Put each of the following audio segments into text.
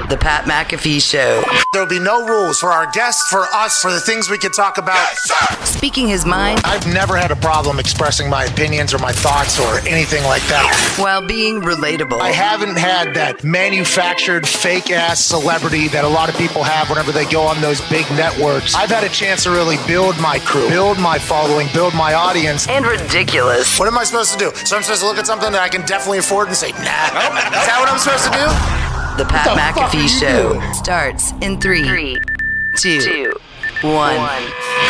The Pat McAfee Show. There'll be no rules for our guests, for us, for the things we can talk about. Yes, sir. Speaking his mind. I've never had a problem expressing my opinions or my thoughts or anything like that. While being relatable. I haven't had that manufactured fake-ass celebrity that a lot of people have whenever they go on those big networks. I've had a chance to really build my crew, build my following, build my audience. And ridiculous. What am I supposed to do? So I'm supposed to look at something that I can definitely afford and say, nah. Is that what I'm supposed to do? The Pat McAfee Show starts in 3, 2, 1.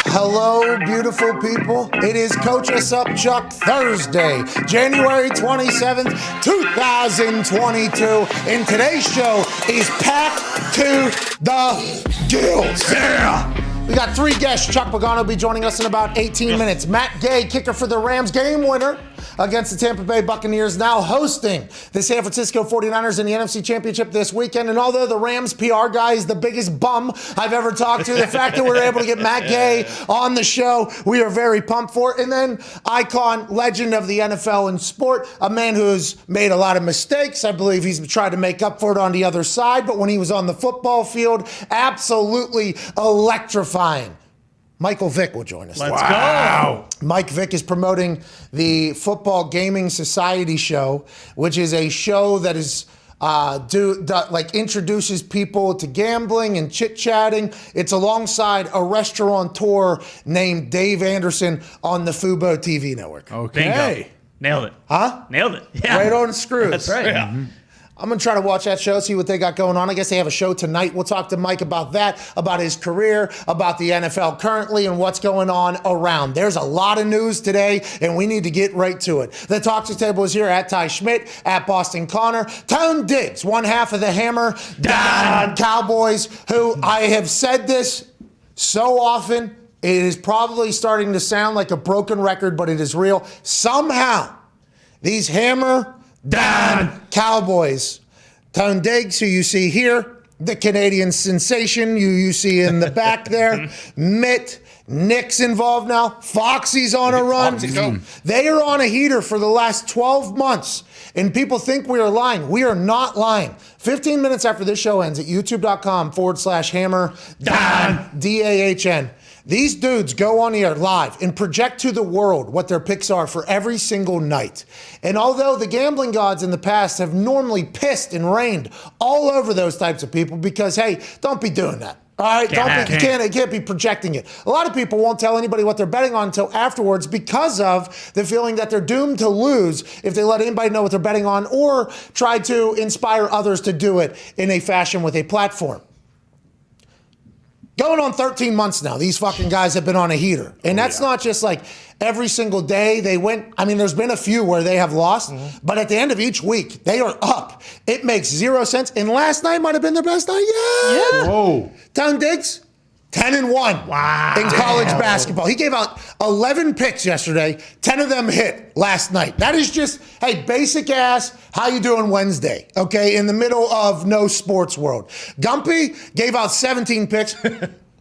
Hello, beautiful people. It is Coach Us Up Chuck Thursday, January 27th, 2022. And today's show is packed to the gills. Yeah! We got 3 guests. Chuck Pagano will be joining us in about 18 minutes. Matt Gay, kicker for the Rams, game winner against the Tampa Bay Buccaneers, now hosting the San Francisco 49ers in the NFC Championship this weekend. And although the Rams PR guy is the biggest bum I've ever talked to, the fact that we were able to get Matt Gay on the show, we are very pumped for it. And then icon, legend of the NFL and sport, a man who's made a lot of mistakes. I believe he's tried to make up for it on the other side, but when he was on the football field, absolutely electrifying. Michael Vick will join us. Let's go. Mike Vick is promoting the Football Gaming Society show, which is a show that is introduces people to gambling and chit-chatting. It's alongside a restaurateur named Dave Anderson on the Fubo TV network. Okay. Bingo. Nailed it. Huh? Nailed it. Yeah. Right on screws. That's right. Yeah. Mm-hmm. I'm going to try to watch that show, see what they got going on. I guess they have a show tonight. We'll talk to Mike about that, about his career, about the NFL currently, and what's going on around. There's a lot of news today, and we need to get right to it. The Talk Table is here at Ty Schmidt, at Boston Connor. Tone Diggs, one half of the Hammer Dahn Cowboys, who I have said this so often, it is probably starting to sound like a broken record, but it is real. Somehow, these Hammer Dahn Cowboys. Tone Diggs, who you see here, the Canadian sensation you see in the back there. Mitt, Nick's involved now. Foxy's on a run. They are on a heater for the last 12 months. And people think we are lying. We are not lying. 15 minutes after this show ends at youtube.com/Hammer Dahn, D-A-H-N. These dudes go on the air live and project to the world what their picks are for every single night. And although the gambling gods in the past have normally pissed and rained all over those types of people because, hey, don't be doing that. All right, you can't be projecting it. A lot of people won't tell anybody what they're betting on until afterwards because of the feeling that they're doomed to lose if they let anybody know what they're betting on or try to inspire others to do it in a fashion with a platform. Going on 13 months now, these fucking guys have been on a heater. And that's not just like every single day they win. I mean, there's been a few where they have lost, but at the end of each week, they are up. It makes 0 sense. And last night might have been their best night yet. Yeah. Whoa. Tone Diggs, 10-1 in college basketball. He gave out 11 picks yesterday. 10 of them hit last night. That is just, hey, basic ass, how you doing Wednesday, okay, in the middle of no sports world. Gumpy gave out 17 picks.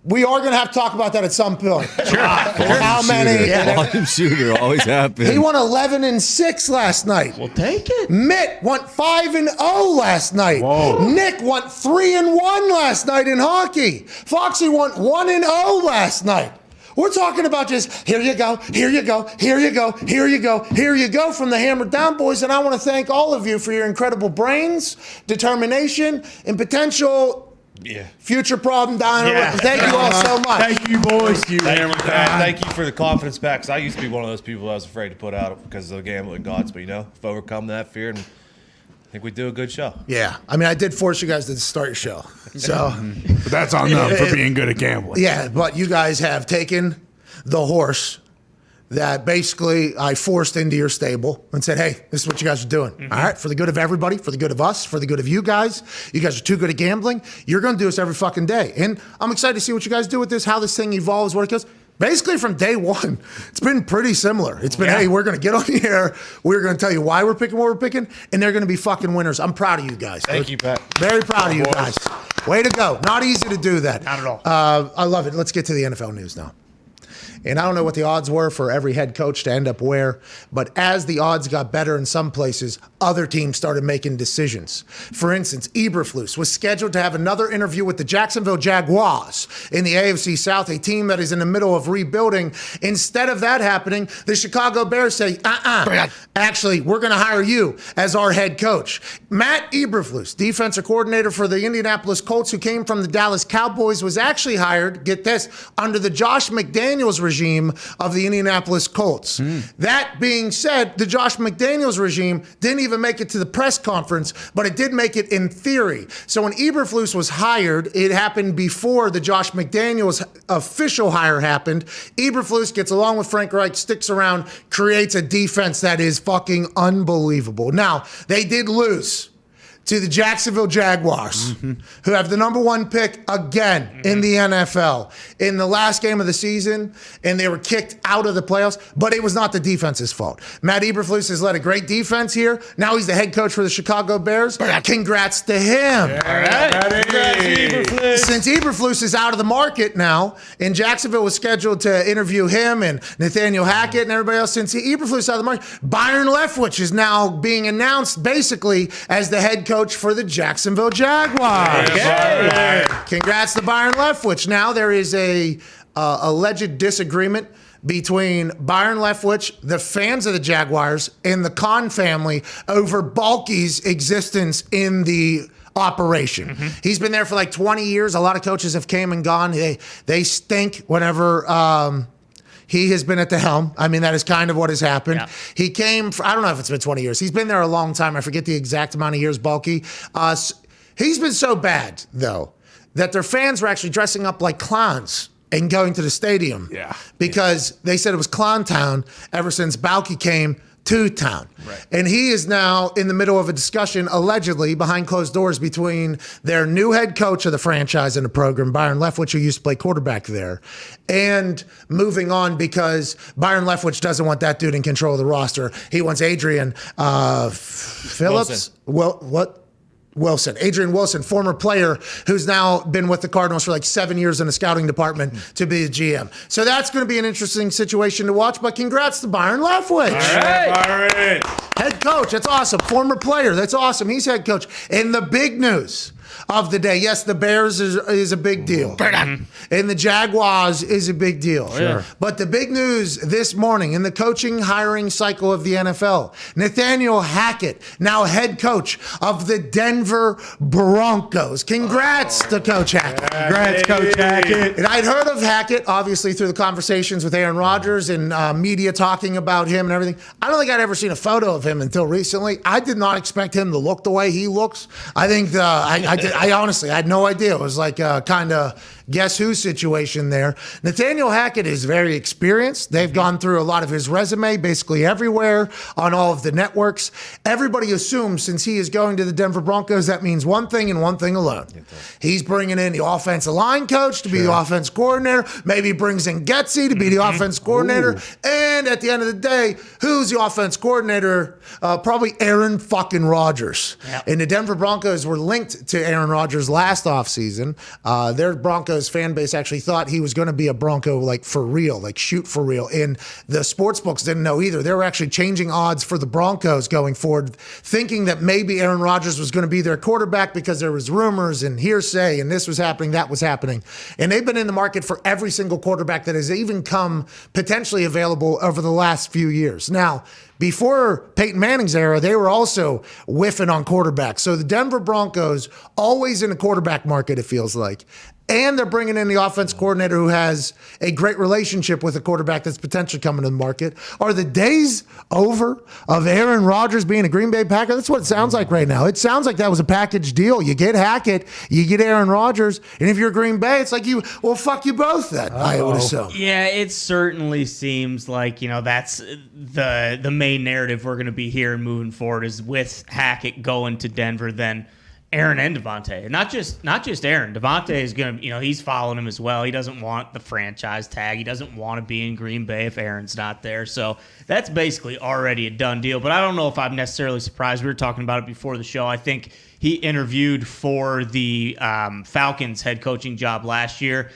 We are going to have to talk about that at some point. Sure. How many? Volume shooter always happens. He won 11-6 last night. We'll take it. Mitt went 5-0 last night. Whoa. Nick went 3-1 last night in hockey. Foxy went 1-0 last night. We're talking about just here you go, here you go, here you go, here you go, here you go from the Hammer Down boys. And I want to thank all of you for your incredible brains, determination, and potential future problem down. Thank you all so much. Thank you, boys. Thank you for the confidence back. Because I used to be one of those people that was afraid to put out because of the gambling gods. But, I've overcome that fear, and I think we do a good show. Yeah. I mean, I did force you guys to start your show. So, but that's on them for being good at gambling. Yeah, but you guys have taken the horse that basically I forced into your stable and said, hey, this is what you guys are doing. All right, for the good of everybody, for the good of us, for the good of you guys. You guys are too good at gambling. You're going to do this every fucking day. And I'm excited to see what you guys do with this, how this thing evolves, where it goes. Basically, from day one, it's been pretty similar. It's been, hey, we're going to get on the air. We're going to tell you why we're picking what we're picking, and they're going to be fucking winners. I'm proud of you guys. Thank you, Pat. Very proud of you guys. Way to go. Not easy to do that. Not at all. I love it. Let's get to the NFL news now. And I don't know what the odds were for every head coach to end up where, but as the odds got better in some places, other teams started making decisions. For instance, Eberflus was scheduled to have another interview with the Jacksonville Jaguars in the AFC South, a team that is in the middle of rebuilding. Instead of that happening, the Chicago Bears say, actually, we're going to hire you as our head coach. Matt Eberflus, defensive coordinator for the Indianapolis Colts, who came from the Dallas Cowboys, was actually hired, get this, under the Josh McDaniels regime of the Indianapolis Colts. That being said, the Josh McDaniels regime didn't even make it to the press conference, but it did make it in theory. So when Eberflus was hired, it happened before the Josh McDaniels official hire happened. Eberflus gets along with Frank Reich, sticks around, creates a defense that is fucking unbelievable. Now, they did lose to the Jacksonville Jaguars, who have the number 1 pick again in the NFL in the last game of the season, and they were kicked out of the playoffs, but it was not the defense's fault. Matt Eberflus has led a great defense here. Now he's the head coach for the Chicago Bears. Congrats to him. All right. Since Eberflus is out of the market now, and Jacksonville was scheduled to interview him and Nathaniel Hackett and everybody else, since Eberflus is out of the market, Byron Leftwich is now being announced basically as the head coach for the Jacksonville Jaguars. Okay. Congrats to Byron Leftwich. Now there is a alleged disagreement between Byron Leftwich, the fans of the Jaguars, and the Khan family over Balky's existence in the operation. He's been there for like 20 years. A lot of coaches have came and gone. They stink whenever he has been at the helm. I mean, that is kind of what has happened. Yeah. He came, I don't know if it's been 20 years. He's been there a long time. I forget the exact amount of years, Balky. He's been so bad, though, that their fans were actually dressing up like clowns and going to the stadium. Yeah. Because they said it was Clown Town ever since Balky came to town. Right. And he is now in the middle of a discussion, allegedly, behind closed doors between their new head coach of the franchise and the program, Byron Leftwich, who used to play quarterback there, and moving on because Byron Leftwich doesn't want that dude in control of the roster. He wants Adrian Phillips. Adrian Wilson, former player who's now been with the Cardinals for like 7 years in the scouting department to be the GM. So that's going to be an interesting situation to watch, but congrats to Byron Leftwich. All right. Head coach, that's awesome. Former player, that's awesome. He's head coach. And the big news of the day, yes, the Bears is a big deal. And the Jaguars is a big deal. Sure. But the big news this morning in the coaching hiring cycle of the NFL, Nathaniel Hackett, now head coach of the Denver Broncos. Congrats to Coach Hackett. Congrats, Coach Hackett. And I'd heard of Hackett, obviously, through the conversations with Aaron Rodgers and media talking about him and everything. I don't think I'd ever seen a photo of him until recently. I did not expect him to look the way he looks. I think I honestly, I had no idea. It was like a kind of guess who situation there. Nathaniel Hackett is very experienced. They've gone through a lot of his resume, basically everywhere on all of the networks. Everybody assumes since he is going to the Denver Broncos, that means one thing and one thing alone. He's bringing in the offensive line coach to be the offense coordinator. Maybe he brings in Getsy to be the offense coordinator. And at the end of the day, who's the offense coordinator? Probably Aaron fucking Rodgers. Yep. And the Denver Broncos were linked to Aaron Rodgers last offseason. Their Broncos fan base actually thought he was going to be a Bronco, like for real, like shoot for real. And the sports books didn't know either. They were actually changing odds for the Broncos going forward, thinking that maybe Aaron Rodgers was going to be their quarterback because there was rumors and hearsay and this was happening, that was happening. And they've been in the market for every single quarterback that has even come potentially available over the last few years. Now, before Peyton Manning's era, they were also whiffing on quarterbacks. So the Denver Broncos, always in a quarterback market, it feels like. And they're bringing in the offense coordinator who has a great relationship with a quarterback that's potentially coming to the market. Are the days over of Aaron Rodgers being a Green Bay Packer? That's what it sounds like right now. It sounds like that was a package deal. You get Hackett, you get Aaron Rodgers, and if you're Green Bay, it's like fuck you both then, I would assume. Yeah, it certainly seems like, that's the main narrative we're going to be hearing moving forward is with Hackett going to Denver, then Aaron and Devontae. And not just Aaron. Devontae is going to, he's following him as well. He doesn't want the franchise tag. He doesn't want to be in Green Bay if Aaron's not there. So that's basically already a done deal. But I don't know if I'm necessarily surprised. We were talking about it before the show. I think he interviewed for the Falcons head coaching job last year.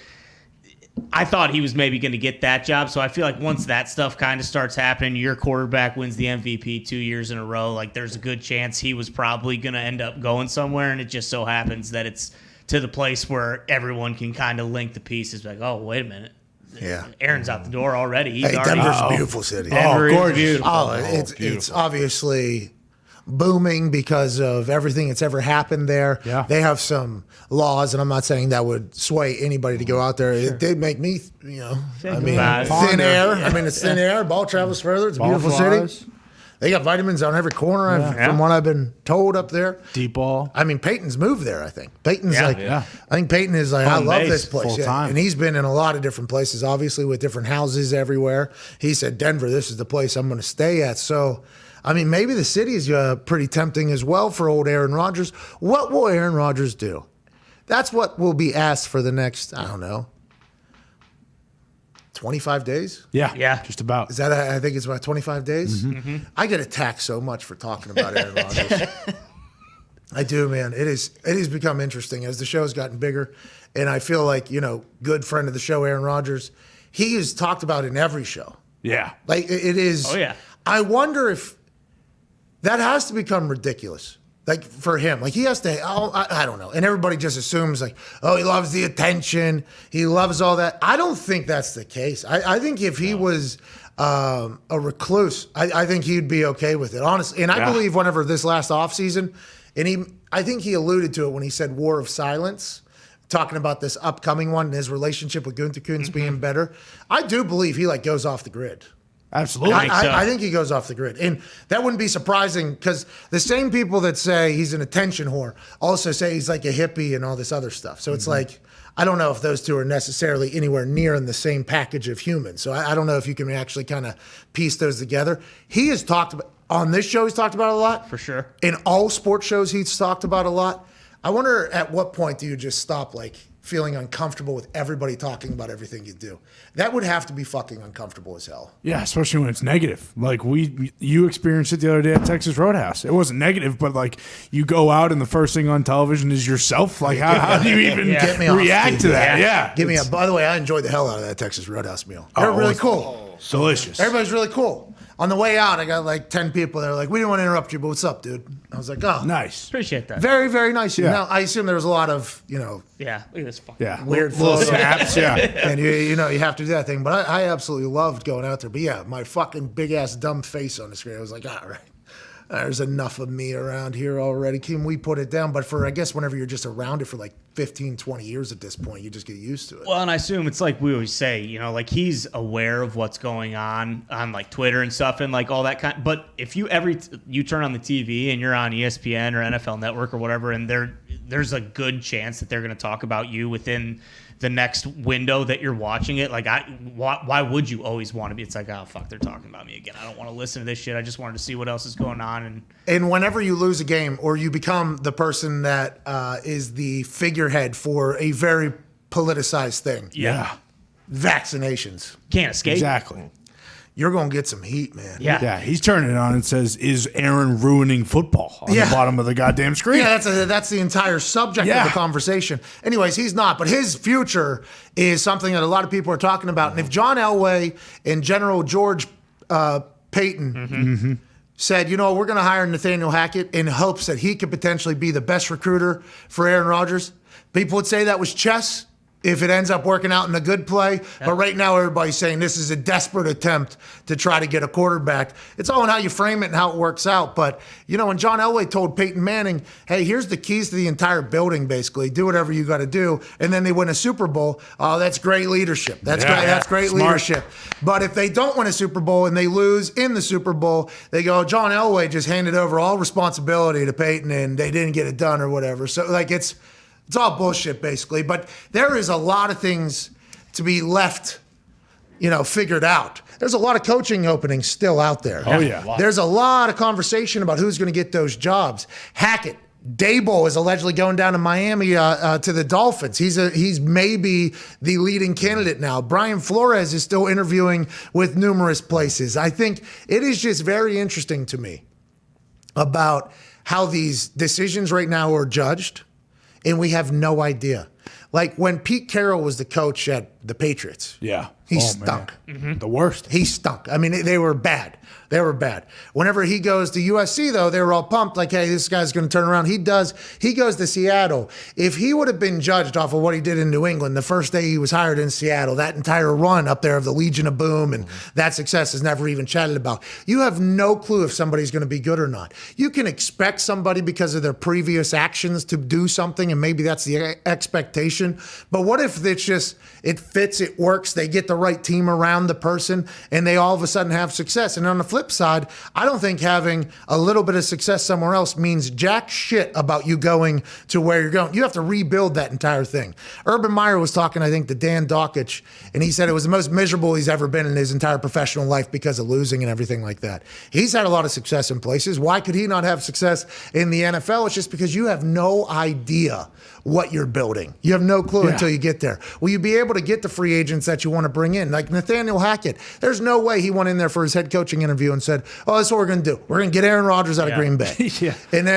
I thought he was maybe going to get that job. So I feel like once that stuff kind of starts happening, your quarterback wins the MVP 2 years in a row. Like there's a good chance he was probably going to end up going somewhere. And it just so happens that it's to the place where everyone can kind of link the pieces. Like, oh, wait a minute. Yeah. Aaron's out the door already. He's Hey, already. Denver's a beautiful city. Denver is gorgeous. beautiful. It's obviously booming because of everything that's ever happened there. Yeah. They have some laws, and I'm not saying that would sway anybody to go out there. It did make me, about it. thin air. I mean, it's thin air. Ball travels further. It's a beautiful city. flies. They got vitamins on every corner, from what I've been told up there. Deep ball. I mean, Payton's moved there, I think. Payton's Yeah. I think Payton is like, I Home love base, this place. full Yeah. time. And he's been in a lot of different places, obviously, with different houses everywhere. He said, Denver, this is the place I'm going to stay at. So, I mean, maybe the city is pretty tempting as well for old Aaron Rodgers. What will Aaron Rodgers do? That's what will be asked for the next, I don't know, 25 days? Yeah. Just about. Is that, I think it's about 25 days? I get attacked so much for talking about Aaron Rodgers. I do, man. It has become interesting as the show's gotten bigger. And I feel like, good friend of the show, Aaron Rodgers, he is talked about in every show. Yeah. Like, it is. Oh, yeah. I wonder if that has to become ridiculous. Like, for him. Like, he has to, I don't know. And everybody just assumes, like, oh, he loves the attention. He loves all that. I don't think that's the case. I think if he was a recluse, I think he'd be okay with it, honestly. And I believe whenever this last offseason, I think he alluded to it when he said war of silence, talking about this upcoming one and his relationship with Gunther Kunz being better. I do believe he, goes off the grid. Absolutely. I think he goes off the grid. And that wouldn't be surprising because the same people that say he's an attention whore also say he's like a hippie and all this other stuff. So it's like, I don't know if those two are necessarily anywhere near in the same package of humans. So I don't know if you can actually kind of piece those together. He has talked about, on this show, he's talked about it a lot. For sure. In all sports shows, he's talked about a lot. I wonder at what point do you just stop feeling uncomfortable with everybody talking about everything you do? That would have to be fucking uncomfortable as hell. Yeah, especially when it's negative. Like you experienced it the other day at Texas Roadhouse. It wasn't negative, but you go out and the first thing on television is yourself. Like how do you even Get me off react to TV. that? Yeah. Give me a. By the way, I enjoyed the hell out of that Texas Roadhouse meal. They're really cool. Delicious. Everybody's really cool. On the way out, I got 10 people that are like, we didn't want to interrupt you, but what's up, dude? I was like, oh. Nice. Appreciate that. Very, very nice. Yeah. Now, I assume there was a lot of, Yeah. Look at this fucking. Yeah. weird little photos. snaps. Yeah. And you have to do that thing. But I absolutely loved going out there. But yeah, my fucking big ass dumb face on the screen. I was like, all right, there's enough of me around here already. Can we put it down? But I guess whenever you're just around it for 15, 20 years at this point, you just get used to it. Well, and I assume it's like we always say, he's aware of what's going on Twitter and stuff and all that kind. But if you you turn on the TV and you're on ESPN or NFL Network or whatever, and there's a good chance that they're going to talk about you within the next window that you're watching it. Why would you always want to be? It's like, oh fuck, they're talking about me again. I don't want to listen to this shit. I just wanted to see what else is going on. And whenever you lose a game or you become the person that is the figurehead for a very politicized thing, Yeah. vaccinations, Can't escape. Exactly. you're going to get some heat, man. Yeah. Yeah. He's turning it on and says, "Is Aaron ruining football?" on Yeah. the bottom of the goddamn screen. Yeah, that's the entire subject of Yeah. the conversation. Anyways, he's not, but his future is something that a lot of people are talking about. And if John Elway and General George Payton said, we're going to hire Nathaniel Hackett in hopes that he could potentially be the best recruiter for Aaron Rodgers, people would say that was chess if it ends up working out in a good play. But right now, everybody's saying this is a desperate attempt to try to get a quarterback. It's all in how you frame it and how it works out. But, when John Elway told Peyton Manning, hey, here's the keys to the entire building, basically. Do whatever you got to do. And then they win a Super Bowl. Oh, that's great leadership. That's great. That's great Smart. leadership. But if they don't win a Super Bowl and they lose in the Super Bowl, they go, John Elway just handed over all responsibility to Peyton and they didn't get it done or whatever. So, it's all bullshit, basically. But there is a lot of things to be left, figured out. There's a lot of coaching openings still out there. Oh, yeah. There's a lot of conversation about who's going to get those jobs. Hackett, Dable is allegedly going down to Miami to the Dolphins. He's maybe the leading candidate now. Brian Flores is still interviewing with numerous places. I think it is just very interesting to me about how these decisions right now are judged. And we have no idea. Like when Pete Carroll was the coach at the Patriots. Yeah. He stunk. The worst. He stunk. I mean, they were bad. They were bad. Whenever he goes to USC, though, they were all pumped, like, hey, this guy's going to turn around. He goes to Seattle. If he would have been judged off of what he did in New England the first day he was hired in Seattle, that entire run up there of the Legion of Boom and that success is never even chatted about. You have no clue if somebody's going to be good or not. You can expect somebody because of their previous actions to do something, and maybe that's the expectation. But what if it's just, it fits, it works, they get the right team around the person, and they all of a sudden have success? And on the flip side, I don't think having a little bit of success somewhere else means jack shit about you going to where you're going. You have to rebuild that entire thing. Urban Meyer was talking, I think, to Dan Dawkich, and he said it was the most miserable he's ever been in his entire professional life because of losing and everything like that. He's had a lot of success in places. Why could he not have success in the NFL? It's just because you have no idea what you're building. You have no clue until you get there. Will you be able to get the free agents that you want to bring in? Like Nathaniel Hackett, there's no way he went in there for his head coaching interview and said, oh, that's what we're going to do. We're going to get Aaron Rodgers out of Green Bay. And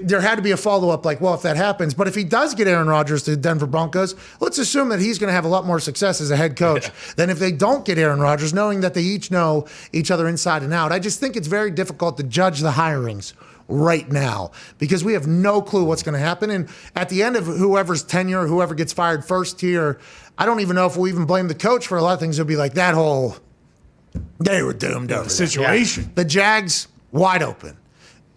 there had to be a follow-up like, well, if that happens. But if he does get Aaron Rodgers to the Denver Broncos, let's assume that he's going to have a lot more success as a head coach than if they don't get Aaron Rodgers, knowing that they each know each other inside and out. I just think it's very difficult to judge the hirings right now because we have no clue what's going to happen. And at the end of whoever's tenure, whoever gets fired first here, I don't even know if we'll even blame the coach for a lot of things. It'll be like that whole, they were doomed over The situation. that. The Jags, wide open.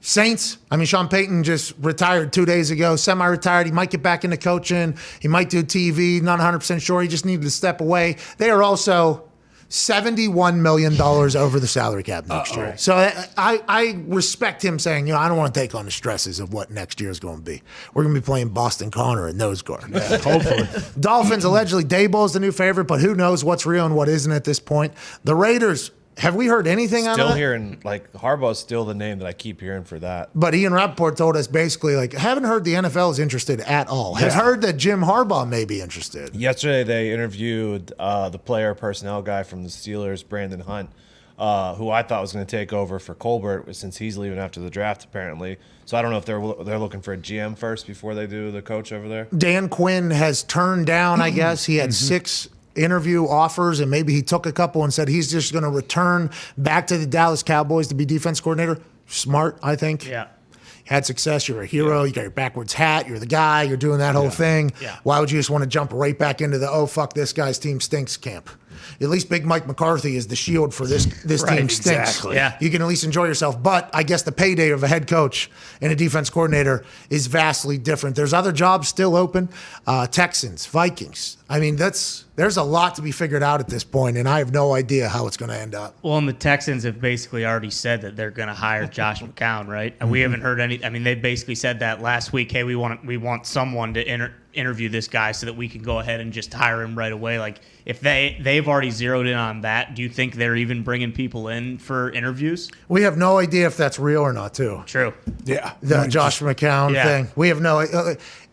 Saints, I mean, Sean Payton just retired 2 days ago, semi-retired. He might get back into coaching. He might do TV, not 100% sure. He just needed to step away. They are also $71 million over the salary cap next year. So I respect him saying, I don't want to take on the stresses of what next year is going to be. We're going to be playing Boston Connor and nose guard. Yeah, hopefully. Dolphins, allegedly, Daboll's the new favorite, but who knows what's real and what isn't at this point. The Raiders, have we heard anything on that? Still hearing, like, Harbaugh's still the name that I keep hearing for that. But Ian Rappaport told us basically, like, haven't heard the NFL is interested at all. Have heard that Jim Harbaugh may be interested. Yesterday, they interviewed the player personnel guy from the Steelers, Brandon Hunt, who I thought was going to take over for Colbert since he's leaving after the draft, apparently. So I don't know if they're looking for a GM first before they do the coach over there. Dan Quinn has turned down, I guess. He had 6 interview offers, and maybe he took a couple and said he's just going to return back to the Dallas Cowboys to be defense coordinator. Smart, I think. Yeah. Had success, you're a hero, you got your backwards hat, you're the guy, you're doing that whole thing. Yeah. Why would you just want to jump right back into the, oh, fuck, this guy's team stinks camp? At least Big Mike McCarthy is the shield for this Right, team stinks. exactly. Yeah. You can at least enjoy yourself. But I guess the payday of a head coach and a defense coordinator is vastly different. There's other jobs still open. Texans, Vikings. I mean, there's a lot to be figured out at this point, and I have no idea how it's going to end up. Well, and the Texans have basically already said that they're going to hire Josh McCown, right? And we haven't heard any. I mean, they basically said that last week. Hey, we want someone to interview this guy so that we can go ahead and just hire him right away. Like, if they've already zeroed in on that, do you think they're even bringing people in for interviews? We have no idea if that's real or not, too. True. Yeah. The Josh McCown Yeah. thing. We have no.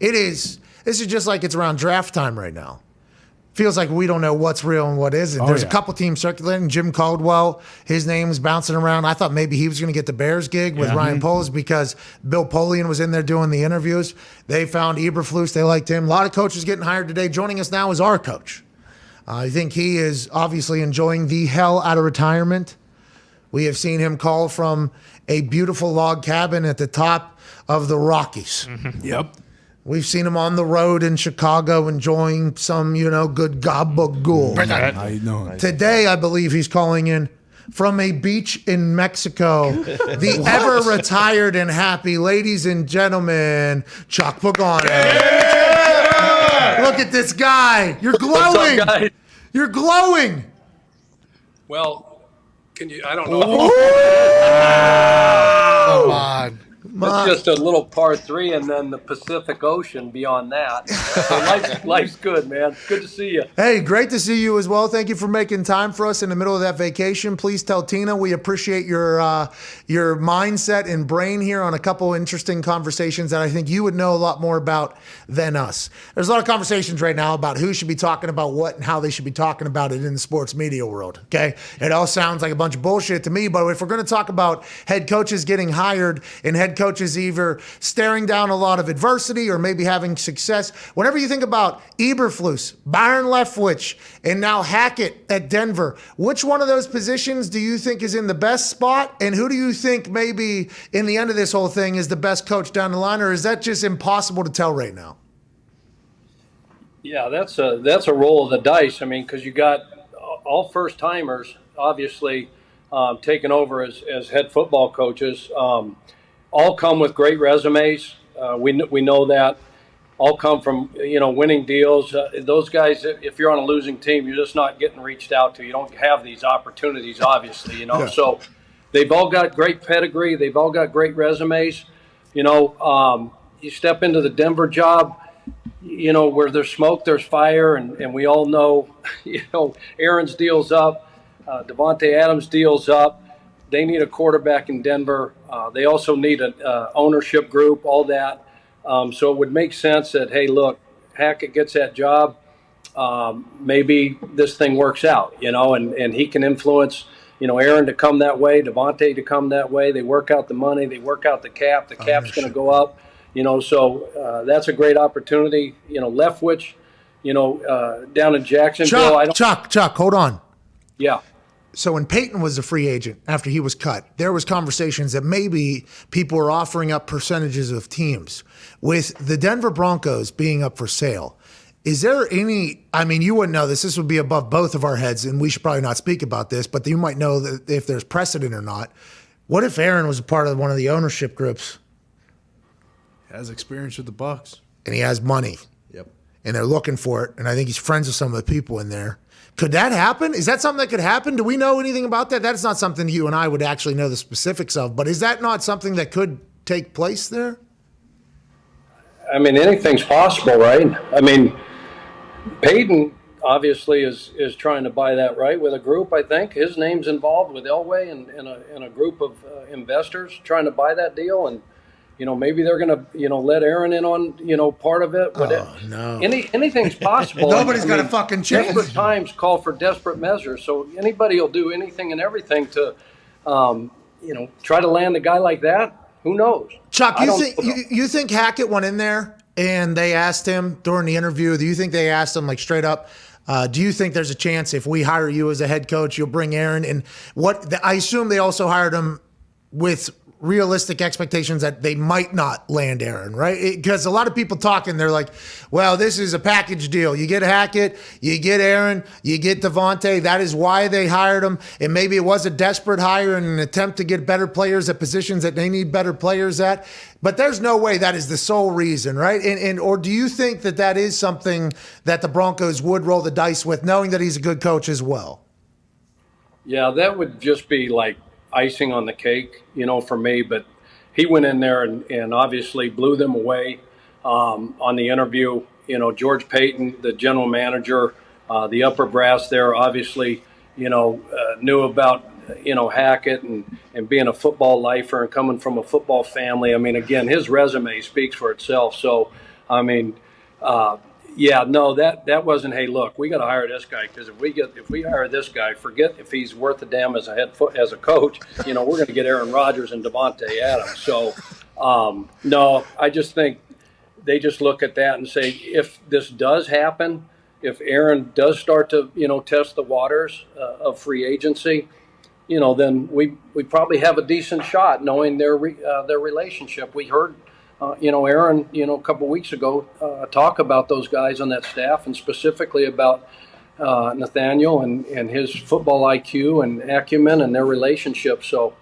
This is just like it's around draft time right now. Feels like we don't know what's real and what isn't. There's a couple teams circulating. Jim Caldwell, his name's bouncing around. I thought maybe he was going to get the Bears gig with Ryan Poles because Bill Polian was in there doing the interviews. They found Eberflus. They liked him. A lot of coaches getting hired today. Joining us now is our coach. I think he is obviously enjoying the hell out of retirement. We have seen him call from a beautiful log cabin at the top of the Rockies. Yep. We've seen him on the road in Chicago enjoying some, good gabagool. I know. Today, I believe he's calling in from a beach in Mexico. The ever-retired and happy, ladies and gentlemen, Chuck Pagano. Yeah! Look at this guy. You're glowing. What's up, guys? You're glowing. Well, I don't know. Come on. It's just a little par 3 and then the Pacific Ocean beyond that. So life's good, man. Good to see you. Hey, great to see you as well. Thank you for making time for us in the middle of that vacation. Please tell Tina we appreciate your mindset and brain here on a couple interesting conversations that I think you would know a lot more about than us. There's a lot of conversations right now about who should be talking about what and how they should be talking about it in the sports media world, okay? It all sounds like a bunch of bullshit to me, but if we're going to talk about head coaches getting hired and head coaches either staring down a lot of adversity or maybe having success. Whenever you think about Eberflus, Byron Leftwich, and now Hackett at Denver, which one of those positions do you think is in the best spot? And who do you think maybe in the end of this whole thing is the best coach down the line? Or is that just impossible to tell right now? Yeah, that's a roll of the dice. I mean, because you got all first timers, obviously, taking over as head football coaches. All come with great resumes. We know that. All come from winning deals. Those guys, if you're on a losing team, you're just not getting reached out to. You don't have these opportunities, obviously. Yeah. So they've all got great pedigree. They've all got great resumes. You step into the Denver job. Where there's smoke, there's fire, and we all know, Aaron's deal's up, Davante Adams' deal's up. They need a quarterback in Denver. They also need an ownership group, all that. So it would make sense that, hey, look, Hackett gets that job. Maybe this thing works out, and he can influence, Aaron to come that way, Davante to come that way. They work out the money. They work out the cap. The cap's going to go up. So that's a great opportunity. Leftwich, down in Jacksonville. Chuck, hold on. Yeah. So when Payton was a free agent after he was cut, there was conversations that maybe people were offering up percentages of teams. With the Denver Broncos being up for sale, is there any, you wouldn't know this would be above both of our heads, and we should probably not speak about this, but you might know that if there's precedent or not. What if Aaron was a part of one of the ownership groups? Has experience with the Bucs. And he has money. Yep. And they're looking for it. And I think he's friends with some of the people in there. Could that happen? Is that something that could happen? Do we know anything about that? That's not something you and I would actually know the specifics of. But is that not something that could take place there? Anything's possible, right? Payton obviously is trying to buy that right with a group, I think. His name's involved with Elway and a group of investors trying to buy that deal. And maybe they're going to, let Aaron in on, part of it. No. Anything's possible. Nobody's got to fucking change. Desperate times call for desperate measures. So anybody will do anything and everything to, try to land a guy like that. Who knows? Chuck, you think Hackett went in there and they asked him during the interview, do you think they asked him like straight up, do you think there's a chance if we hire you as a head coach, you'll bring Aaron? And I assume they also hired him with realistic expectations that they might not land Aaron, right? Because a lot of people talking, they're like, well, this is a package deal. You get Hackett, you get Aaron, you get Davante. That is why they hired him. And maybe it was a desperate hire and an attempt to get better players at positions that they need better players at. But there's no way that is the sole reason, right? Or do you think that is something that the Broncos would roll the dice with, knowing that he's a good coach as well? Yeah, that would just be like icing on the cake, for me. But he went in there and obviously blew them away on the interview. George Payton, the general manager, the upper brass there, obviously, knew about, Hackett and being a football lifer and coming from a football family. Again, his resume speaks for itself. So, that wasn't, hey, look, we got to hire this guy because if we hire this guy, forget if he's worth a damn as a coach. We're going to get Aaron Rodgers and Davante Adams. So, no, I just think they just look at that and say, if this does happen, if Aaron does start to test the waters of free agency, then we probably have a decent shot knowing their relationship. We heard. Aaron, a couple of weeks ago, talk about those guys on that staff and specifically about Nathaniel and his football IQ and acumen and their relationship. So,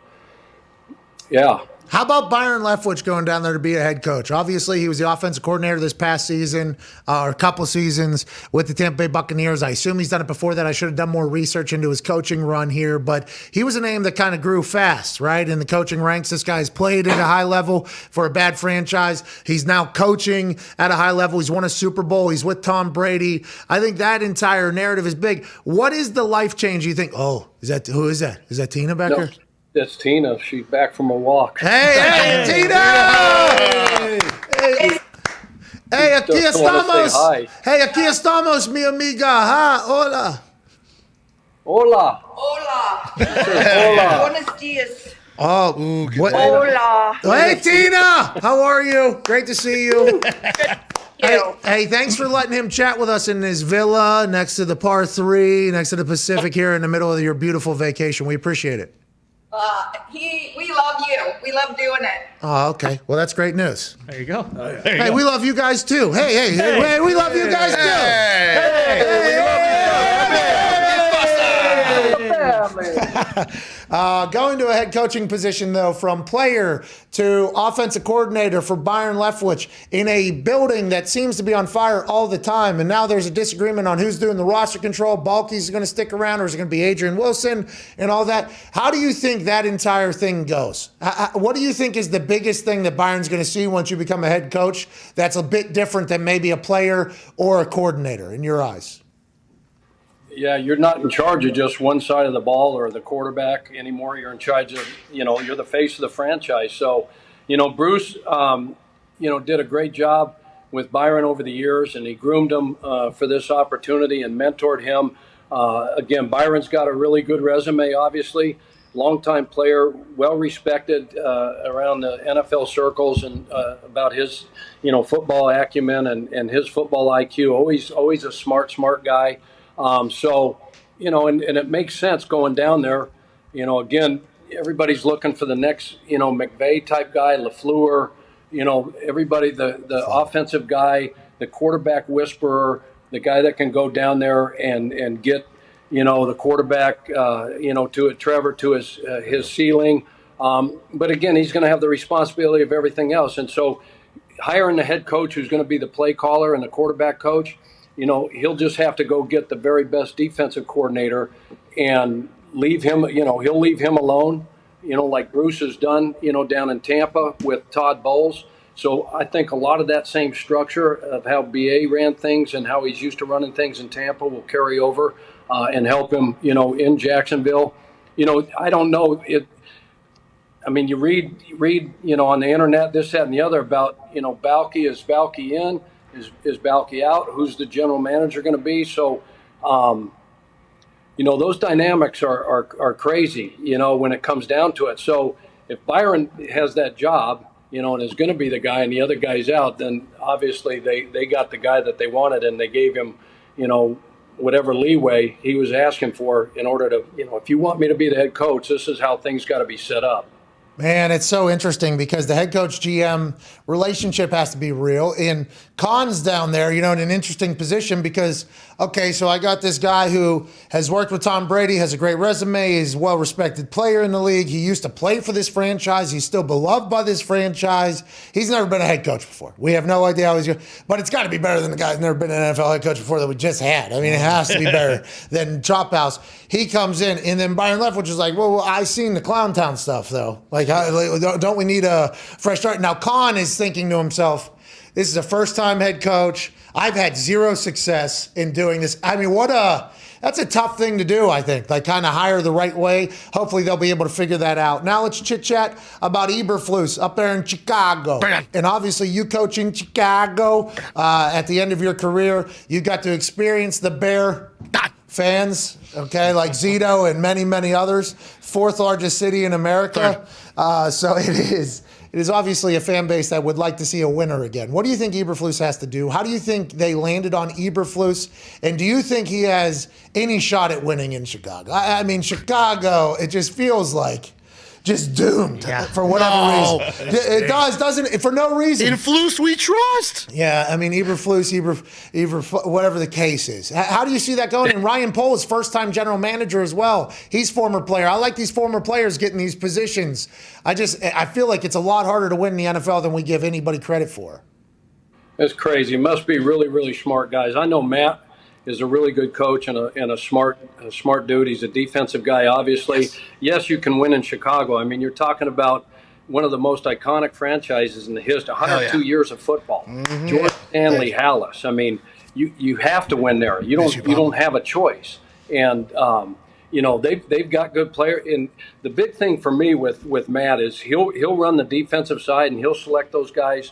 yeah. How about Byron Leftwich going down there to be a head coach? Obviously, he was the offensive coordinator this past season or a couple seasons with the Tampa Bay Buccaneers. I assume he's done it before that. I should have done more research into his coaching run here, but he was a name that kind of grew fast, right? In the coaching ranks, this guy's played at a high level for a bad franchise. He's now coaching at a high level. He's won a Super Bowl. He's with Tom Brady. I think that entire narrative is big. What is the life change you think? Oh, who is that? Is that Tina back here? That's Tina. She's back from a walk. Hey, Tina! Hey, aquí estamos. Hey, aquí estamos, mi amiga. Ha, hola. Hola. Hola. Buenos dias. Oh, what? Hola. Hey, Tina, how are you? Great to see you. You. Hey, thanks for letting him chat with us in his villa next to the par 3, next to the Pacific here in the middle of your beautiful vacation. We appreciate it. We love you. We love doing it. Oh, okay. Well, that's great news. There you go. Hey, we love you guys too. Hey, we love you guys too. Going to a head coaching position, though, from player to offensive coordinator for Byron Leftwich in a building that seems to be on fire all the time. And now there's a disagreement on who's doing the roster control. Balky's going to stick around, or is it going to be Adrian Wilson and all that? How do you think that entire thing goes? What do you think is the biggest thing that Byron's going to see once you become a head coach that's a bit different than maybe a player or a coordinator in your eyes? Yeah, you're not in charge of just one side of the ball or the quarterback anymore. You're in charge of, you're the face of the franchise. So, Bruce, did a great job with Byron over the years, and he groomed him for this opportunity and mentored him. Again, Byron's got a really good resume, obviously. Longtime player, well-respected around the NFL circles and about his, football acumen and his football IQ. Always a smart guy. And it makes sense going down there. Again, everybody's looking for the next, McVay type guy, LaFleur, everybody, the offensive guy, the quarterback whisperer, the guy that can go down there and get, the quarterback, Trevor to his ceiling. But again, he's going to have the responsibility of everything else. And so hiring the head coach who's going to be the play caller and the quarterback coach, he'll just have to go get the very best defensive coordinator and leave him, he'll leave him alone, like Bruce has done, down in Tampa with Todd Bowles. So I think a lot of that same structure of how BA ran things and how he's used to running things in Tampa will carry over and help him, in Jacksonville. I don't know. You read, on the internet, this, that, and the other about, Balky, is Balky in? Is Balky out? Who's the general manager going to be? So, those dynamics are crazy, when it comes down to it. So if Byron has that job, and is going to be the guy and the other guy's out, then obviously they got the guy that they wanted and they gave him, whatever leeway he was asking for in order to, if you want me to be the head coach, this is how things got to be set up. Man, it's so interesting because the head coach GM relationship has to be real. And Khan's down there, in an interesting position because, okay, so I got this guy who has worked with Tom Brady, has a great resume, he's a well-respected player in the league. He used to play for this franchise. He's still beloved by this franchise. He's never been a head coach before. We have no idea how he's going to, but it's got to be better than the guy who's never been an NFL head coach before that we just had. It has to be better than Chop House. He comes in, and then Byron Leftwich is like, well, I seen the Clown Town stuff, though. Don't we need a fresh start? Now, Khan is thinking to himself, this is a first-time head coach. I've had zero success in doing this. That's a tough thing to do, I think. Kind of hire the right way. Hopefully they'll be able to figure that out. Now let's chit-chat about Eberflus up there in Chicago. And obviously you coach in Chicago at the end of your career. You got to experience the Bear fans, okay, like Zito and many, many others. 4th largest city in America. So it is obviously a fan base that would like to see a winner again. What do you think Eberflus has to do? How do you think they landed on Eberflus? And do you think he has any shot at winning in Chicago? Chicago, it just feels like just doomed for whatever reason. It doesn't it? For no reason. In Flus we trust. Yeah, Eberflus, whatever the case is. How do you see that going? And Ryan Pohl is first-time general manager as well. He's former player. I like these former players getting these positions. I feel like it's a lot harder to win in the NFL than we give anybody credit for. It's crazy. It must be really, really smart guys. I know Matt is a really good coach and a smart dude. He's a defensive guy, obviously. Yes, you can win in Chicago. You're talking about one of the most iconic franchises in the history, 102 years of football. Mm-hmm. George Stanley, Hallis. You have to win there. You don't have a choice. And they've got good players. And the big thing for me with Matt is he'll run the defensive side and he'll select those guys.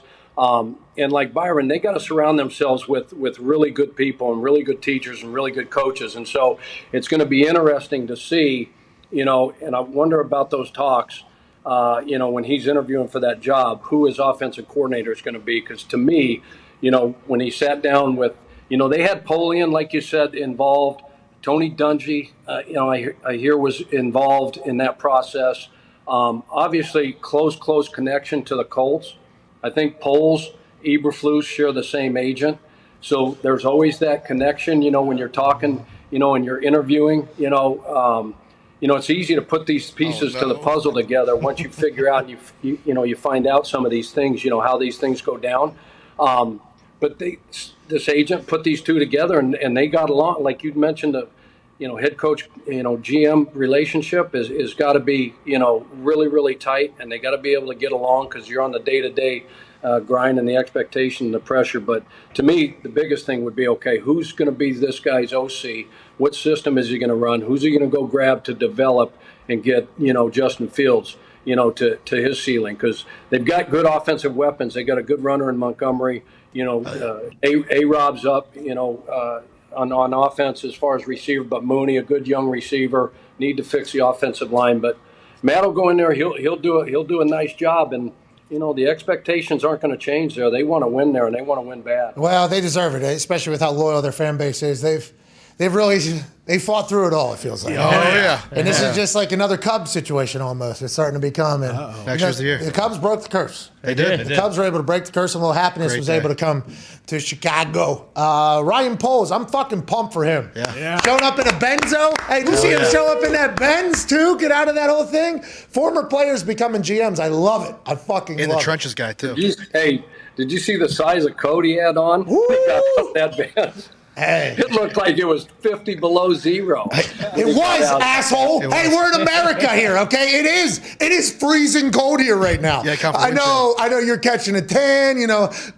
And like Byron, they got to surround themselves with really good people and really good teachers and really good coaches. And so it's going to be interesting to see, and I wonder about those talks when he's interviewing for that job, who his offensive coordinator is going to be. Because to me, when he sat down with, they had Polian, like you said, involved. Tony Dungy, I hear was involved in that process. Obviously, close connection to the Colts. I think Poles, Eberflus share the same agent. So there's always that connection, when you're talking, and you're interviewing, it's easy to put these pieces to the puzzle together once you figure out, you find out some of these things, how these things go down. But this agent put these two together and they got along. Like you mentioned, the head coach, GM relationship is got to be, really, really tight, and they got to be able to get along because you're on the day-to-day grind and the expectation and the pressure. But to me, the biggest thing would be, okay, who's going to be this guy's OC? What system is he going to run? Who's he going to go grab to develop and get, Justin Fields, to his ceiling? Because they've got good offensive weapons. They got a good runner in Montgomery. A-Rob's up, on offense as far as receiver, but Mooney, a good young receiver, need to fix the offensive line. But Matt will go in there. He'll do a nice job, and the expectations aren't going to change there. They want to win there, and they want to win bad. Well, they deserve it, especially with how loyal their fan base is. They fought through it all, it feels like. Oh, yeah. And this is just like another Cubs situation almost. It's starting to become. Next year's the year. The Cubs broke the curse. They did. The Cubs were able to break the curse, and a little happiness was able to come to Chicago. Ryan Poles, I'm fucking pumped for him. Yeah. Showing up in a Benzo. Hey, did you see him show up in that Benz, too? Get out of that whole thing. Former players becoming GMs. I love it. I fucking love it. In the trenches guy, too. Did you see the size of coat he had on? Woo! He got up that Benz. Hey. It looked like it was 50 below zero. It was, asshole. Hey, we're in America here, okay? It is freezing cold here right now. Yeah, I know you're catching a tan,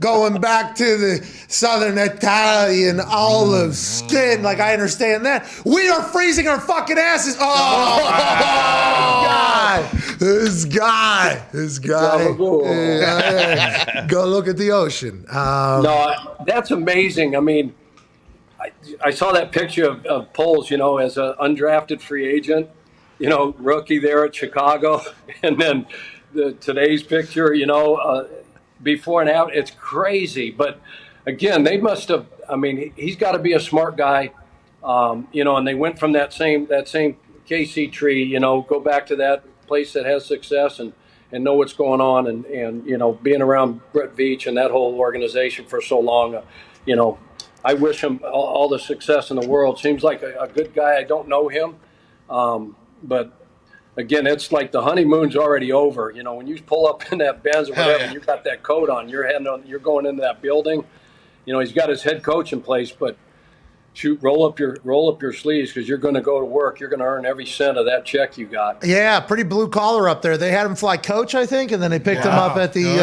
going back to the Southern Italian olive skin. Like, I understand that. We are freezing our fucking asses. Oh, God. This guy. Go look at the ocean. No, that's amazing. I mean, I saw that picture of Poles, as an undrafted free agent, rookie there at Chicago. And then today's picture, before and after. It's crazy. But, again, they must have – I mean, he's got to be a smart guy, and they went from that same KC tree, go back to that place that has success and know what's going on. And being around Brett Veach and that whole organization for so long, I wish him all the success in the world. Seems like a good guy. I don't know him. But, again, it's like the honeymoon's already over. When you pull up in that Benz or whatever, and you got that coat on, you're going into that building. He's got his head coach in place, but shoot, roll up your sleeves because you're going to go to work. You're going to earn every cent of that check you got. Yeah, pretty blue collar up there. They had him fly coach, I think, and then they picked him up at the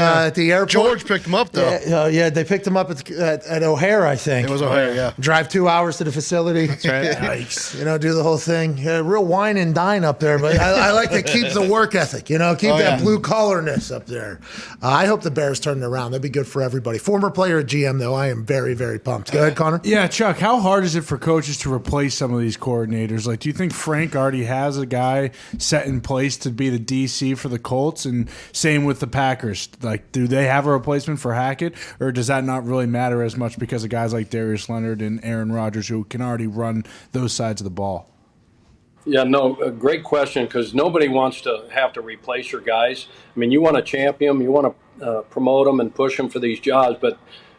airport. George picked him up, though. Yeah, they picked him up at O'Hare, I think. It was O'Hare, yeah. Drive 2 hours to the facility. That's right. Yikes. Do the whole thing. Yeah, real wine and dine up there, but I like to keep the work ethic, keep that blue collarness up there. I hope the Bears turn it around. That'd be good for everybody. Former player at GM, though, I am very, very pumped. Go ahead, Connor. Yeah, Chuck, how hard is it for coaches to replace some of these coordinators? Like, do you think Frank already has a guy set in place to be the DC for the Colts? And same with the Packers. Like, do they have a replacement for Hackett, or does that not really matter as much because of guys like Darius Leonard and Aaron Rodgers who can already run those sides of the ball? Yeah, no, a great question, because nobody wants to have to replace your guys. I mean, you want to champion them, you want to promote them and push them for these jobs,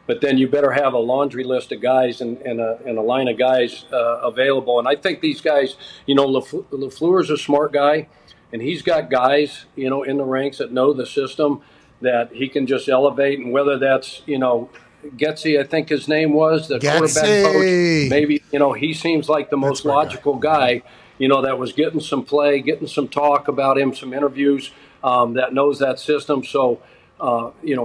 but then you better have a laundry list of guys and a line of guys available. And I think these guys, LaFleur's a smart guy, and he's got guys, in the ranks that know the system that he can just elevate. And whether that's, Getsy, I think his name was, the quarterback coach, maybe, he seems like the most logical guy, that was getting some play, getting some talk about him, some interviews, that knows that system. So,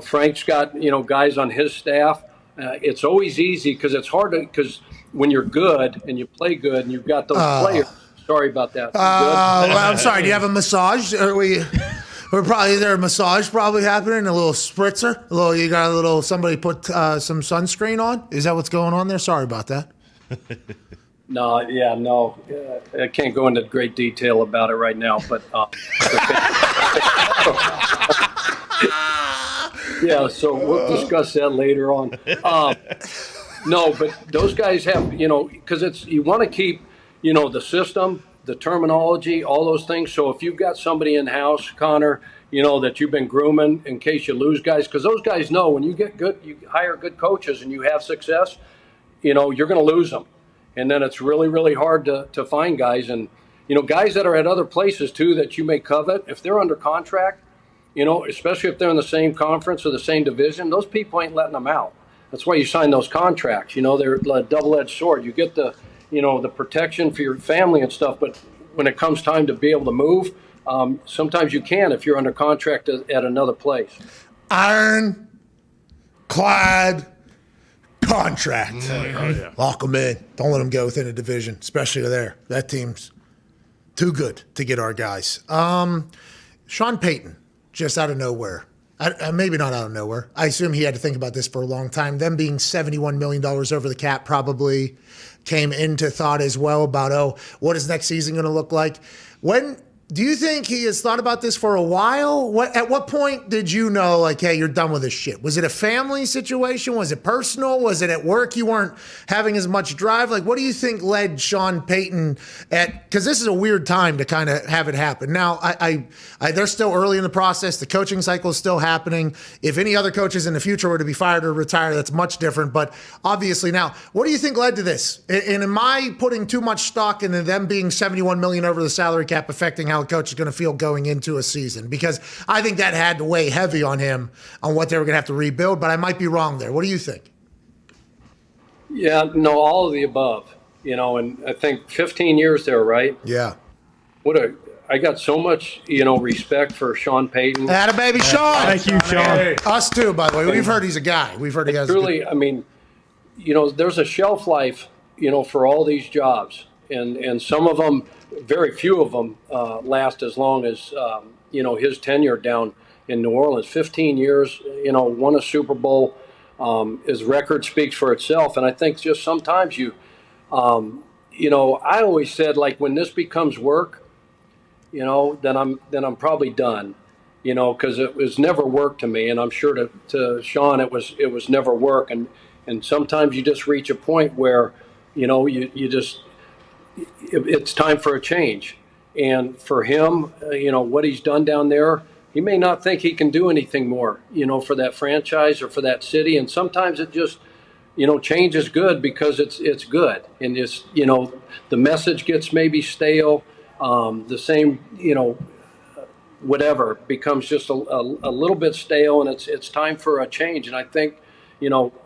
Frank's got, guys on his staff. It's always easy because it's hard because when you're good and you play good and you've got those players. Sorry about that. Well, I'm sorry. Do you have a massage? We're probably there. A massage probably happening. A little spritzer. You got a little. Somebody put some sunscreen on. Is that what's going on there? Sorry about that. No, yeah, no. I can't go into great detail about it right now, but yeah, so we'll discuss that later on. No, but those guys have, because you want to keep, the system, the terminology, all those things. So if you've got somebody in-house, Connor, that you've been grooming in case you lose guys, because those guys know when you get good, you hire good coaches and you have success, you're going to lose them. And then it's really, really hard to find guys. And, guys that are at other places, too, that you may covet, if they're under contract, especially if they're in the same conference or the same division, those people ain't letting them out. That's why you sign those contracts. They're a double-edged sword. You get the protection for your family and stuff, but when it comes time to be able to move, sometimes you can if you're under contract at another place. Ironclad contract. Lock them in. Don't let them go within a division, especially there. That team's too good to get our guys. Sean Payton, just out of nowhere. Maybe not out of nowhere. I assume he had to think about this for a long time. Them being $71 million over the cap probably came into thought as well about, what is next season going to look like? Do you think he has thought about this for a while? At what point did you know, hey, you're done with this shit? Was it a family situation? Was it personal? Was it at work you weren't having as much drive? What do you think led Sean Payton because this is a weird time to kind of have it happen. Now, they're still early in the process. The coaching cycle is still happening. If any other coaches in the future were to be fired or retire, that's much different. But obviously now, what do you think led to this? And am I putting too much stock into them being $71 million over the salary cap affecting how a coach is going to feel going into a season? Because I think that had to weigh heavy on him on what they were going to have to rebuild, but I might be wrong there. What do you think? Yeah, no, all of the above, and I think 15 years there, right? Yeah. I got so much, respect for Sean Payton. Atta baby Sean. Thank you, Sean. Hey. Us too, by the way. We've heard he's a guy. We've heard he has truly, there's a shelf life, for all these jobs. And some of them, very few of them, last as long as, his tenure down in New Orleans. 15 years, won a Super Bowl. His record speaks for itself. And I think just sometimes I always said, when this becomes work, then I'm probably done, because it was never work to me. And I'm sure to Sean, it was never work. And sometimes you just reach a point where, it's time for a change. And for him, what he's done down there, he may not think he can do anything more, for that franchise or for that city. And sometimes it just, change is good because it's good. And it's, the message gets maybe stale, the same, whatever becomes just a little bit stale, and it's time for a change. And I think,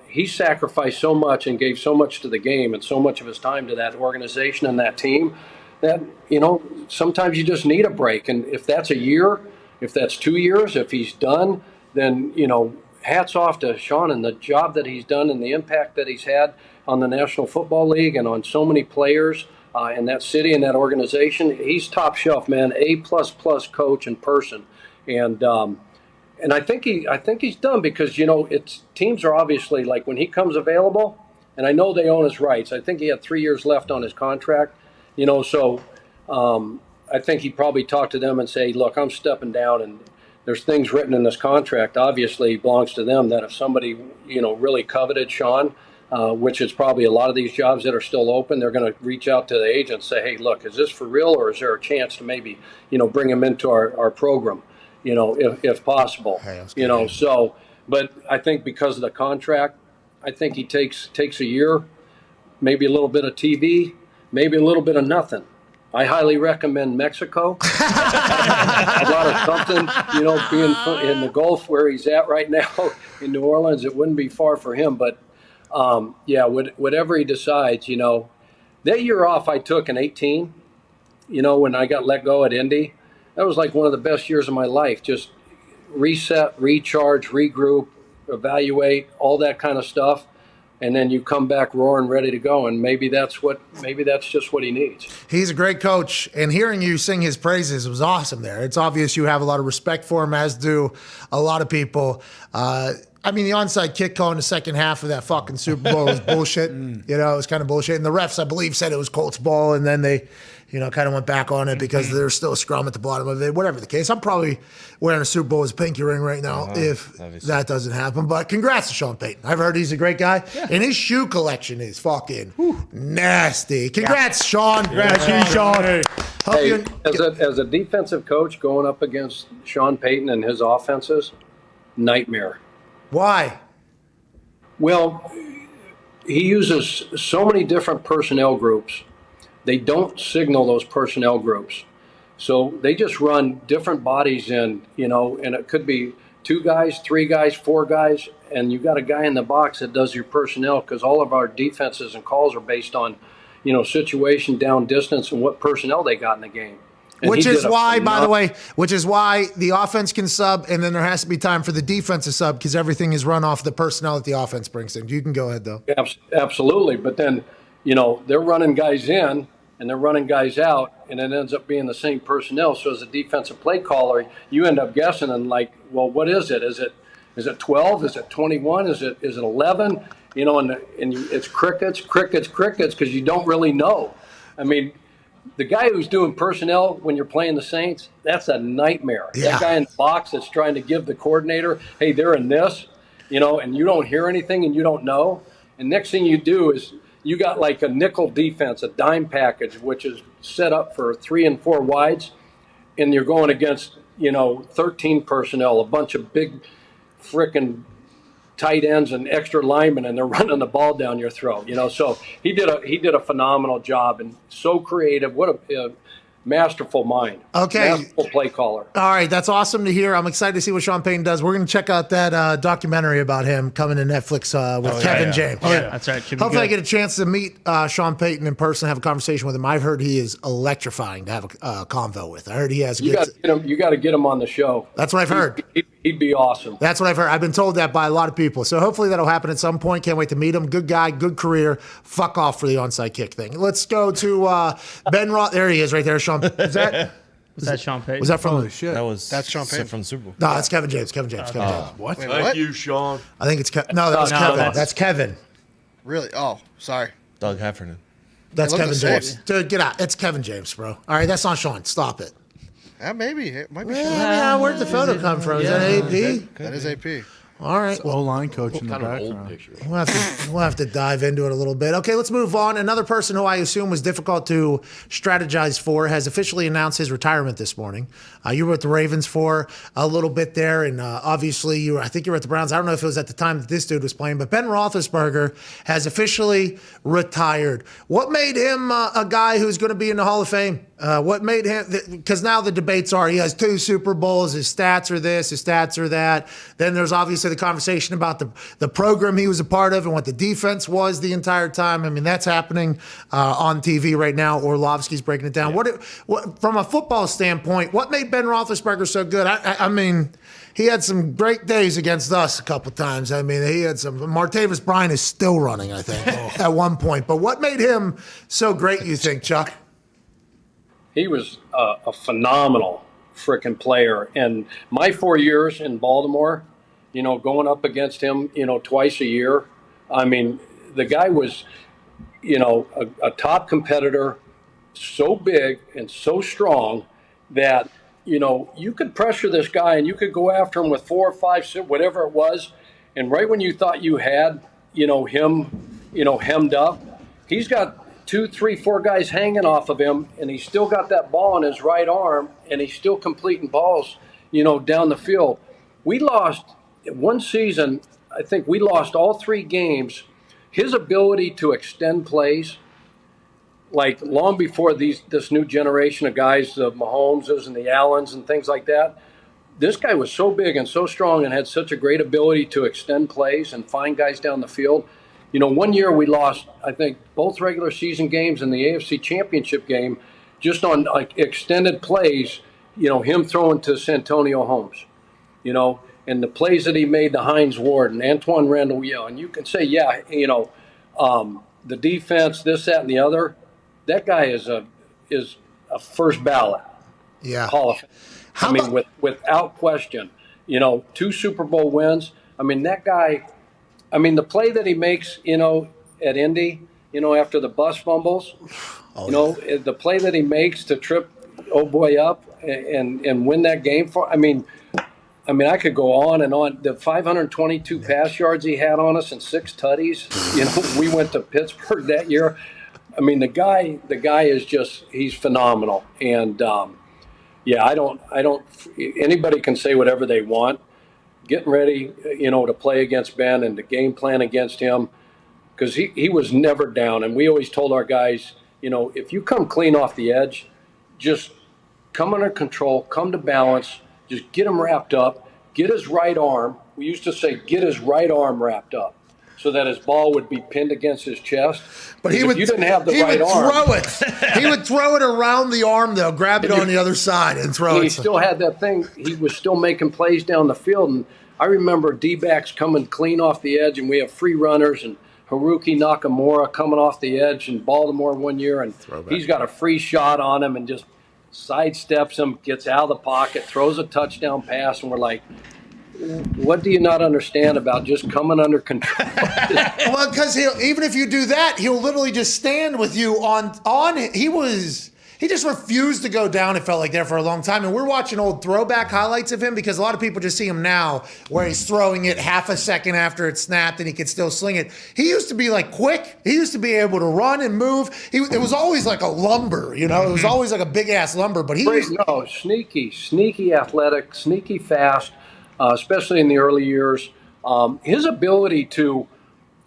he sacrificed so much and gave so much to the game and so much of his time to that organization and that team that, sometimes you just need a break. And if that's a year, if that's 2 years, if he's done, then, hats off to Sean and the job that he's done and the impact that he's had on the National Football League and on so many players in that city and that organization. He's top shelf, man, A++ coach and person. And I think he's done because, teams are obviously, when he comes available, and I know they own his rights. I think he had 3 years left on his contract, so I think he probably talked to them and say, look, I'm stepping down, and there's things written in this contract, obviously belongs to them, that if somebody, really coveted Sean, which is probably a lot of these jobs that are still open, they're going to reach out to the agent and say, hey, look, is this for real, or is there a chance to maybe, bring him into our program? If possible, so, but I think because of the contract, I think he takes a year, maybe a little bit of TV, maybe a little bit of nothing. I highly recommend Mexico. A lot of something, being in the Gulf where he's at right now in New Orleans, it wouldn't be far for him, but whatever he decides, that year off I took in 18, when I got let go at Indy, that was like one of the best years of my life. Just reset, recharge, regroup, evaluate, all that kind of stuff. And then you come back roaring, ready to go. And maybe that's just what he needs. He's a great coach. And hearing you sing his praises was awesome there. It's obvious you have a lot of respect for him, as do a lot of people. I mean, the onside kick call in the second half of that fucking Super Bowl was bullshit. You know, it was kind of bullshit. And the refs, I believe, said it was Colts ball, and then they, you know, kind of went back on it because there's still a scrum at the bottom of it. Whatever the case, I'm probably wearing a Super Bowl as a pinky ring right now if that doesn't happen. But congrats to Sean Payton. I've heard he's a great guy, and his shoe collection is fucking nasty. Congrats, Sean. Congrats, Sean. Hey, as a defensive coach going up against Sean Payton and his offenses, nightmare. Why? Well, he uses so many different personnel groups. They don't signal those personnel groups. So they just run different bodies in, you know, and it could be 2 guys, 3 guys, 4 guys, and you got a guy in the box that does your personnel, because all of our defenses and calls are based on, you know, situation, down, distance, and what personnel they got in the game. And which is why, by the way, the offense can sub, and then there has to be time for the defense to sub, because everything is run off the personnel that the offense brings in. You can go ahead, though. Absolutely. But then, you know, they're running guys in and they're running guys out, and it ends up being the same personnel. So as a defensive play caller, you end up guessing and like, well, what is it? Is it 12? Is it 21? Is it 11? You know, and it's crickets, because you don't really know. I mean, the guy who's doing personnel when you're playing the Saints, that's a nightmare. Yeah. That guy in the box that's trying to give the coordinator, hey, they're in this, you know, and you don't hear anything and you don't know. And next thing you do is you got like a nickel defense, a dime package, which is set up for 3 and 4 wides, and you're going against, you know, 13 personnel, a bunch of big frickin' tight ends and extra linemen, and they're running the ball down your throat, you know. So he did a phenomenal job, and so creative. What a masterful mind. Okay. Masterful play caller. All right, that's awesome to hear. I'm excited to see what Sean Payton does. We're going to check out that documentary about him coming to Netflix with Kevin James. Oh, yeah, that's right. Hopefully I get a chance to meet Sean Payton in person, have a conversation with him. I've heard he is electrifying to have a convo with. I heard he has. You got to get him on the show. That's what I've heard. He'd be awesome. That's what I've heard. I've been told that by a lot of people. So hopefully that'll happen at some point. Can't wait to meet him. Good guy, good career. Fuck off for the onside kick thing. Let's go to Ben Roth. There he is right there, Sean. Is that? Was that Sean Payton? Was that from? Holy shit. That's Sean Payton from the Super Bowl. No, that's Kevin James. Kevin James. What? Wait, Thank you, Sean. I think it's no, that was Kevin. that's- That's Kevin. Really? Oh, sorry. Doug Heffernan. That's They look Kevin the same. James. Dude, get out. It's Kevin James, bro. All right, that's not Sean. Stop it. Maybe. It might be Sean. Yeah, where'd the photo come from? Is that AP? That is AP. All right. O-line coach in the Kind of an old background. picture. We'll have to dive into it a little bit. Okay, let's move on. Another person who I assume was difficult to strategize for has officially announced his retirement this morning. You were with the Ravens for a little bit there, and obviously I think you were at the Browns. I don't know if it was at the time that this dude was playing, but Ben Roethlisberger has officially retired. What made him a guy who's going to be in the Hall of Fame? What made him, because now the debates are he has 2 Super Bowls, his stats are this, his stats are that. Then there's obviously the conversation about the program he was a part of and what the defense was the entire time. I mean, that's happening on TV right now. Orlovsky's breaking it down. Yeah. What from a football standpoint, what made Ben Roethlisberger so good? I mean, he had some great days against us a couple times. I mean, he had some. Martavis Bryant is still running, I think, at one point. But what made him so great, you think, Chuck? He was a phenomenal frickin' player. And my 4 years in Baltimore, you know, going up against him, you know, twice a year. I mean, the guy was, you know, a top competitor, so big and so strong that, you know, you could pressure this guy and you could go after him with 4 or 5, 6, whatever it was. And right when you thought you had, you know, him, you know, hemmed up, he's got 2, 3, 4 guys hanging off of him, and he's still got that ball in his right arm, and he's still completing balls, you know, down the field. We lost one season. I think we lost all 3 games. His ability to extend plays, like long before this new generation of guys, the Mahomeses and the Allens and things like that, this guy was so big and so strong and had such a great ability to extend plays and find guys down the field. You know, one year we lost, I think, both regular season games and the AFC Championship game just on like extended plays, you know, him throwing to Santonio Holmes, you know, and the plays that he made to Hines Ward and Antoine Randall, you know, and you can say, yeah, you know, the defense, this, that, and the other, that guy is a first ballot Hall of Fame. I mean, without question, you know, 2 Super Bowl wins. I mean, that guy, I mean, the play that he makes, at Indy, after the bus fumbles, the play that he makes to trip oh boy up and win that game for, I mean, I could go on and on. The 522 pass yards he had on us and 6 tutties. We went to Pittsburgh that year. I mean, the guy is just, he's phenomenal. And I don't. Anybody can say whatever they want. Getting ready, to play against Ben and to game plan against him, because he was never down. And we always told our guys, if you come clean off the edge, just come under control, come to balance, just get him wrapped up, get his right arm. We used to say, get his right arm wrapped up so that his ball would be pinned against his chest. But you didn't have the right arm. Throw it. He would throw it around the arm, though, grab it on the other side and throw it. He still had that thing. He was still making plays down the field. And I remember D-backs coming clean off the edge, and we have free runners, and Haruki Nakamura coming off the edge in Baltimore one year, and he's got a free shot on him and just sidesteps him, gets out of the pocket, throws a touchdown pass, and we're like, what do you not understand about just coming under control? Well, because even if you do that, he'll literally just stand with you on. He just refused to go down. It felt like there for a long time. And we're watching old throwback highlights of him because a lot of people just see him now where he's throwing it half a second after it's snapped and he can still sling it. He used to be like quick. He used to be able to run and move. It was always like a lumber, It was always like a big ass lumber. But sneaky athletic, sneaky fast, especially in the early years. His ability to,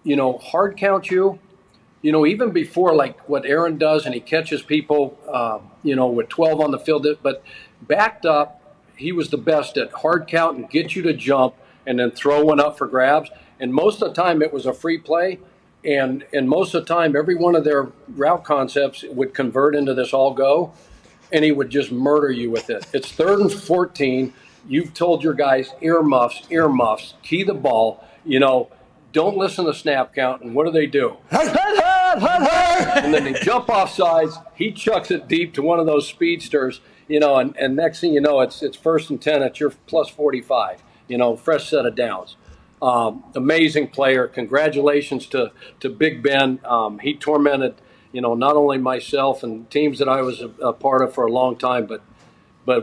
hard count you. Even before like what Aaron does and he catches people, with 12 on the field, but backed up, he was the best at hard count and get you to jump and then throw one up for grabs. And most of the time it was a free play. And most of the time, every one of their route concepts would convert into this all go, and he would just murder you with it. It's 3rd and 14. You've told your guys earmuffs, key the ball, don't listen to snap count. And what do? And then they jump off sides. He chucks it deep to one of those speedsters, and next thing you know, it's 1st and 10 at your plus 45, fresh set of downs. Amazing player. Congratulations to Big Ben. He tormented, not only myself and teams that I was a part of for a long time, but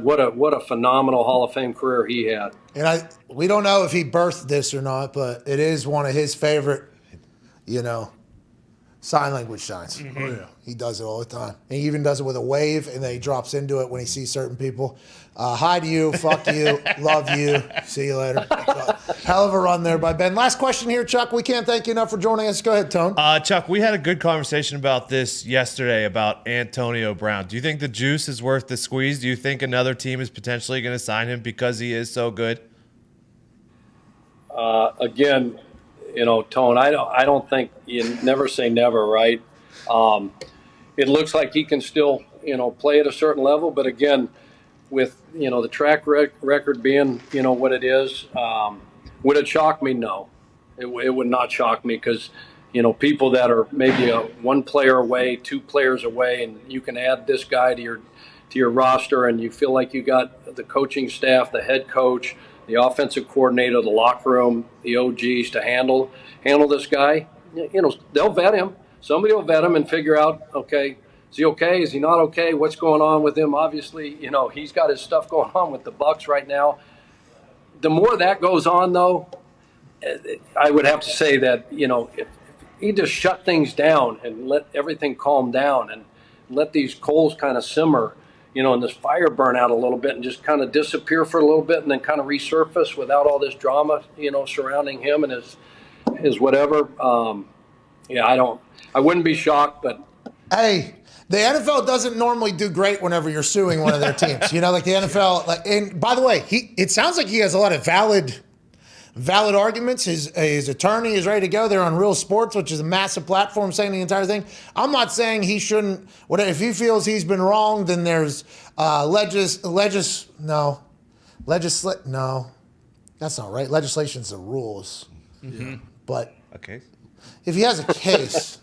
what a phenomenal Hall of Fame career he had. And we don't know if he birthed this or not, but it is one of his favorite, sign language signs. Mm-hmm. Oh, yeah. He does it all the time. And he even does it with a wave, and then he drops into it when he sees certain people. Hi to you, fuck you, love you, see you later. Hell of a run there by Ben. Last question here, Chuck. We can't thank you enough for joining us. Go ahead, Tone. Chuck, we had a good conversation about this yesterday about Antonio Brown. Do you think the juice is worth the squeeze? Do you think another team is potentially going to sign him because he is so good? Again, Tone, I don't think you never say never, right? It looks like he can still, play at a certain level, but again, with the track record being what it is, would it shock me? No, it would not shock me because people that are maybe one player away, 2 players away, and you can add this guy to your roster, and you feel like you got the coaching staff, the head coach, the offensive coordinator, the locker room, the OGs to handle this guy. They'll vet him. Somebody will vet him and figure out, okay, is he okay? Is he not okay? What's going on with him? Obviously, he's got his stuff going on with the Bucs right now. The more that goes on, though, I would have to say that, if he just shut things down and let everything calm down and let these coals kind of simmer, and this fire burn out a little bit and just kind of disappear for a little bit and then kind of resurface without all this drama, surrounding him and his whatever. I wouldn't be shocked, but. Hey, the NFL doesn't normally do great whenever you're suing one of their teams. Like the NFL, and by the way, it sounds like he has a lot of valid arguments. His attorney is ready to go. They're on Real Sports, which is a massive platform saying the entire thing. I'm not saying he shouldn't. If he feels he's been wrong, then there's no, that's not right. Legislation's the rules. Mm-hmm. But okay, if he has a case.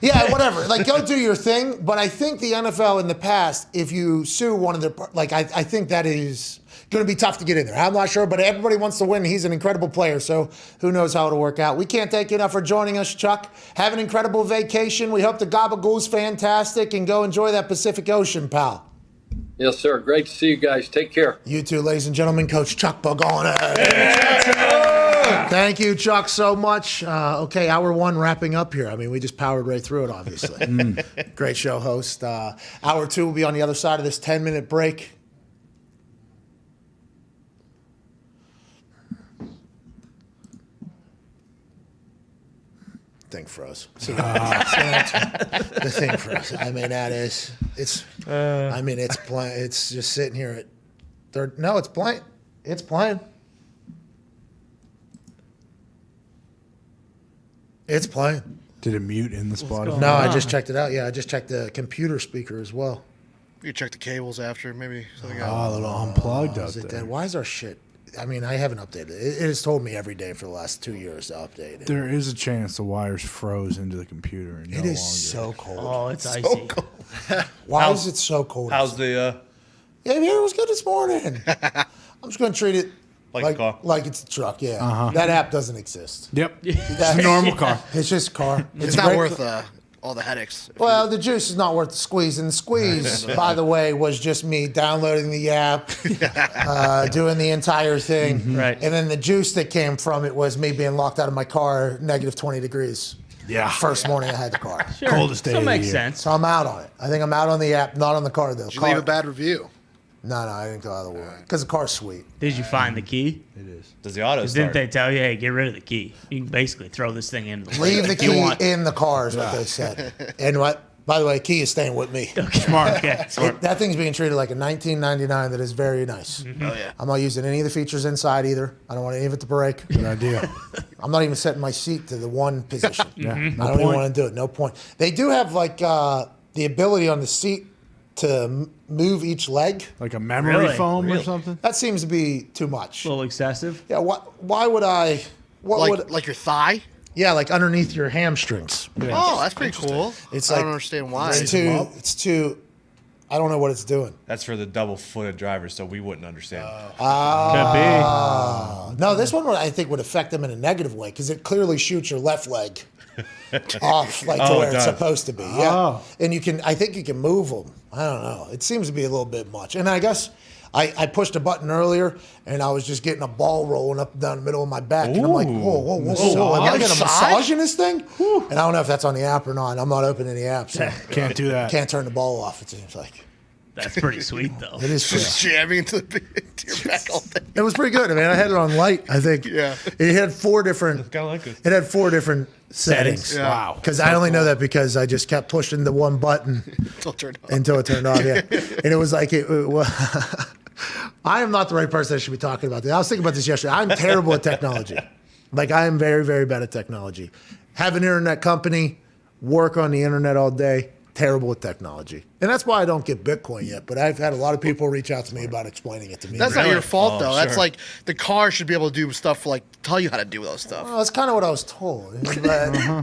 Yeah, whatever. Like, go do your thing. But I think the NFL in the past, if you sue one of their, like, I think that is going to be tough to get in there. I'm not sure, but everybody wants to win. He's an incredible player, so who knows how it'll work out. We can't thank you enough for joining us, Chuck. Have an incredible vacation. We hope the Gabagool's fantastic, and go enjoy that Pacific Ocean, pal. Yes, sir. Great to see you guys. Take care. You too, ladies and gentlemen. Coach Chuck Pagano. Thank you, Chuck, so much. Okay, hour one wrapping up here. I mean, we just powered right through it, obviously. Great show host. Hour two will be on the other side of this 10-minute break. Thing froze. The thing froze. I mean, it's playing. It's just sitting here at third. No, it's playing. It's playing. It's playing. Did it mute in the spot? No, I just checked it out. Yeah, I just checked the computer speaker as well. You can check the cables after, maybe something Oh, a else. little unplugged up Is it there. dead? Why is our shit? I mean, I haven't updated it. It has told me every day for the last 2 years to update it. There is a chance the wires froze into the compuper. And It is so cold. Oh, it's icy. Why is it so cold? How's the Yeah, it was good this morning. I'm just going to treat it Like a car? like it's a truck, yeah. That app doesn't exist. Yep. It's a normal car. It's just a car. It's not worth all the headaches. Well, the juice is not worth the squeeze. And the squeeze, by the way, was just me downloading the app, doing the entire thing. Right. And then the juice that came from it was me being locked out of my car, negative 20 degrees. Yeah. First morning I had the car. Sure. Coldest day So of the makes year. sense. So I'm out on it. I think I'm out on the app, not on the car, though. Did you leave a bad review? No, I didn't go out of the way. Because the car's sweet. Did you find the key? does the auto Didn't start? they tell you, hey, get rid of the key? You can basically throw this thing into the Leave lake the if you key want. in the car is what they said. And what? By the way, key is staying with me. Smart. Okay. That thing's being treated like a 1999 that is very nice. Mm-hmm. Oh, yeah. I'm not using any of the features inside either. I don't want any of it to break. Good idea. I'm not even setting my seat to the one position. Yeah. I No don't even point. want to do it. No point. They do have like the ability on the seat to move each leg. Like a memory Really? foam or Really? something? That seems to be too much. A little excessive. Yeah. Why would I? What would? Like your thigh? Yeah, like underneath your hamstrings. Oh, that's pretty cool. It's I like- don't understand why. It's too. It's too. I don't know what it's doing. That's for the double-footed drivers, so we wouldn't understand. No, this one I think would affect them in a negative way because it clearly shoots your left leg off like to Oh, it where it's does. supposed to be. Yeah, Oh. and I think you can move them. I don't know. It seems to be a little bit much. And I guess I pushed a button earlier and I was just getting a ball rolling up down the middle of my back, and I'm like, whoa. Am I getting a massage in this thing? And I don't know if that's on the app or not. I'm not opening the app, so Can't do that. can't turn the ball off. It seems like That's pretty sweet, though. it is. Just jamming into your back all day. It was pretty good. I mean, I had it on light. I think. Yeah. It had four different. Kind of like it. It had four different settings. Yeah. Wow. Because I only know that because I just kept pushing the one button Until it turned on. until it turned off. Yeah, and it was like I am not the right person that should be talking about this. I was thinking about this yesterday. I'm terrible at technology. Like I am very, very bad at technology. Have an internet company, work on the internet all day. Terrible with technology, and that's why I don't get Bitcoin yet. But I've had a lot of people reach out to me about explaining it to me. That's not your fault, though. That's sure. like the car should be able to do stuff like tell you how to do those stuff. Well, that's kind of what I was told. But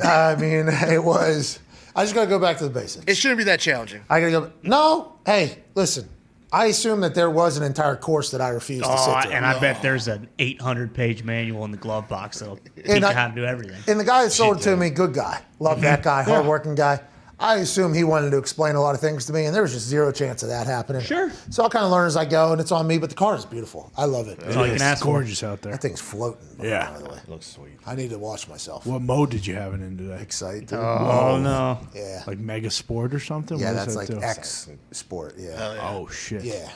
I mean, it was. I just got to go back to the basics. It shouldn't be that challenging. I got to go. No, hey, listen. I assume that there was an entire course that I refused to sit through. And I bet there's an 800-page manual in the glove box that'll teach And you I- how to do everything. And the guy that sold it to me, good guy. Love that guy, hardworking guy. I assume he wanted to explain a lot of things to me, and there was just zero chance of that happening. Sure. So I'll kind of learn as I go, and it's on me, but the car is beautiful. I love it. That's all you can ask for. Gorgeous out there. That thing's floating, Yeah. by the way. Looks sweet. I need to watch myself. What mode did you have it in today? Excited. Oh, no. Yeah. Like Mega Sport or something? Yeah, What does that's that like do? X Sport. Yeah. Oh, shit. Yeah.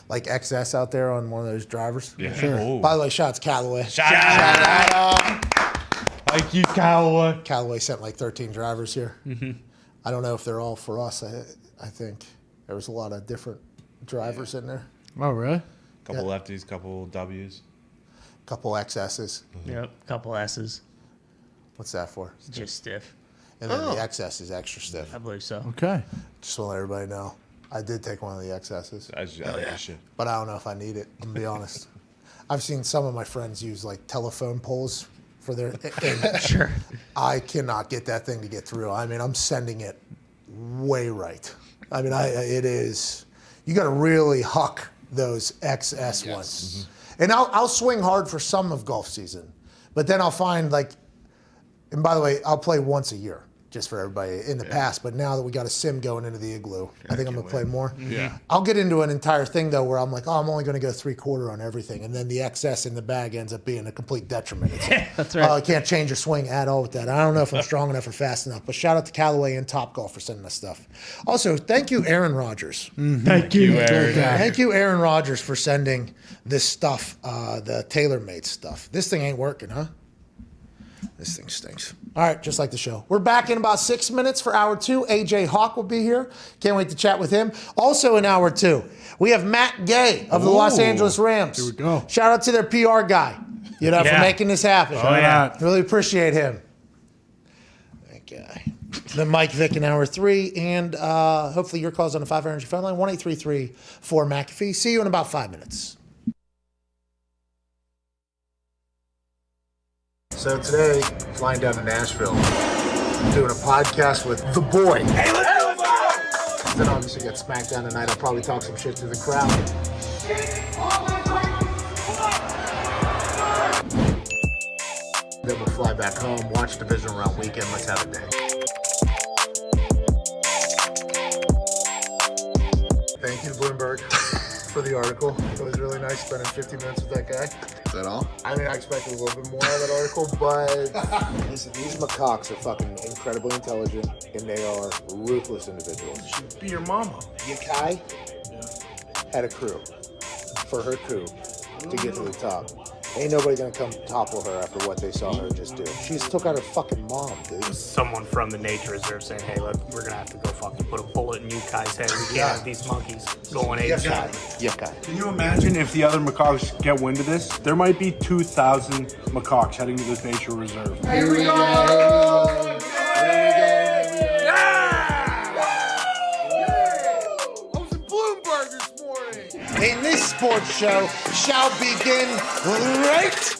Like XS out there on one of those drivers. Yeah. Sure. By the way, shots Callaway. Shout out. Thank you, Callaway. Callaway sent like 13 drivers here. I don't know if they're all for us. I think there was a lot of different drivers in there. Oh, really? Couple lefties, couple W's. Couple XSs. Yep, couple S's. What's that for? Just stiff. And then the XS is extra stiff. I believe so. Okay. Just want to let everybody know. I did take one of the XSs, I like that shit. but I don't know if I need it, to be honest. I've seen some of my friends use like telephone poles for their. Sure. I cannot get that thing to get through. I mean, I'm sending it way right. I mean, it is. You got to really huck those XS ones. And I'll swing hard for some of golf season, but then I'll find like. And by the way, I'll play once a year, just for everybody in the past. But now that we got a sim going into the Igloo, I think I'm going to play more. Yeah. I'll get into an entire thing, though, where I'm like, I'm only going to go 3/4 on everything. And then the excess in the bag ends up being a complete detriment. That's right. I can't change your swing at all with that. I don't know if I'm strong enough or fast enough. But shout out to Callaway and Topgolf for sending us stuff. Also, thank you, Aaron Rodgers. Thank you, Aaron. Thank you, Aaron Rodgers, for sending this stuff, the TaylorMade stuff. This thing ain't working, huh? This thing stinks. All right, just like the show. We're back in about 6 minutes for hour 2. AJ Hawk will be here. Can't wait to chat with him. Also in hour 2, we have Matt Gay of the Los Angeles Rams. Here we go. Shout out to their PR guy, for making this happen. Oh, yeah. Really appreciate him. That guy. Then Mike Vick in hour 3, and hopefully your calls on the 5 Energy phone line, 1-833-4-McAfee. See you in about 5 minutes. So today, flying down to Nashville, doing a podcast with the boy. Hey, let's do it! Then obviously get smacked down tonight. I'll probably talk some shit to the crowd. Then we'll fly back home, watch Divisional Round weekend. Let's have a day. Thank you to Bloomberg for the article. It was really nice spending 50 minutes with that guy. Is that all? I mean, I expected a little bit more out of that article, but listen, these macaques are fucking incredibly intelligent, and they are ruthless individuals. Should be your mama. Yakai had a crew for her coup to get to the top. Ain't nobody gonna come topple her after what they saw her just do. She just took out her fucking mom, dude. Someone from the nature reserve saying, hey, look, we're gonna have to go fucking put a bullet in you Kai's head. We can't have these monkeys going apeshit. Yakai. Can you imagine if the other macaques get wind of this? There might be 2,000 macaques heading to this nature reserve. Here we go! And this sports show shall begin right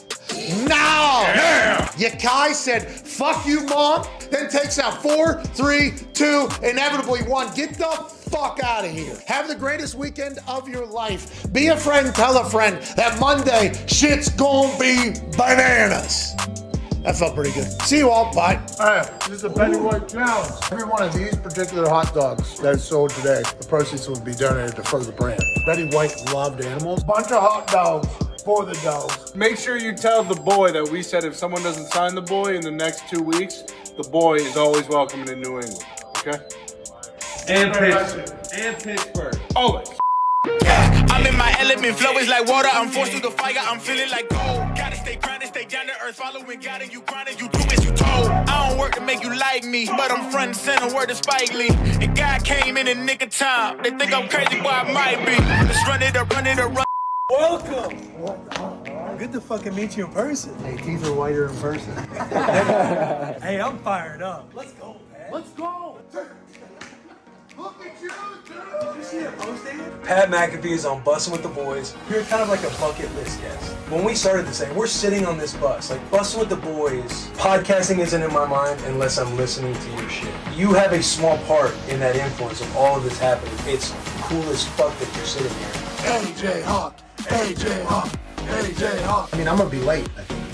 now. Yeah. Yakai said, fuck you, Mom, then takes out 4, 3, 2, inevitably 1. Get the fuck out of here. Have the greatest weekend of your life. Be a friend, tell a friend that Monday shit's gonna be bananas. That felt pretty good. See you all. Bye. Hey, this is a Betty White challenge. Every one of these particular hot dogs that is sold today, the proceeds will be donated to further the brand. Betty White loved animals. Bunch of hot dogs for the dogs. Make sure you tell the boy that we said if someone doesn't sign the boy in the next 2 weeks, the boy is always welcome in New England. Okay? And Pittsburgh. Always. I'm in my element, flow is like water. I'm forced through the fire, I'm feeling like gold. Gotta stay grounded, stay down to earth. Following God and you grinding, you do as you told. I don't work to make you like me, but I'm front and center, word to Spike Lee. And God came in the nick of time. They think I'm crazy, but I might be. Let's run it up, run it up, run. Welcome. Good to fucking meet you in person. Hey, teeth are whiter in person. Hey, I'm fired up. Let's go, man. Let's go. Look at you, dude. Did you see that posting? Pat McAfee is on Bussin' with the Boys. You're kind of like a bucket list guest. When we started this thing, we're sitting on this bus, like Bussin' with the Boys. Podcasting isn't in my mind unless I'm listening to your shit. You have a small part in that influence of all of this happening. It's cool as fuck that you're sitting here. AJ Hawk, AJ Hawk, AJ Hawk. I mean, I'm gonna be late.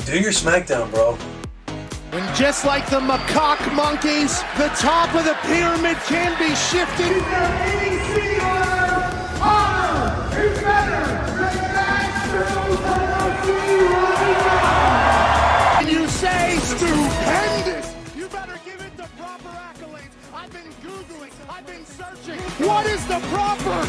Do your SmackDown, bro. And just like the macaque monkeys, the top of the pyramid can be shifted. Is there any singular honor is better than that to and you say stupendous? You better give it the proper accolades. I've been Googling, I've been searching. What is the proper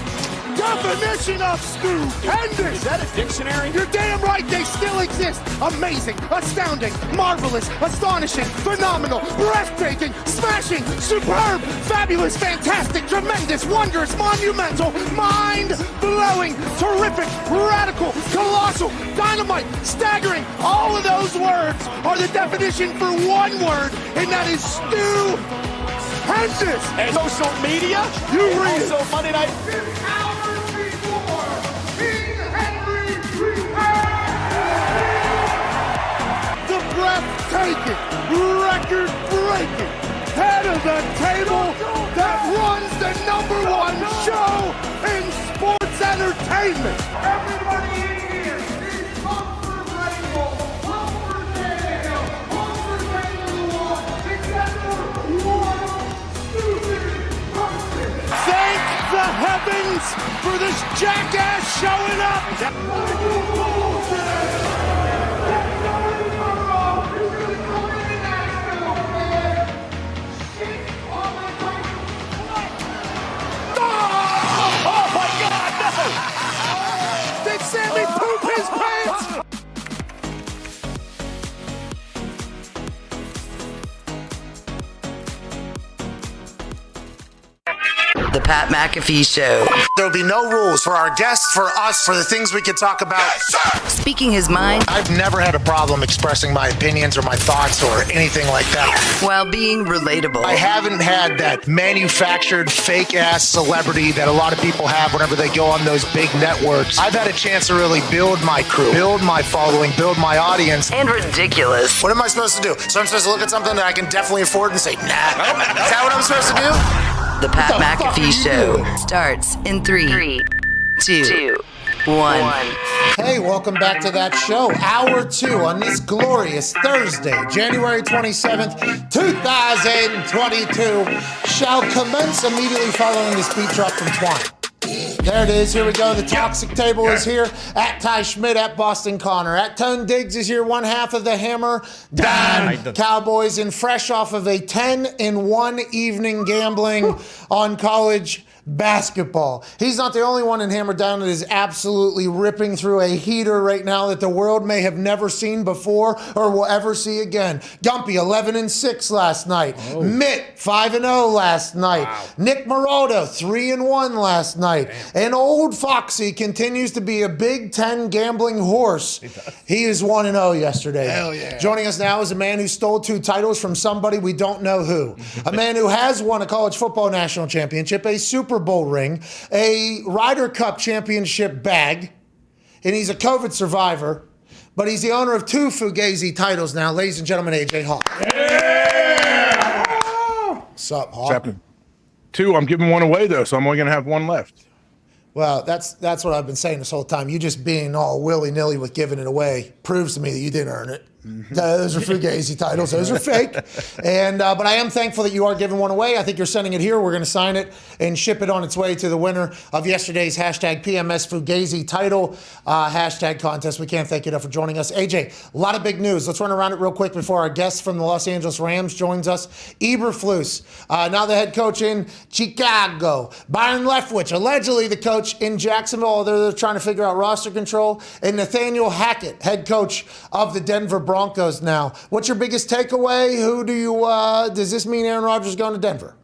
definition of stupendous? Is that a dictionary? You're damn right, they still exist. Amazing, astounding, marvelous, astonishing, phenomenal, breathtaking, smashing, superb, fabulous, fantastic, tremendous, wondrous, monumental, mind-blowing, terrific, radical, colossal, dynamite, staggering. All of those words are the definition for one word, and that is stupendous. And social media, you read it. Also Monday night. 6 hours before King Henry returns. The breath entertainment. Everybody in here, it's Comfort Radio. Comfort Radio. Comfort Radio 1. Except for one stupid person. Thank the heavens for this jackass showing up. Oh my God, no! Did Sammy poop his pants? The Pat McAfee Show. There'll be no rules for our guests, for us, for the things we can talk about. Speaking his mind. I've never had a problem expressing my opinions or my thoughts or anything like that. While being relatable. I haven't had that manufactured fake-ass celebrity that a lot of people have whenever they go on those big networks. I've had a chance to really build my crew, build my following, build my audience. And ridiculous. What am I supposed to do? So I'm supposed to look at something that I can definitely afford and say, nah. Is that what I'm supposed to do? The Pat McAfee Show starts in 3, 2, 1. Hey, welcome back to that show. Hour 2 on this glorious Thursday, January 27th, 2022, shall commence immediately following this beat drop from Twine. There it is. Here we go. The toxic table is here. At Ty Schmidt, at Boston Connor. At Tone Diggs is here. One half of the Hammer. Dahn. Cowboys, and fresh off of a 10-1 evening gambling on college basketball. He's not the only one in Hammer Down that is absolutely ripping through a heater right now that the world may have never seen before or will ever see again. Gumpy, 11-6 last night. Mitt, 5-0 last night. Wow. Nick Marotta, 3-1 last night. Damn. And old Foxy continues to be a Big Ten gambling horse. He is 1-0 yesterday. Hell yeah. Joining us now is a man who stole 2 titles from somebody we don't know who. A man who has won a college football national championship, a Super Bowl ring, a Ryder Cup championship bag, and he's a COVID survivor, but he's the owner of 2 Fugazi titles now. Ladies and gentlemen, AJ Hawk. Yeah! What's up, Hawk? What's happening? 2, I'm giving 1 away, though, so I'm only going to have 1 left. Well, that's what I've been saying this whole time. You just being all willy-nilly with giving it away proves to me that you didn't earn it. Mm-hmm. Those are Fugazi titles. Those are fake. And but I am thankful that you are giving 1 away. I think you're sending it here. We're going to sign it and ship it on its way to the winner of yesterday's hashtag PMS Fugazi title hashtag contest. We can't thank you enough for joining us. AJ, a lot of big news. Let's run around it real quick before our guest from the Los Angeles Rams joins us. Eberflus, now the head coach in Chicago. Byron Leftwich, allegedly the coach in Jacksonville. They're trying to figure out roster control. And Nathaniel Hackett, head coach of the Denver Broncos now. What's your biggest takeaway? Who do you, does this mean Aaron Rodgers going to Denver?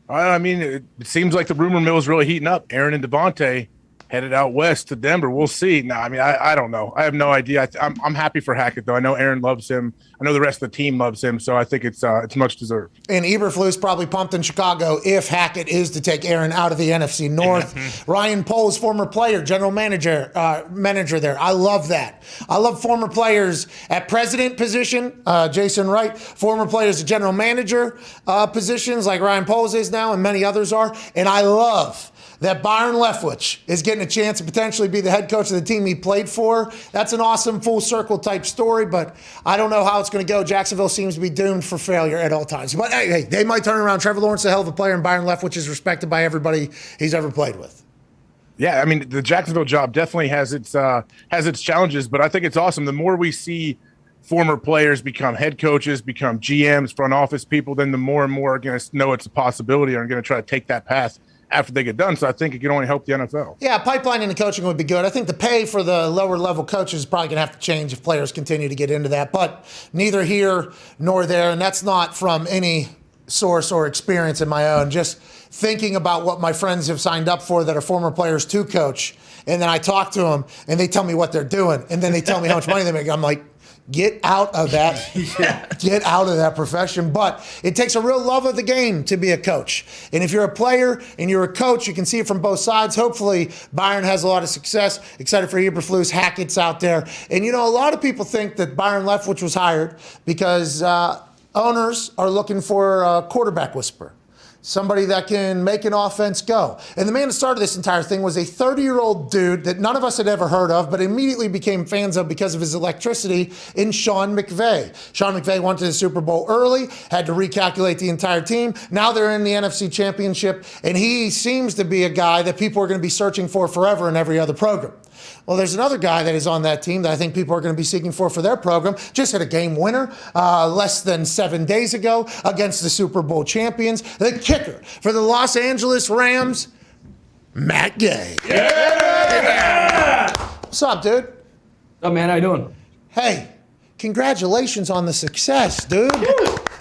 I mean, it seems like the rumor mill is really heating up. Aaron and Devontae headed out west to Denver. We'll see. No, I mean, I don't know. I have no idea. I'm happy for Hackett, though. I know Aaron loves him. I know the rest of the team loves him, so I think it's much deserved. And Eberflus probably pumped in Chicago if Hackett is to take Aaron out of the NFC North. Ryan Poles, former player, general manager there. I love that. I love former players at president position, Jason Wright, former players at general manager positions like Ryan Poles is now and many others are. And I love that Byron Leftwich is getting a chance to potentially be the head coach of the team he played for. That's an awesome full circle type story, but I don't know how it's going to go. Jacksonville seems to be doomed for failure at all times. But hey, they might turn around. Trevor Lawrence is a hell of a player, and Byron Leftwich is respected by everybody he's ever played with. Yeah, I mean, the Jacksonville job definitely has its challenges, but I think it's awesome. The more we see former players become head coaches, become GMs, front office people, then the more and more are going to know it's a possibility and are going to try to take that path after they get done. So I think it can only help the NFL. Yeah, pipelining the coaching would be good. I think the pay for the lower level coaches is probably going to have to change if players continue to get into that. But neither here nor there, and that's not from any source or experience in my own. Just thinking about what my friends have signed up for that are former players to coach, and then I talk to them, and they tell me what they're doing, and then they tell me how much money they make. I'm like, get out of that. Get out of that profession. But it takes a real love of the game to be a coach. And if you're a player and you're a coach, you can see it from both sides. Hopefully, Byron has a lot of success. Excited for Eberflus. Hackett's out there. And, you know, a lot of people think that Byron Leftwich was hired because owners are looking for a quarterback whisperer. somebody that can make an offense go. And the man that started this entire thing was a 30-year-old dude that none of us had ever heard of, but immediately became fans of because of his electricity in Sean McVay. Sean McVay went to the Super Bowl early, had to recalculate the entire team. Now they're in the NFC Championship, and he seems to be a guy that people are going to be searching for forever in every other program. Well, there's another guy that is on that team that I think people are going to be seeking for their program. Just hit a game winner less than 7 days ago against the Super Bowl champions. The kicker for the Los Angeles Rams, Matt Gay. Yeah! What's up, dude? What's up, man? How you doing? Hey, congratulations on the success, dude.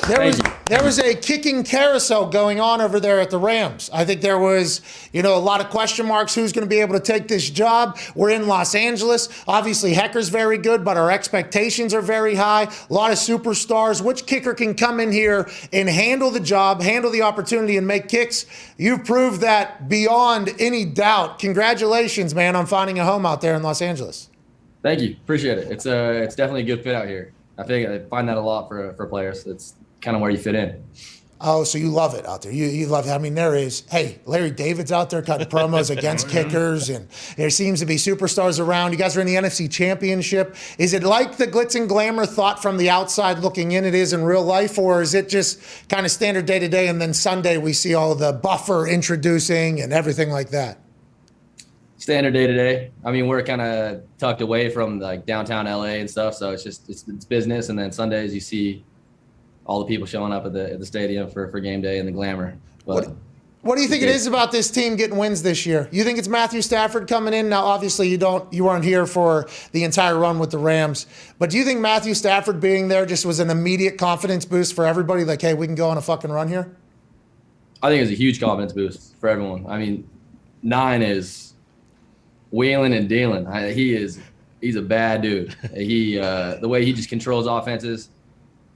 There was a kicking carousel going on over there at the Rams. I think there was, a lot of question marks. Who's going to be able to take this job? We're in Los Angeles. Obviously, Hecker's very good, but our expectations are very high. A lot of superstars. Which kicker can come in here and handle the job, handle the opportunity, and make kicks? You've proved that beyond any doubt. Congratulations, man, on finding a home out there in Los Angeles. Thank you. Appreciate it. It's definitely a good fit out here. I find that a lot for players. It's kind of where you fit in. Oh, so you love it out there. You love it. I mean, Larry David's out there cutting promos against kickers, and there seems to be superstars around. You guys are in the NFC Championship. Is it like the glitz and glamour thought from the outside looking in it is in real life, or is it just kind of standard day-to-day, and then Sunday we see all the buffer introducing and everything like that? Standard day-to-day. I mean, we're kind of tucked away from like downtown LA and stuff, so it's business, and then Sundays you see all the people showing up at the stadium for game day and the glamour. But what do you think it is about this team getting wins this year? You think it's Matthew Stafford coming in? Now, obviously, you weren't here for the entire run with the Rams, but do you think Matthew Stafford being there just was an immediate confidence boost for everybody? Like, hey, we can go on a fucking run here? I think it was a huge confidence boost for everyone. I mean, 9 is wheeling and dealing. He's a bad dude. The way he just controls offenses,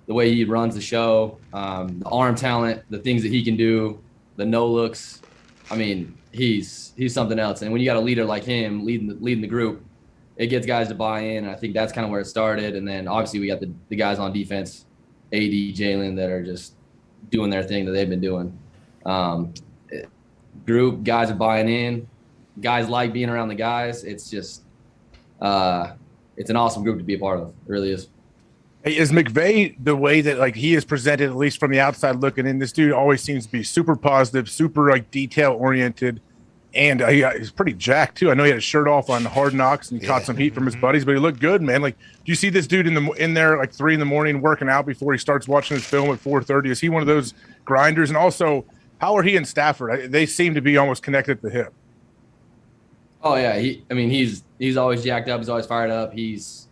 the way he runs the show, the arm talent, the things that he can do, the no looks. I mean, he's something else. And when you got a leader like him leading the group, it gets guys to buy in. And I think that's kind of where it started. And then obviously we got the guys on defense, AD, Jalen, that are just doing their thing that they've been doing. Group, guys are buying in. Guys like being around the guys. It's just, it's an awesome group to be a part of. It really is. Hey, is McVay the way that he is presented, at least from the outside looking in? This dude always seems to be super positive, super detail oriented, and he's pretty jacked too. I know he had his shirt off on Hard Knocks and he caught some heat from his buddies, but he looked good, man. Like, do you see this dude in there 3 a.m. working out before he starts watching his film at 4:30? Is he one of those grinders? And also, how are he and Stafford? They seem to be almost connected at the hip. Oh yeah, he's always jacked up. He's always fired up. He's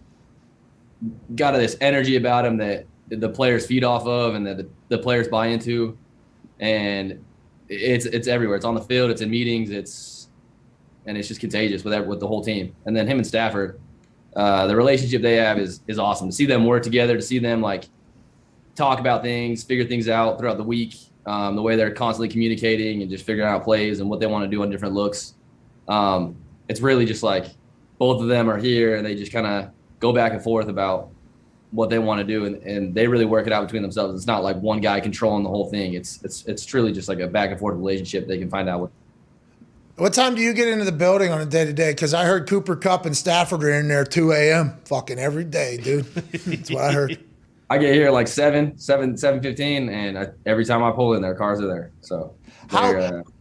got this energy about him that the players feed off of and that the players buy into, and it's everywhere. It's on the field, it's in meetings, it's just contagious with the whole team. And then him and Stafford, the relationship they have is awesome. To see them work together, to see them talk about things, figure things out throughout the week, the way they're constantly communicating and just figuring out plays and what they want to do on different looks. It's really just both of them are here and they just kind of go back and forth about what they want to do, and they really work it out between themselves. It's not like one guy controlling the whole thing. It's truly just a back and forth relationship they can find out. What time do you get into the building on a day-to-day? Because I heard Cooper Kupp and Stafford are in there 2 a.m. fucking every day, dude. That's what I heard. I get here 7:15, and every time I pull in, their cars are there. So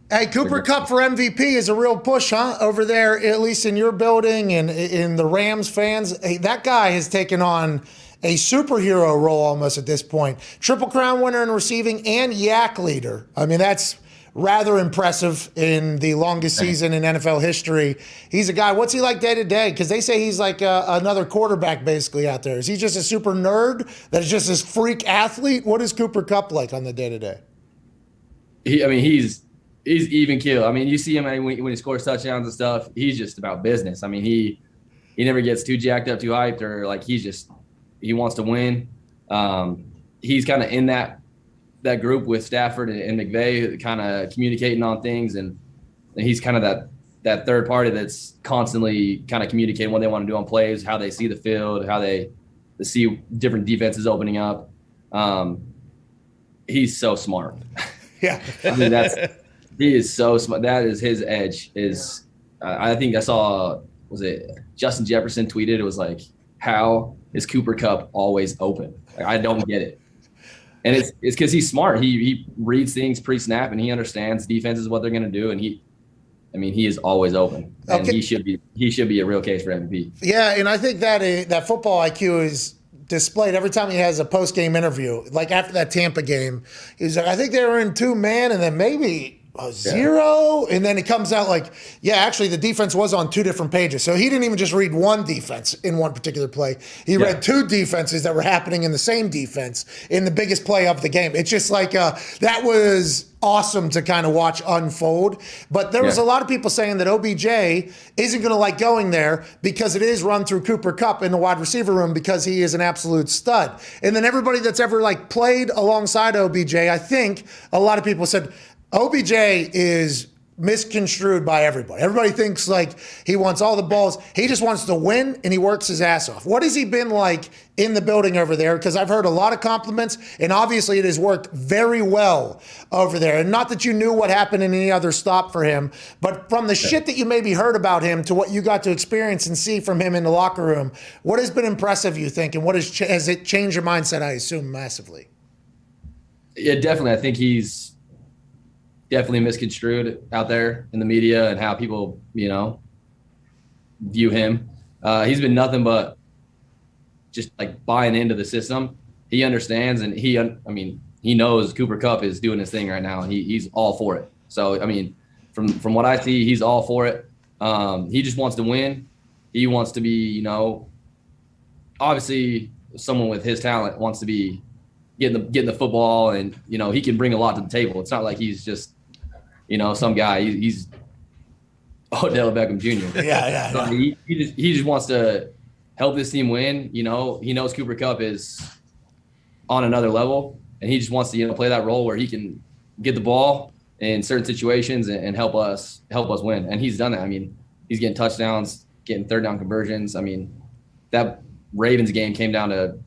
hey, Cooper Kupp for MVP is a real push, huh? Over there, at least in your building and in the Rams fans. Hey, that guy has taken on a superhero role almost at this point. Triple Crown winner in receiving and yak leader. I mean, that's rather impressive in the longest season in NFL history. He's a guy, what's he like day to day? Because they say he's like another quarterback basically out there. Is he just a super nerd that is just this freak athlete? What is Cooper Kupp like on the day to day? He's even keel. I mean, you see him when he scores touchdowns and stuff. He's just about business. I mean, he never gets too jacked up, too hyped, or he wants to win. He's kind of in that group with Stafford and McVay, kind of communicating on things, and he's kind of that third party that's constantly kind of communicating what they want to do on plays, how they see the field, how they see different defenses opening up. He's so smart. Yeah. I mean, he is so smart. That is his edge. I think I saw, was it Justin Jefferson tweeted? It was like, how is Cooper Kupp always open? Like, I don't get it. And it's because he's smart. He reads things pre-snap and he understands defenses, what they're going to do. And he is always open. And he should be a real case for MVP. Yeah, and I think that football IQ is displayed every time he has a post-game interview. Like after that Tampa game, he's like, I think they were in 2-man and then maybe a 0. And then it comes out like, yeah, actually the defense was on 2 different pages. So he didn't even just read one defense in one particular play. He read 2 defenses that were happening in the same defense in the biggest play of the game. It's just like that was awesome to kind of watch unfold. But there was a lot of people saying that OBJ isn't going to like going there because it is run through Cooper Kupp in the wide receiver room because he is an absolute stud. And then everybody that's ever like played alongside OBJ, I think a lot of people said OBJ is misconstrued by everybody. Everybody thinks like he wants all the balls. He just wants to win and he works his ass off. What has he been like in the building over there? Because I've heard a lot of compliments and obviously it has worked very well over there. And not that you knew what happened in any other stop for him, but from the shit that you maybe heard about him to what you got to experience and see from him in the locker room, what has been impressive, you think? And what has it changed your mindset, I assume, massively? Yeah, definitely. I think he's definitely misconstrued out there in the media and how people, view him. He's been nothing but just like buying into the system. He understands and he knows Cooper Kupp is doing his thing right now. He's all for it. So, I mean, from what I see, he's all for it. He just wants to win. He wants to be, obviously someone with his talent wants to be getting the football and, he can bring a lot to the table. It's not like he's just, some guy. He's Odell Beckham Jr. Yeah. So he just wants to help this team win. He knows Cooper Kupp is on another level, and he just wants to play that role where he can get the ball in certain situations and help us win. And he's done that. I mean, he's getting touchdowns, getting third down conversions. I mean, that Ravens game came down to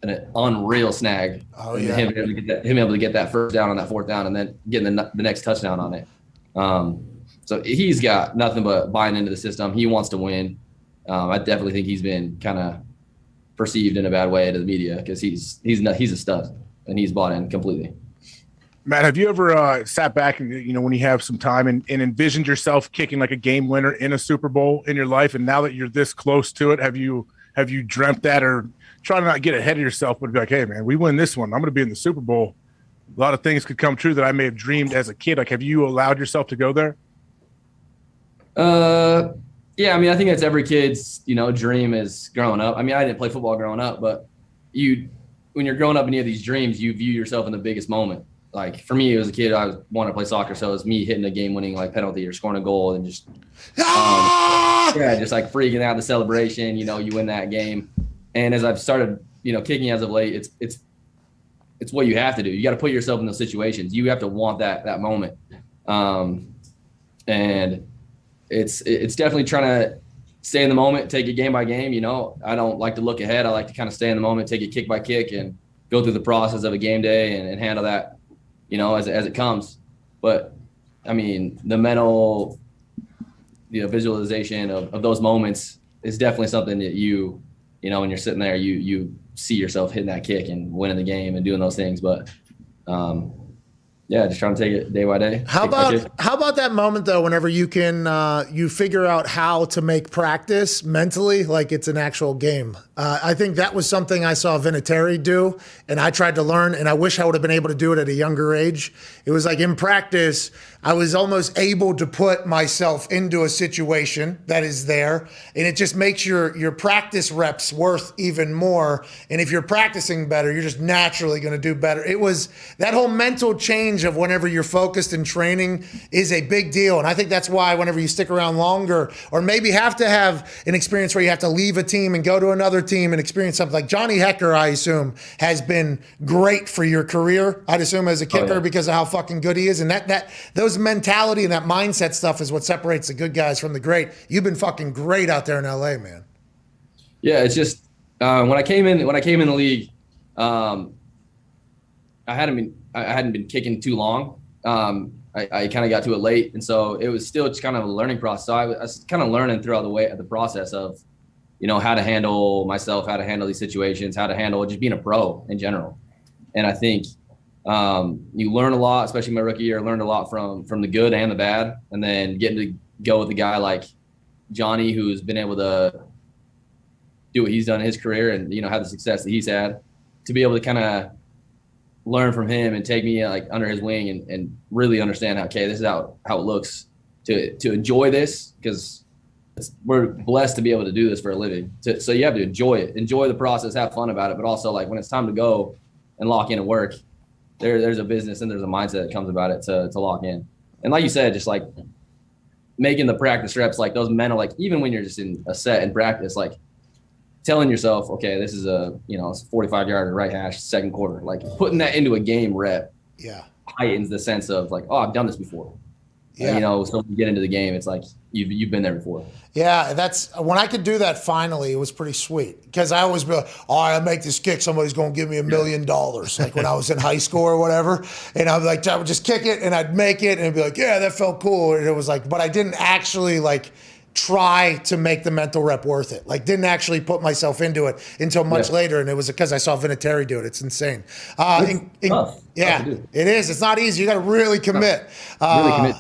an unreal snag. Oh, yeah. Him able to get that first down on that fourth down and then getting the next touchdown on it. So he's got nothing but buying into the system. He wants to win. I definitely think he's been kind of perceived in a bad way to the media because he's a stud and he's bought in completely. Matt, have you ever sat back and, when you have some time and envisioned yourself kicking like a game winner in a Super Bowl in your life? And now that you're this close to it, have you dreamt that or try to not get ahead of yourself, but be like, hey, man, we win this one, I'm going to be in the Super Bowl. A lot of things could come true that I may have dreamed as a kid. Like, have you allowed yourself to go there? Yeah, I mean, I think that's every kid's, dream is growing up. I mean, I didn't play football growing up, but when you're growing up and you have these dreams, you view yourself in the biggest moment. Like for me, as a kid, I wanted to play soccer, so it was me hitting a game-winning like penalty or scoring a goal and just, just like freaking out the celebration. You win that game. And as I've started, kicking as of late, it's what you have to do. You got to put yourself in those situations. You have to want that moment. And it's definitely trying to stay in the moment, take it game by game. I don't like to look ahead. I like to kind of stay in the moment, take it kick by kick, and go through the process of a game day and handle that, as it comes. But I mean, the mental, visualization of those moments is definitely something that when you're sitting there, you see yourself hitting that kick and winning the game and doing those things. But just trying to take it day by day. How about that moment though, whenever you can you figure out how to make practice mentally like it's an actual game? I think that was something I saw Vinatieri do, and I tried to learn, and I wish I would have been able to do it at a younger age. It was like in practice, I was almost able to put myself into a situation that is there, and it just makes your practice reps worth even more. And if you're practicing better, you're just naturally going to do better. It was that whole mental change of whenever you're focused in training is a big deal. And I think that's why whenever you stick around longer, or maybe have to have an experience where you have to leave a team and go to another team and experience something like Johnny Hecker, I assume, has been great for your career. I'd assume as a kicker because of how fucking good he is. And those mentality and that mindset stuff is what separates the good guys from the great. You've been fucking great out there in LA, man. Yeah, it's just when I came in the league, I hadn't been kicking too long. I kind of got to it late, and so it was still just kind of a learning process. So I was kind of learning throughout the process of, how to handle myself, how to handle these situations, how to handle just being a pro in general. And I think you learn a lot, especially my rookie year. I learned a lot from the good and the bad, and then getting to go with a guy like Johnny, who's been able to do what he's done in his career and have the success that he's had, to be able to kind of learn from him and take me like under his wing and really understand this is how it looks to enjoy this, because we're blessed to be able to do this for a living. So you have to enjoy the process, have fun about it, but also like when it's time to go and lock in and work, there's a business and there's a mindset that comes about it to lock in. And like you said, just like making the practice reps, like those mental, like even when you're just in a set and practice, like telling yourself, okay, this is a 45-yard right hash second quarter, like putting that into a game rep heightens the sense of like, oh, I've done this before. So when you get into the game, it's like you've been there before. Yeah, that's when I could do that finally, it was pretty sweet. Because I always be like, I make this kick, somebody's going to give me $1 million. Like when I was in high school or whatever. And I would just kick it and I'd make it and it'd be like, yeah, that felt cool. And it was like, but I didn't actually like try to make the mental rep worth it. Like didn't actually put myself into it until much later. And it was because I saw Vinatieri do it. It's insane. It is. It's not easy. You got to really commit. Really commit.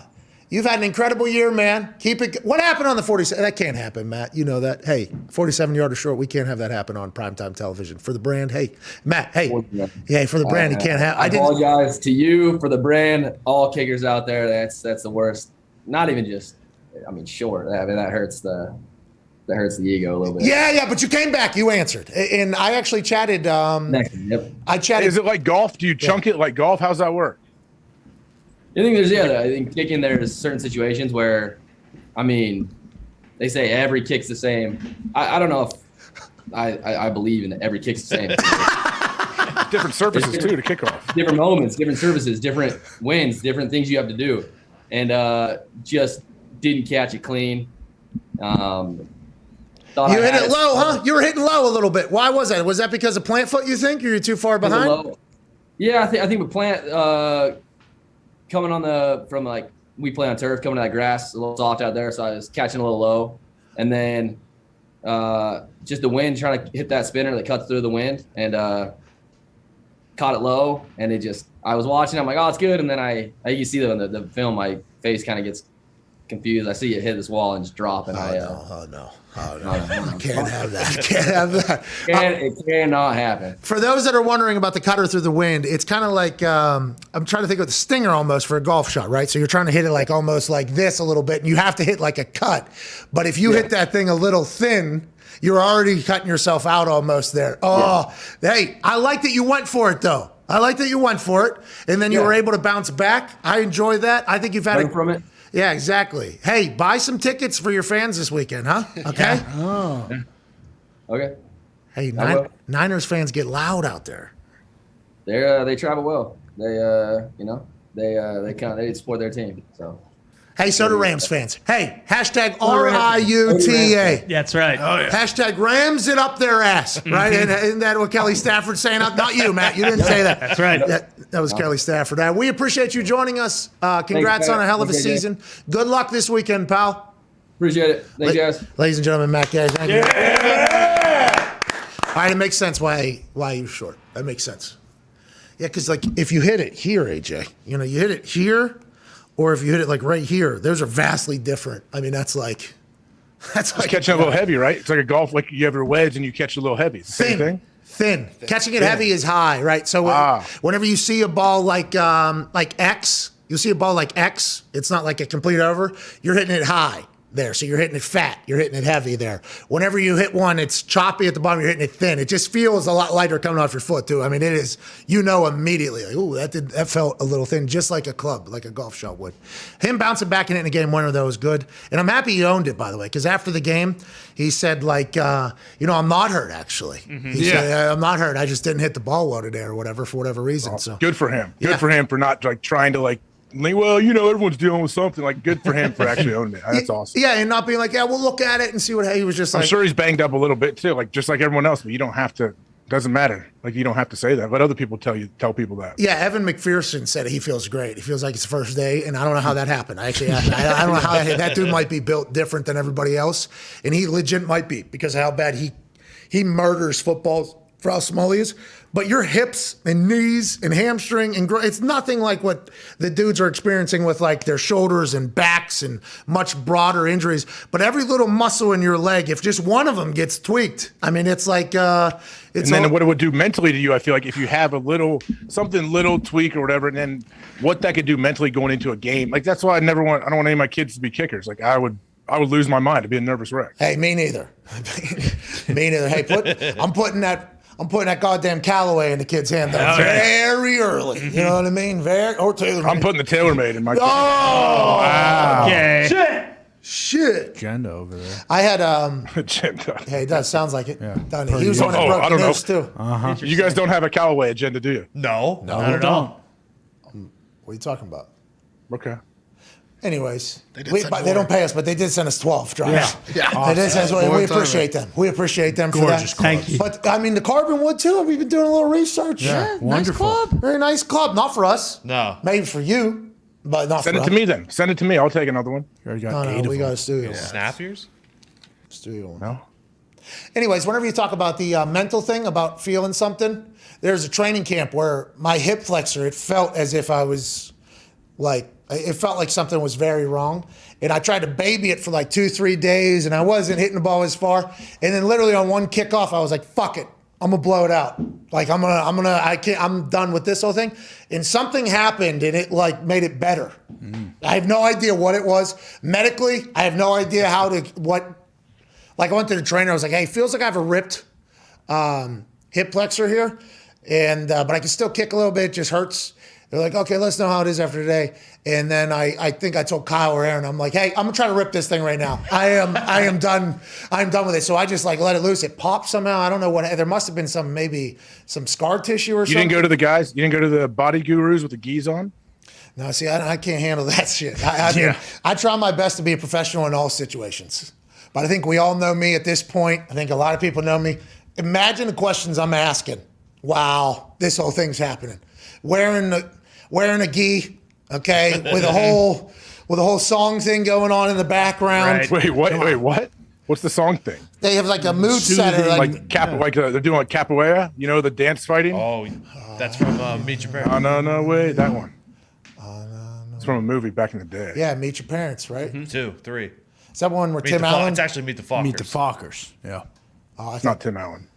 You've had an incredible year, man. Keep it. What happened on the 47? That can't happen, Matt. You know that. Hey, 47-yarder short. We can't have that happen on primetime television for the brand. Hey, Matt. Hey, for the brand, you can't have. I apologize to you for the brand. All kickers out there. That's the worst. Not even just. Short. I mean, that hurts the ego a little bit. Yeah. But you came back. You answered, and I actually chatted. I chatted. Is it like golf? Do you chunk it like golf? How's that work? I think kicking, there's certain situations where, they say every kick's the same. I don't know if I believe in every kick's the same. Different surfaces too to kick off. Different moments, different surfaces, different wins, different things you have to do, and just didn't catch it clean. You hit it low, huh? You were hitting low a little bit. Why was that? Was that because of plant foot, you think? Or you're too far behind? Yeah, I think with plant coming from we play on turf, coming to that grass, a little soft out there, so I was catching a little low. And then just the wind, trying to hit that spinner that cuts through the wind, and caught it low. And I was watching, I'm like, oh, it's good. And then you see the film, my face kind of gets confused. I see it hit this wall and just drop, and no. Can't have that. Can't have that. It cannot happen. For those that are wondering about the cutter through the wind, it's kind of like I'm trying to think of the stinger almost for a golf shot, right? So you're trying to hit it like almost like this a little bit, and you have to hit like a cut. But if you hit that thing a little thin, you're already cutting yourself out almost there. Hey, I like that you went for it though. I like that you went for it, and then you were able to bounce back. I enjoy that. I think you've had from it. Yeah, exactly. Hey, buy some tickets for your fans this weekend, huh? Okay. Okay. Hey, Niners fans get loud out there. They travel well. They support their team. So. Hey, so do Rams fans. Hey, hashtag RIUTA. That's right. Oh, yeah. Hashtag Rams it up their ass, right? And isn't that what Kelly Stafford's saying? Not you, Matt. You didn't say that. That's right. That was Kelly Stafford. We appreciate you joining us. Congrats on a hell of a season. Good luck this weekend, pal. Appreciate it. Thanks, guys. Ladies and gentlemen, Matt Gay. Thank you. All right, it makes sense why you're short. That makes sense. Yeah, because like if you hit it here, AJ, you hit it here, or if you hit it like right here, those are vastly different. That's like catching a little heavy, right? It's like a golf, like you have your wedge and you catch a little heavy. It's the same thing. Thin. Catching it heavy is high, right? So whenever you see a ball like X, you'll see a ball like X. It's not like a complete over. You're hitting it high there. So you're hitting it fat. You're hitting it heavy there. Whenever you hit one, it's choppy at the bottom. You're hitting it thin. It just feels a lot lighter coming off your foot too. It is, immediately. Like, ooh, that felt a little thin, just like a club, like a golf shot would. Him bouncing back and hitting a game winner though was good. And I'm happy he owned it, by the way, because after the game, he said I'm not hurt actually. Mm-hmm. He said, I'm not hurt. I just didn't hit the ball well today or whatever for whatever reason. So good for him. Good for him for not trying to everyone's dealing with something. Good for him for actually owning it. That's awesome. Yeah, and not being like, we'll look at it and see what he was just I'm sure he's banged up a little bit too, just like everyone else, but you don't have to doesn't matter. Like, you don't have to say that. Let other people tell people that. Yeah, Evan McPherson said he feels great. He feels like it's the first day, and I don't know how that happened. I don't know how that dude might be built different than everybody else, and he legit might be because of how bad he murders football for how small he is. But your hips and knees and hamstring and it's nothing like what the dudes are experiencing with like their shoulders and backs and much broader injuries. But every little muscle in your leg, if just one of them gets tweaked, I mean, it's like and then what it would do mentally to you, I feel like if you have something little tweak or whatever, and then what that could do mentally going into a game. Like that's why I don't want any of my kids to be kickers. Like I would lose my mind. I'd be a nervous wreck. Hey, me neither. Me neither. Hey, I'm putting that goddamn Callaway in the kid's hand though, very early. You know what I mean? Or TaylorMade. I'm putting the TaylorMade in my. Oh, wow. Okay. Shit. Agenda over there. I had agenda. Hey, it does. Sounds like it. Yeah. Doesn't it? He was on that broke I don't news know. too. You guys don't have a Callaway agenda, do you? No, not at all. What are you talking about? Okay. Anyways, They did they send don't pay us, but they did send us 12 drives. Yeah. They did send us, we appreciate them. We appreciate them for Gorgeous that. club. Thank you. But I mean, the Carbon Wood too. We've been doing a little research. Yeah, wonderful. Nice club. Very nice club. Not for us. No. Maybe for you, but not Send for it us. to me then. Send it to me. I'll take another one. You already got No, 8 of we them. got a studio one. Snap ears? Studio one. No. Anyways, whenever you talk about the mental thing, about feeling something, there's a training camp where my hip flexor, it felt as if I was it felt like something was very wrong. And I tried to baby it for like 2-3 days, and I wasn't hitting the ball as far. And then literally on one kickoff, I was like, fuck it. I'm gonna blow it out. Like I'm done with this whole thing. And something happened and it like made it better. I have no idea what it was. Medically, I have no idea like I went to the trainer, I was like, hey, feels like I have a ripped hip flexor here. And but I can still kick a little bit, it just hurts. They're like, okay, let's know how it is after today. And then I think I told Kyle or Aaron, I'm like, hey, I'm gonna try to rip this thing right now. I am done. I'm done with it. So I just like let it loose. It popped somehow. I don't know what. There must have been maybe some scar tissue or something. You didn't go to the guys. You didn't go to the body gurus with the gis on. No, see, I can't handle that shit. I try my best to be a professional in all situations. But I think we all know me at this point. I think a lot of people know me. Imagine the questions I'm asking. Wow, this whole thing's happening. Wearing a gi, okay, with a whole song thing going on in the background. Right. Wait, what? What's the song thing? They have like a mood setter, they're doing like capoeira. You know, the dance fighting. Oh, that's from Meet Your Parents. No, wait, that one. It's from a movie back in the day. Yeah, Meet Your Parents, right? 2, 3. Is that one where Meet Tim the Allen? It's actually Meet the Fockers. Meet the Fockers. Yeah. Oh, It's not Tim Allen.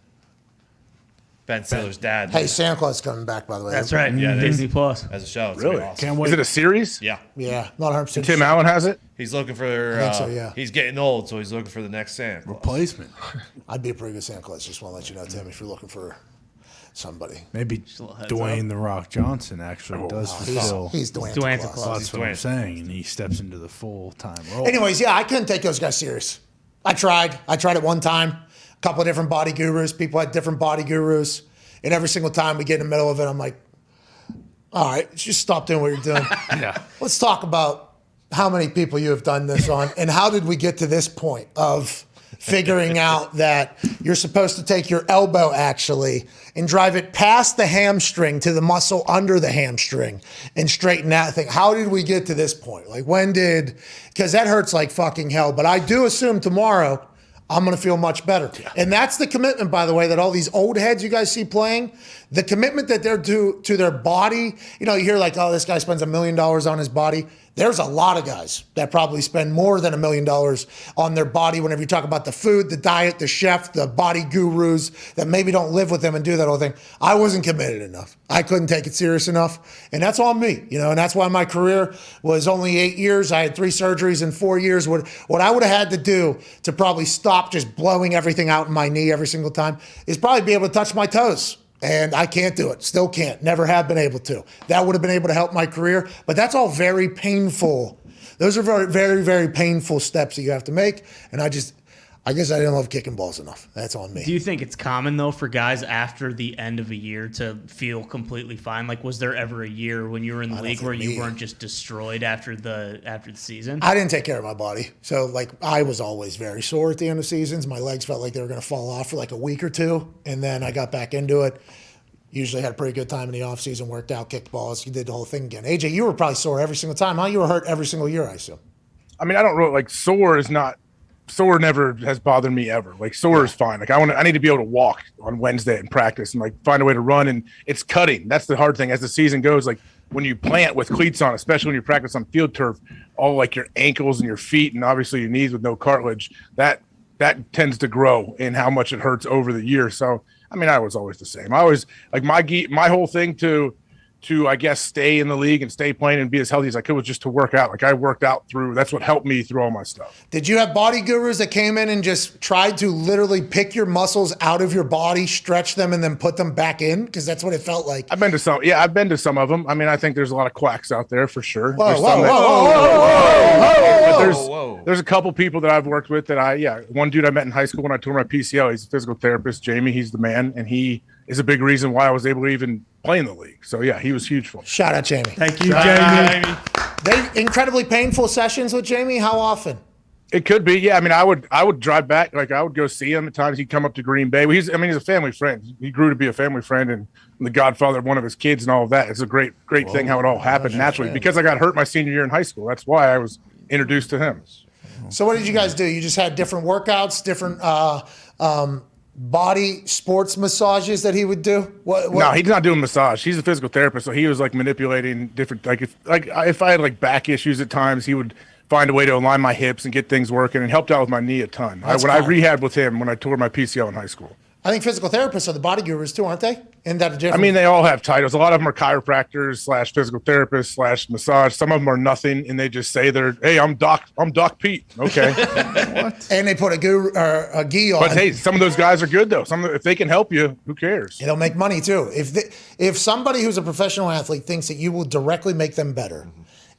Ben Stiller's dad. Hey, Santa Claus is coming back, by the way. That's right. Yeah, it is. Disney Plus. As a show. It's Really? gonna be awesome. Can't wait. Is it a series? Yeah. Yeah, not 100%. Tim Allen has it? He's looking for. I think so, yeah. He's getting old, so he's looking for the next Santa Claus. Replacement. I'd be a pretty good Santa Claus. Just want to let you know, Tim, if you're looking for somebody. Maybe Dwayne The Rock Johnson actually does fulfill. He's Dwayne Dwayne Claus. Well, that's what I'm Dwayne. saying, and he steps into the full-time role. Anyways, yeah, I couldn't take those guys serious. I tried it one time. A couple of different body gurus. People had different body gurus. And every single time we get in the middle of it, I'm like, all right, just stop doing what you're doing. Yeah. Let's talk about how many people you have done this on and how did we get to this point of figuring out that you're supposed to take your elbow actually and drive it past the hamstring to the muscle under the hamstring and straighten that thing. How did we get to this point? Like because that hurts like fucking hell. But I do assume tomorrow I'm going to feel much better. Yeah. And that's the commitment, by the way, that all these old heads you guys see playing, the commitment that they're to their body. You know, you hear like, oh, this guy spends $1 million on his body. There's a lot of guys that probably spend more than $1 million on their body whenever you talk about the food, the diet, the chef, the body gurus that maybe don't live with them and do that whole thing. I wasn't committed enough. I couldn't take it serious enough. And that's on me, you know, and that's why my career was only 8 years. I had 3 surgeries in 4 years. What I would have had to do to probably stop just blowing everything out in my knee every single time is probably be able to touch my toes. And I can't do it. Still can't. Never have been able to. That would have been able to help my career. But that's all very painful. Those are very, very, very painful steps that you have to make. And I guess I didn't love kicking balls enough. That's on me. Do you think it's common, though, for guys after the end of a year to feel completely fine? Like, was there ever a year when you were in the league where you weren't just destroyed after the season? I didn't take care of my body. So, like, I was always very sore at the end of seasons. My legs felt like they were going to fall off for like a week or two. And then I got back into it. Usually had a pretty good time in the offseason, worked out, kicked balls. You did the whole thing again. AJ, you were probably sore every single time, huh? You were hurt every single year, I assume. I mean, I don't really like sore never has bothered me ever. Like sore is fine. Like I need to be able to walk on Wednesday and practice and like find a way to run, and it's cutting. That's the hard thing as the season goes. Like when you plant with cleats on, especially when you practice on field turf, all like your ankles and your feet and obviously your knees with no cartilage, that tends to grow in how much it hurts over the year. So, I mean, I was always the same. I always like my whole thing to I guess stay in the league and stay playing and be as healthy as I could was just to work out. Like I worked out that's what helped me through all my stuff. Did you have body gurus that came in and just tried to literally pick your muscles out of your body, stretch them, and then put them back in? Because that's what it felt like. I've been to some of them. I mean, I think there's a lot of quacks out there for sure. There's a couple people that I've worked with one dude I met in high school when I tore my PCL. He's a physical therapist, Jamie. He's the man, and he is a big reason why I was able to even play in the league. So yeah, he was huge for me. Shout out Jamie. Thank you, Jamie. They incredibly painful sessions with Jamie. How often? It could be. Yeah. I mean, I would drive back. Like I would go see him at times. He'd come up to Green Bay. He's a family friend. He grew to be a family friend and the godfather of one of his kids and all of that. It's a great thing how it all happened naturally because I got hurt my senior year in high school. That's why I was introduced to him. So what did you guys do? You just had different workouts, different body sports massages that he would do? What? No, he's not doing massage. He's a physical therapist, so he was like manipulating different. Like if I had like back issues at times, he would find a way to align my hips and get things working, and helped out with my knee a ton. I rehabbed with him when I tore my PCL in high school. I think physical therapists are the body gurus too, aren't they? Isn't that a different? I mean, they all have titles. A lot of them are chiropractors / physical therapists / massage. Some of them are nothing, and they just say hey, I'm Doc Pete. Okay. What? And they put a gi on. But hey, some of those guys are good though. If they can help you, who cares? It'll make money too. If somebody who's a professional athlete thinks that you will directly make them better,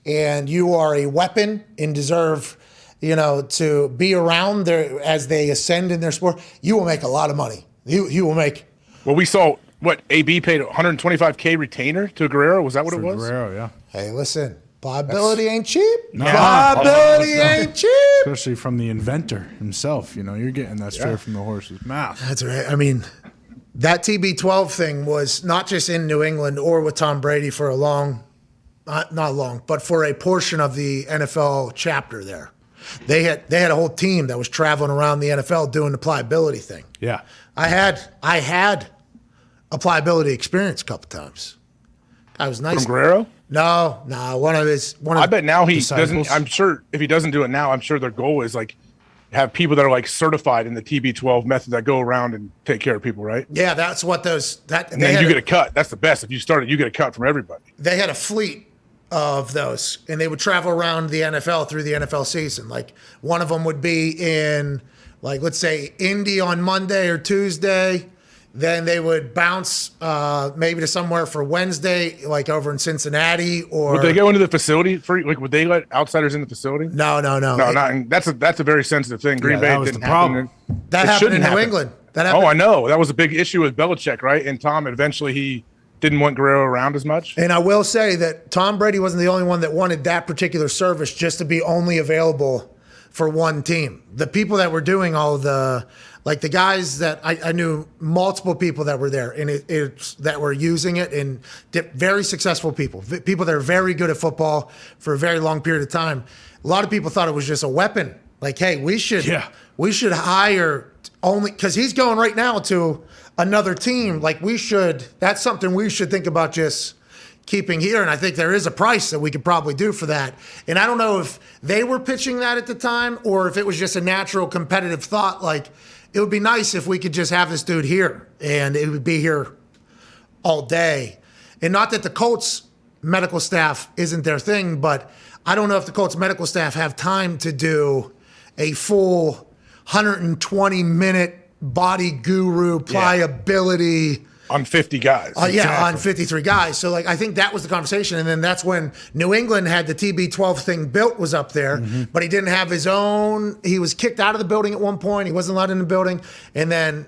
and you are a weapon and deserve, to be around there as they ascend in their sport, you will make a lot of money. You will make. Well, we saw what AB paid $125K retainer to Guerrero. Was that what it was? Guerrero, yeah. Hey, listen, pliability ain't cheap. No. Pliability ain't cheap. Especially from the inventor himself. You're getting that straight from the horse's mouth. That's right. I mean, that TB12 thing was not just in New England or with Tom Brady for but for a portion of the NFL chapter there. They had a whole team that was traveling around the NFL doing the pliability thing. Yeah. I had a pliability experience a couple times. I was nice. From Guerrero? No, I bet now he disciples. doesn't. I'm sure if he doesn't do it now, I'm sure their goal is like have people that are like certified in the TB12 method that go around and take care of people, right? Yeah, that's what those. And then you get a cut. That's the best. If you start it, you get a cut from everybody. They had a fleet of those, and they would travel around the NFL through the NFL season. Like one of them would be in, like, let's say Indy on Monday or Tuesday. Then they would bounce maybe to somewhere for Wednesday, like over in Cincinnati. Or would they go into the facility would they let outsiders in the facility? No. That's a very sensitive thing. Green Bay didn't happen. That happened in New England. I know. That was a big issue with Belichick, right? And Tom eventually he didn't want Guerrero around as much. And I will say that Tom Brady wasn't the only one that wanted that particular service just to be only available for one team. The people that were doing all of the guys that I knew, multiple people that were there and that were using it, and very successful people that are very good at football for a very long period of time. A lot of people thought it was just a weapon. Like, hey, we should hire only because he's going right now to another team. Like that's something we should think about just keeping here. And I think there is a price that we could probably do for that. And I don't know if they were pitching that at the time or if it was just a natural competitive thought. Like, it would be nice if we could just have this dude here and it would be here all day. And not that the Colts medical staff isn't their thing, but I don't know if the Colts medical staff have time to do a full 120-minute body guru pliability on 50 guys. On 53 guys. So, like, I think that was the conversation. And then that's when New England had the TB12 thing built, was up there, but he didn't have his own. He was kicked out of the building at one point. He wasn't allowed in the building. And then,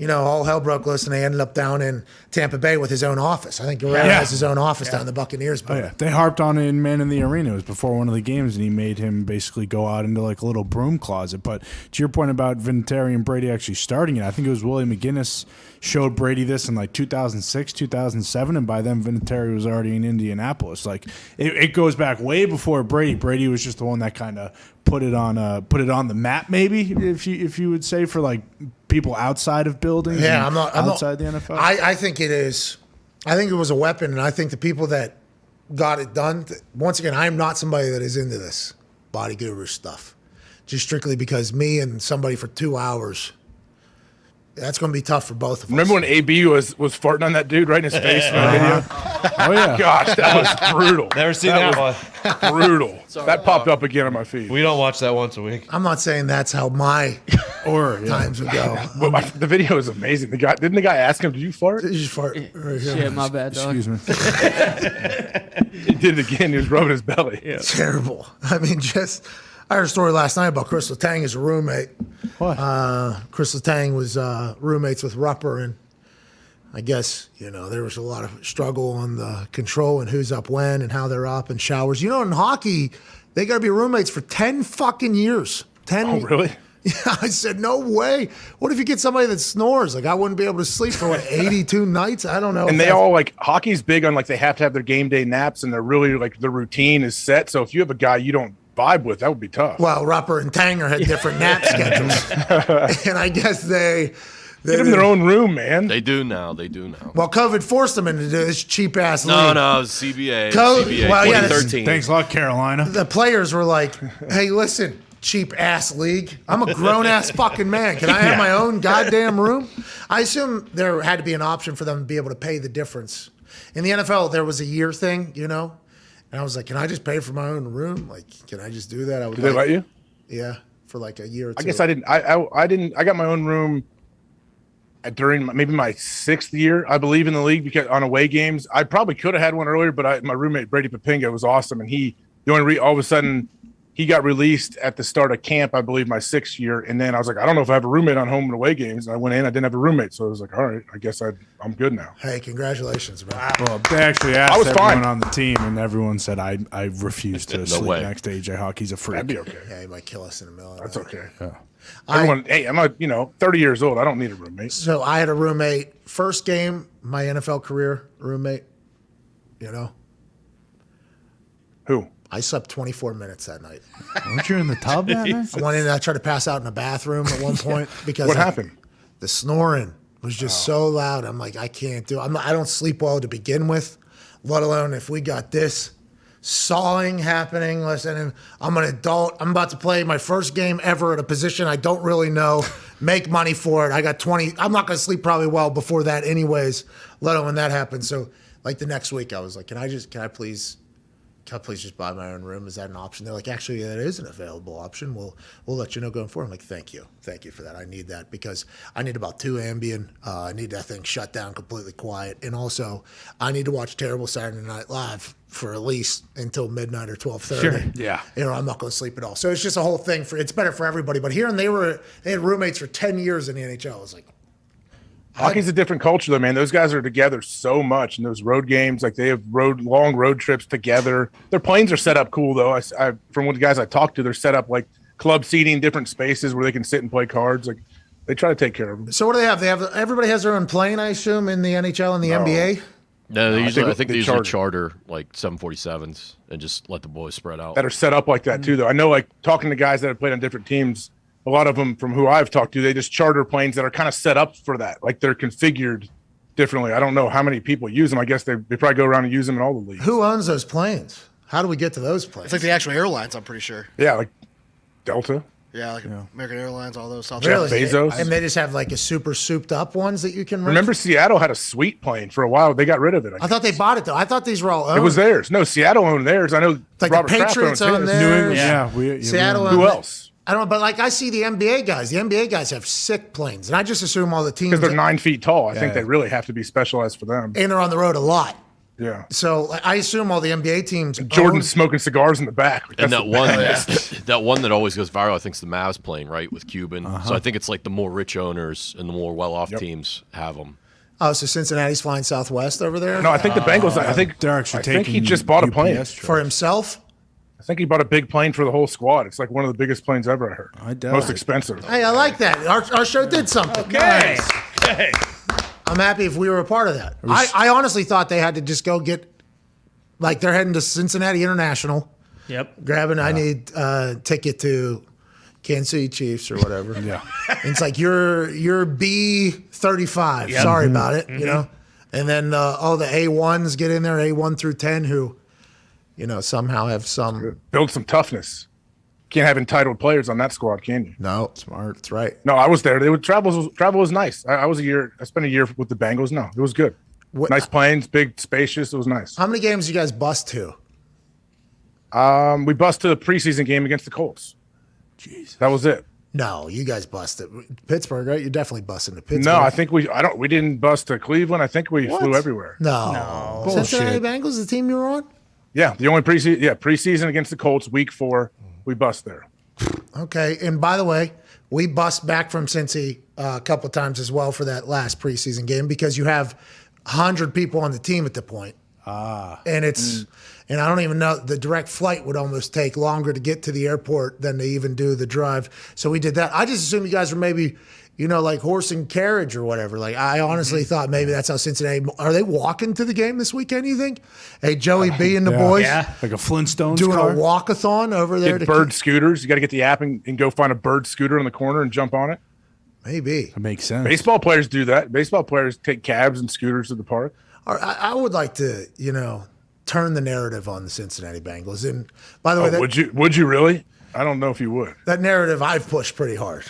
all hell broke loose, and they ended up down in Tampa Bay with his own office. I think Guerrero has his own office down in the Buccaneers building. They harped on it in Man in the Arena. It was before one of the games, and he made him basically go out into like a little broom closet. But to your point about Vinatieri and Brady actually starting it, I think it was Willie McGinnis showed Brady this in like 2006, 2007, and by then Vinatieri was already in Indianapolis. Like it goes back way before Brady. Brady was just the one that kind of put it on the map, maybe if you would say, for like people outside of buildings. Yeah, I'm not outside the NFL. I think it is. I think it was a weapon, and I think the people that got it done. Once again, I am not somebody that is into this body guru stuff, just strictly because me and somebody for 2 hours. That's going to be tough for both of us. Remember when AB was farting on that dude right in his face in that video? Oh, yeah. Gosh, that was brutal. Never seen that one. Brutal. That popped up again on my feed. We don't watch that once a week. I'm not saying that's how my times would go. Well, the video is amazing. Didn't the guy ask him, "Did you fart?" Did you fart? Right here. Shit, my bad, dog. Excuse me. He did it again. He was rubbing his belly. Yeah. Terrible. I mean, I heard a story last night about Chris Letang as a roommate. What? Chris Letang was roommates with Rupper, and I guess, there was a lot of struggle on the control and who's up when and how they're up and showers. In hockey, they got to be roommates for 10 fucking years. 10. Oh, really? Yeah, I said, no way. What if you get somebody that snores? Like, I wouldn't be able to sleep for, 82 nights? I don't know. And they all, hockey's big on, they have to have their game day naps, and they're really, their routine is set. So if you have a guy you don't vibe with, that would be tough. Well, Rupper and Tanger had different nap schedules. And I guess they get them their own room, man. They do now. Well, COVID forced them into this cheap-ass league. No, it was CBA. CBA 2013. Thanks a lot, Carolina. The players were like, hey, listen, cheap-ass league. I'm a grown-ass fucking man. Can I have my own goddamn room? I assume there had to be an option for them to be able to pay the difference. In the NFL, there was a year thing, And I was like, can I just pay for my own room? Like, can I just do that? Did they let you? Yeah, for a year or two. I guess I didn't. I didn't. I got my own room during maybe my 6th year, I believe, in the league, because on away games. I probably could have had one earlier, but my roommate Brady Papinga was awesome, and all of a sudden he got released at the start of camp, I believe, my 6th year, and then I was like, I don't know if I have a roommate on home and away games. And I went in, I didn't have a roommate, so I was like, all right, I guess I'm good now. Hey, congratulations, man. Well, they actually asked everyone on the team, and everyone said, I refuse to sleep next to AJ Hawk. He's a freak. That'd be okay. Yeah, he might kill us in the middle of That's okay. Yeah. I'm not, 30 years old. I don't need a roommate. So I had a roommate, first game, my NFL career roommate, Who? I slept 24 minutes that night. Weren't you in the tub that night? I went in and I tried to pass out in the bathroom at one point because what happened? The snoring was just so loud. I'm like, I can't do it. I don't sleep well to begin with, let alone if we got this sawing happening. Listen, I'm an adult. I'm about to play my first game ever at a position I don't really know, make money for it. I got 20. I'm not going to sleep probably well before that anyways, let alone when that happens. So the next week I was like, can I please just buy my own room? Is that an option? They're like, actually, that is an available option. We'll let you know going forward. I'm like, thank you for that. I need that because I need about 2 Ambien. I need that thing shut down, completely quiet, and also I need to watch terrible Saturday Night Live for at least until midnight or 12:30. Sure. Yeah. I'm not going to sleep at all. So it's just a whole thing it's better for everybody. But here they had roommates for 10 years in the NHL. I was like, hockey's a different culture, though, man. Those guys are together so much in those road games. They have long road trips together. Their planes are set up cool, though. From what the guys I talked to, they're set up like club seating, different spaces where they can sit and play cards. They try to take care of them. So what do they have? Everybody has their own plane, I assume, in the NHL and the NBA? No, I think they usually charter 747s and just let the boys spread out. That are set up like that, too, though. I know, talking to guys that have played on different teams, a lot of them from who I've talked to, they just charter planes that are kind of set up for that. They're configured differently. I don't know how many people use them. I guess they probably go around and use them in all the leagues. Who owns those planes? How do we get to those planes? It's like the actual airlines, I'm pretty sure. Yeah, like Delta. Yeah, American Airlines, all those. Jeff Bezos. And they just have a super souped up ones that you can rent? Remember Seattle had a sweet plane for a while. They got rid of it. I thought they bought it, though. I thought these were all owned. It was theirs. No, Seattle owned theirs. I know Robert the Patriots owned theirs. New England. Yeah. Seattle owned Who else? I don't know, but like I see the NBA guys. The NBA guys have sick planes, and I just assume all the teams Because they're 9 feet tall. I think they really have to be specialized for them. and they're on the road a lot. Yeah. So I assume all the NBA teams. Jordan's smoking cigars in the back. And That's that the one, best. that one that always goes viral, I think, is the Mavs playing, right, with Cuban. So I think it's like the more rich owners and the more well-off teams have them. Oh, so Cincinnati's flying Southwest over there? No, I think the Bengals. I think they're actually I think he taking just bought a plane UPS for himself. I think he bought a big plane for the whole squad. It's like one of the biggest planes ever. I heard. I doubt Most it. expensive. Hey, I like that. Our show did something. Okay. I'm happy if we were a part of that. I honestly thought they had to just go get, like they're heading to Cincinnati International. Yep. Grabbing, I need a ticket to Kansas City Chiefs or whatever. Yeah. And it's like you're B35. Yep. Sorry about it, you know. And then all the A1s get in there, A1 through 10, who, you know, somehow have some Build some toughness. Can't have entitled players on that squad, can you? No, smart. That's right. No, I was there. They would travel. Travel was nice. I was a year. I spent a year with the Bengals. No, it was good. Nice planes, big, spacious. It was nice. How many games you guys bust to? We busted a preseason game against the Colts. Jeez. That was it. No, you guys busted Pittsburgh, right? You're definitely busting to Pittsburgh. No, I think we didn't bust to Cleveland. I think we flew everywhere. No. Bullshit. Cincinnati Bengals, the team you were on? Yeah, the only preseason against the Colts, week 4, we bust there. Okay, and by the way, we bust back from Cincy a couple of times as well for that last preseason game because you have 100 people on the team at the point. And it's and I don't even know, the direct flight would almost take longer to get to the airport than to even do the drive. So we did that. I just assumed you guys were maybe, you know, like horse and carriage or whatever. Like I honestly thought maybe that's how Cincinnati. Are they walking to the game this weekend? You think? Hey, Joey B and the boys, like a Flintstones doing car. a walkathon over there. Get bird scooters. You got to get the app and go find a bird scooter in the corner and jump on it. Maybe That makes sense. Baseball players do that. Baseball players take cabs and scooters to the park. I would like to, you know, turn the narrative on the Cincinnati Bengals. And by the way, Would you really? I don't know if you would. that narrative I've pushed pretty hard.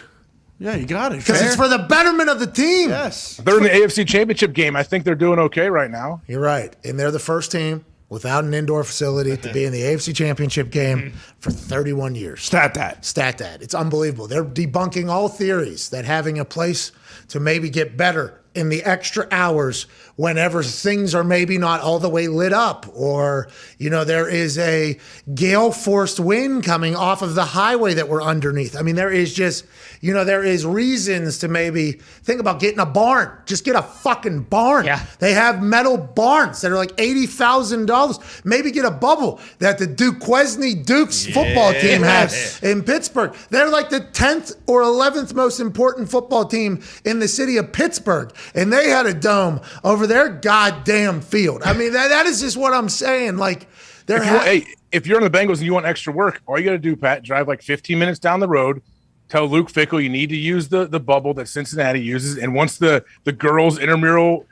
Yeah, you got it. Because it's for the betterment of the team. Yes. They're in the AFC Championship game. I think they're doing okay right now. You're right. And they're the first team without an indoor facility to be in the AFC Championship game for 31 years. Stat that. It's unbelievable. They're debunking all theories that having a place to maybe get better in the extra hours whenever things are maybe not all the way lit up, or, you know, there is a gale forced wind coming off of the highway that we're underneath. I mean, there is just, you know, there is reasons to maybe think about getting a barn. Just get a fucking barn. Yeah. They have metal barns that are like $80,000. Maybe get a bubble that the Duquesne Dukes football team has in Pittsburgh. They're like the 10th or 11th most important football team in the city of Pittsburgh. And they had a dome over their goddamn field. I mean, that is just what I'm saying. Like, if you're in the Bengals and you want extra work, all you got to do, Pat, drive like 15 minutes down the road. Tell Luke Fickell you need to use the bubble that Cincinnati uses, and once the girls intramural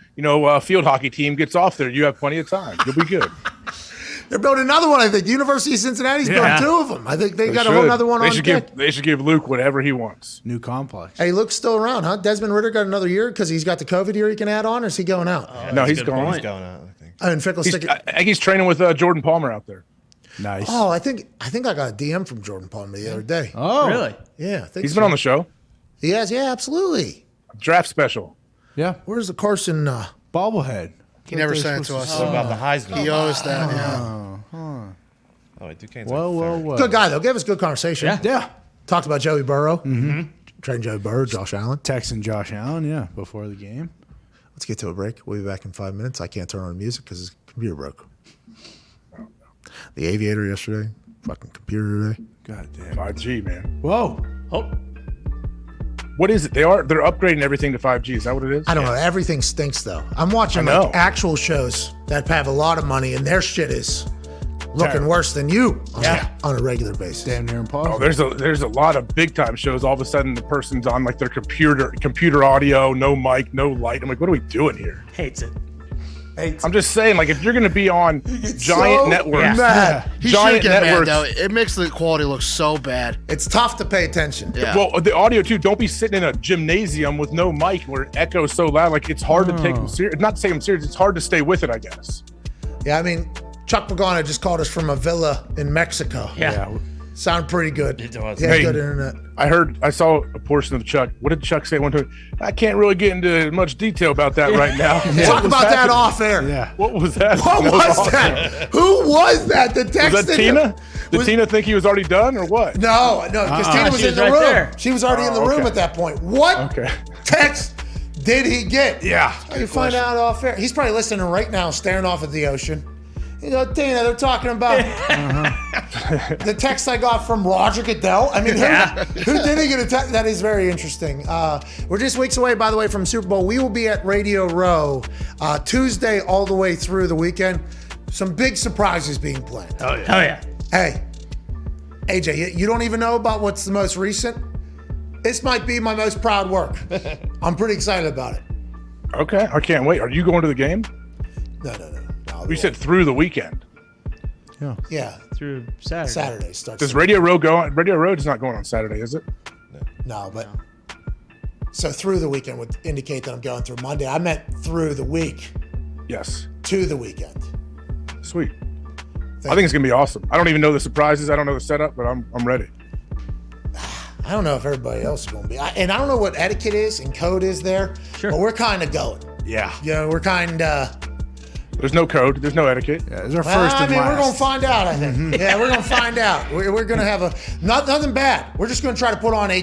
field hockey team gets off there, you have plenty of time. You'll be good. They're building another one, I think. University of Cincinnati's building 2 of them. I think they got a whole other one on deck. They should give Luke whatever he wants. New complex. Hey, Luke's still around, huh? Desmond Ridder got another year because he's got the COVID year he can add on, or is he going out? No, he's going. He's going out, I think. And Fickell's I think he's training with Jordan Palmer out there. Nice. Oh, I think I got a DM from Jordan Palmer the other day. Oh, Really? Yeah, I think He's been on the show. He has, yeah, absolutely. Draft special. Yeah. Where's the Carson? Bobblehead. He never sent it to us. What about the Heisman? He owes that, yeah. Oh, wait, Duquesne's Whoa. Good guy though. Gave us good conversation. Yeah. Talked about Joey Burrow. Mm-hmm. Trained Joey Burrow, Josh Allen. Texting Josh Allen, yeah, before the game. Let's get to a break. We'll be back in 5 minutes. I can't turn on music because his computer broke. The Aviator yesterday. Fucking computer today. God damn. 5G, man. Whoa. Oh, What is it? They're upgrading everything to 5G. Is that what it is? I don't know. Everything stinks though. I'm watching I know. like actual shows that have a lot of money and their shit is looking Terrible. worse than you on a regular basis. Damn near impossible. Oh, there's a lot of big time shows. All of a sudden, the person's on like their computer audio, no mic, no light. I'm like, what are we doing here? hates it. I'm just saying, like, if you're going to be on giant networks, He giant should get mad, networks. though. It makes the quality look so bad. It's tough to pay attention. Yeah. Well, the audio too. Don't be sitting in a gymnasium with no mic where it echoes so loud. Like, it's hard to take them serious. Not to take them serious. It's hard to stay with it, I guess. Yeah, I mean, Chuck Pagano just called us from a villa in Mexico. Yeah. Sound pretty good. It does. He has Hey, good internet. I saw a portion of Chuck. What did Chuck say one time? I can't really get into much detail about that right now. Talk about that off air. Yeah. What was that? What was that? Who was that? The text. Was that Tina? Did Tina think he was already done or what? No, because Tina was in the right room. there. She was already in the room okay. at that point. What text did he get? Yeah. You find out off air. He's probably listening right now, staring off at the ocean. You know, Tina, they're talking about the text I got from Roger Goodell. I mean, who did he get a text? That is very interesting. We're just weeks away, by the way, from Super Bowl. We will be at Radio Row Tuesday all the way through the weekend. Some big surprises being planned. Oh yeah. Hey, AJ, you don't even know about what's the most recent? This might be my most proud work. I'm pretty excited about it. Okay, I can't wait. Are you going to the game? No. We said through the weekend. Yeah. Through Saturday. Saturday starts. Does Radio Row go on? Radio Row is not going on Saturday, is it? No, but so through the weekend would indicate that I'm going through Monday. I meant through the week. Yes. To the weekend. Sweet. I think it's gonna be awesome. I don't even know the surprises. I don't know the setup, but I'm ready. I don't know if everybody else is going to be. And I don't know what etiquette is and code is there. Sure. But we're kind of going. Yeah. Yeah, we're kind of. There's no code. There's no etiquette. Yeah, it's our first and we're last. going to find out, I think. Yeah, we're going to find out. We're going to have nothing bad. We're just going to try to put on I'm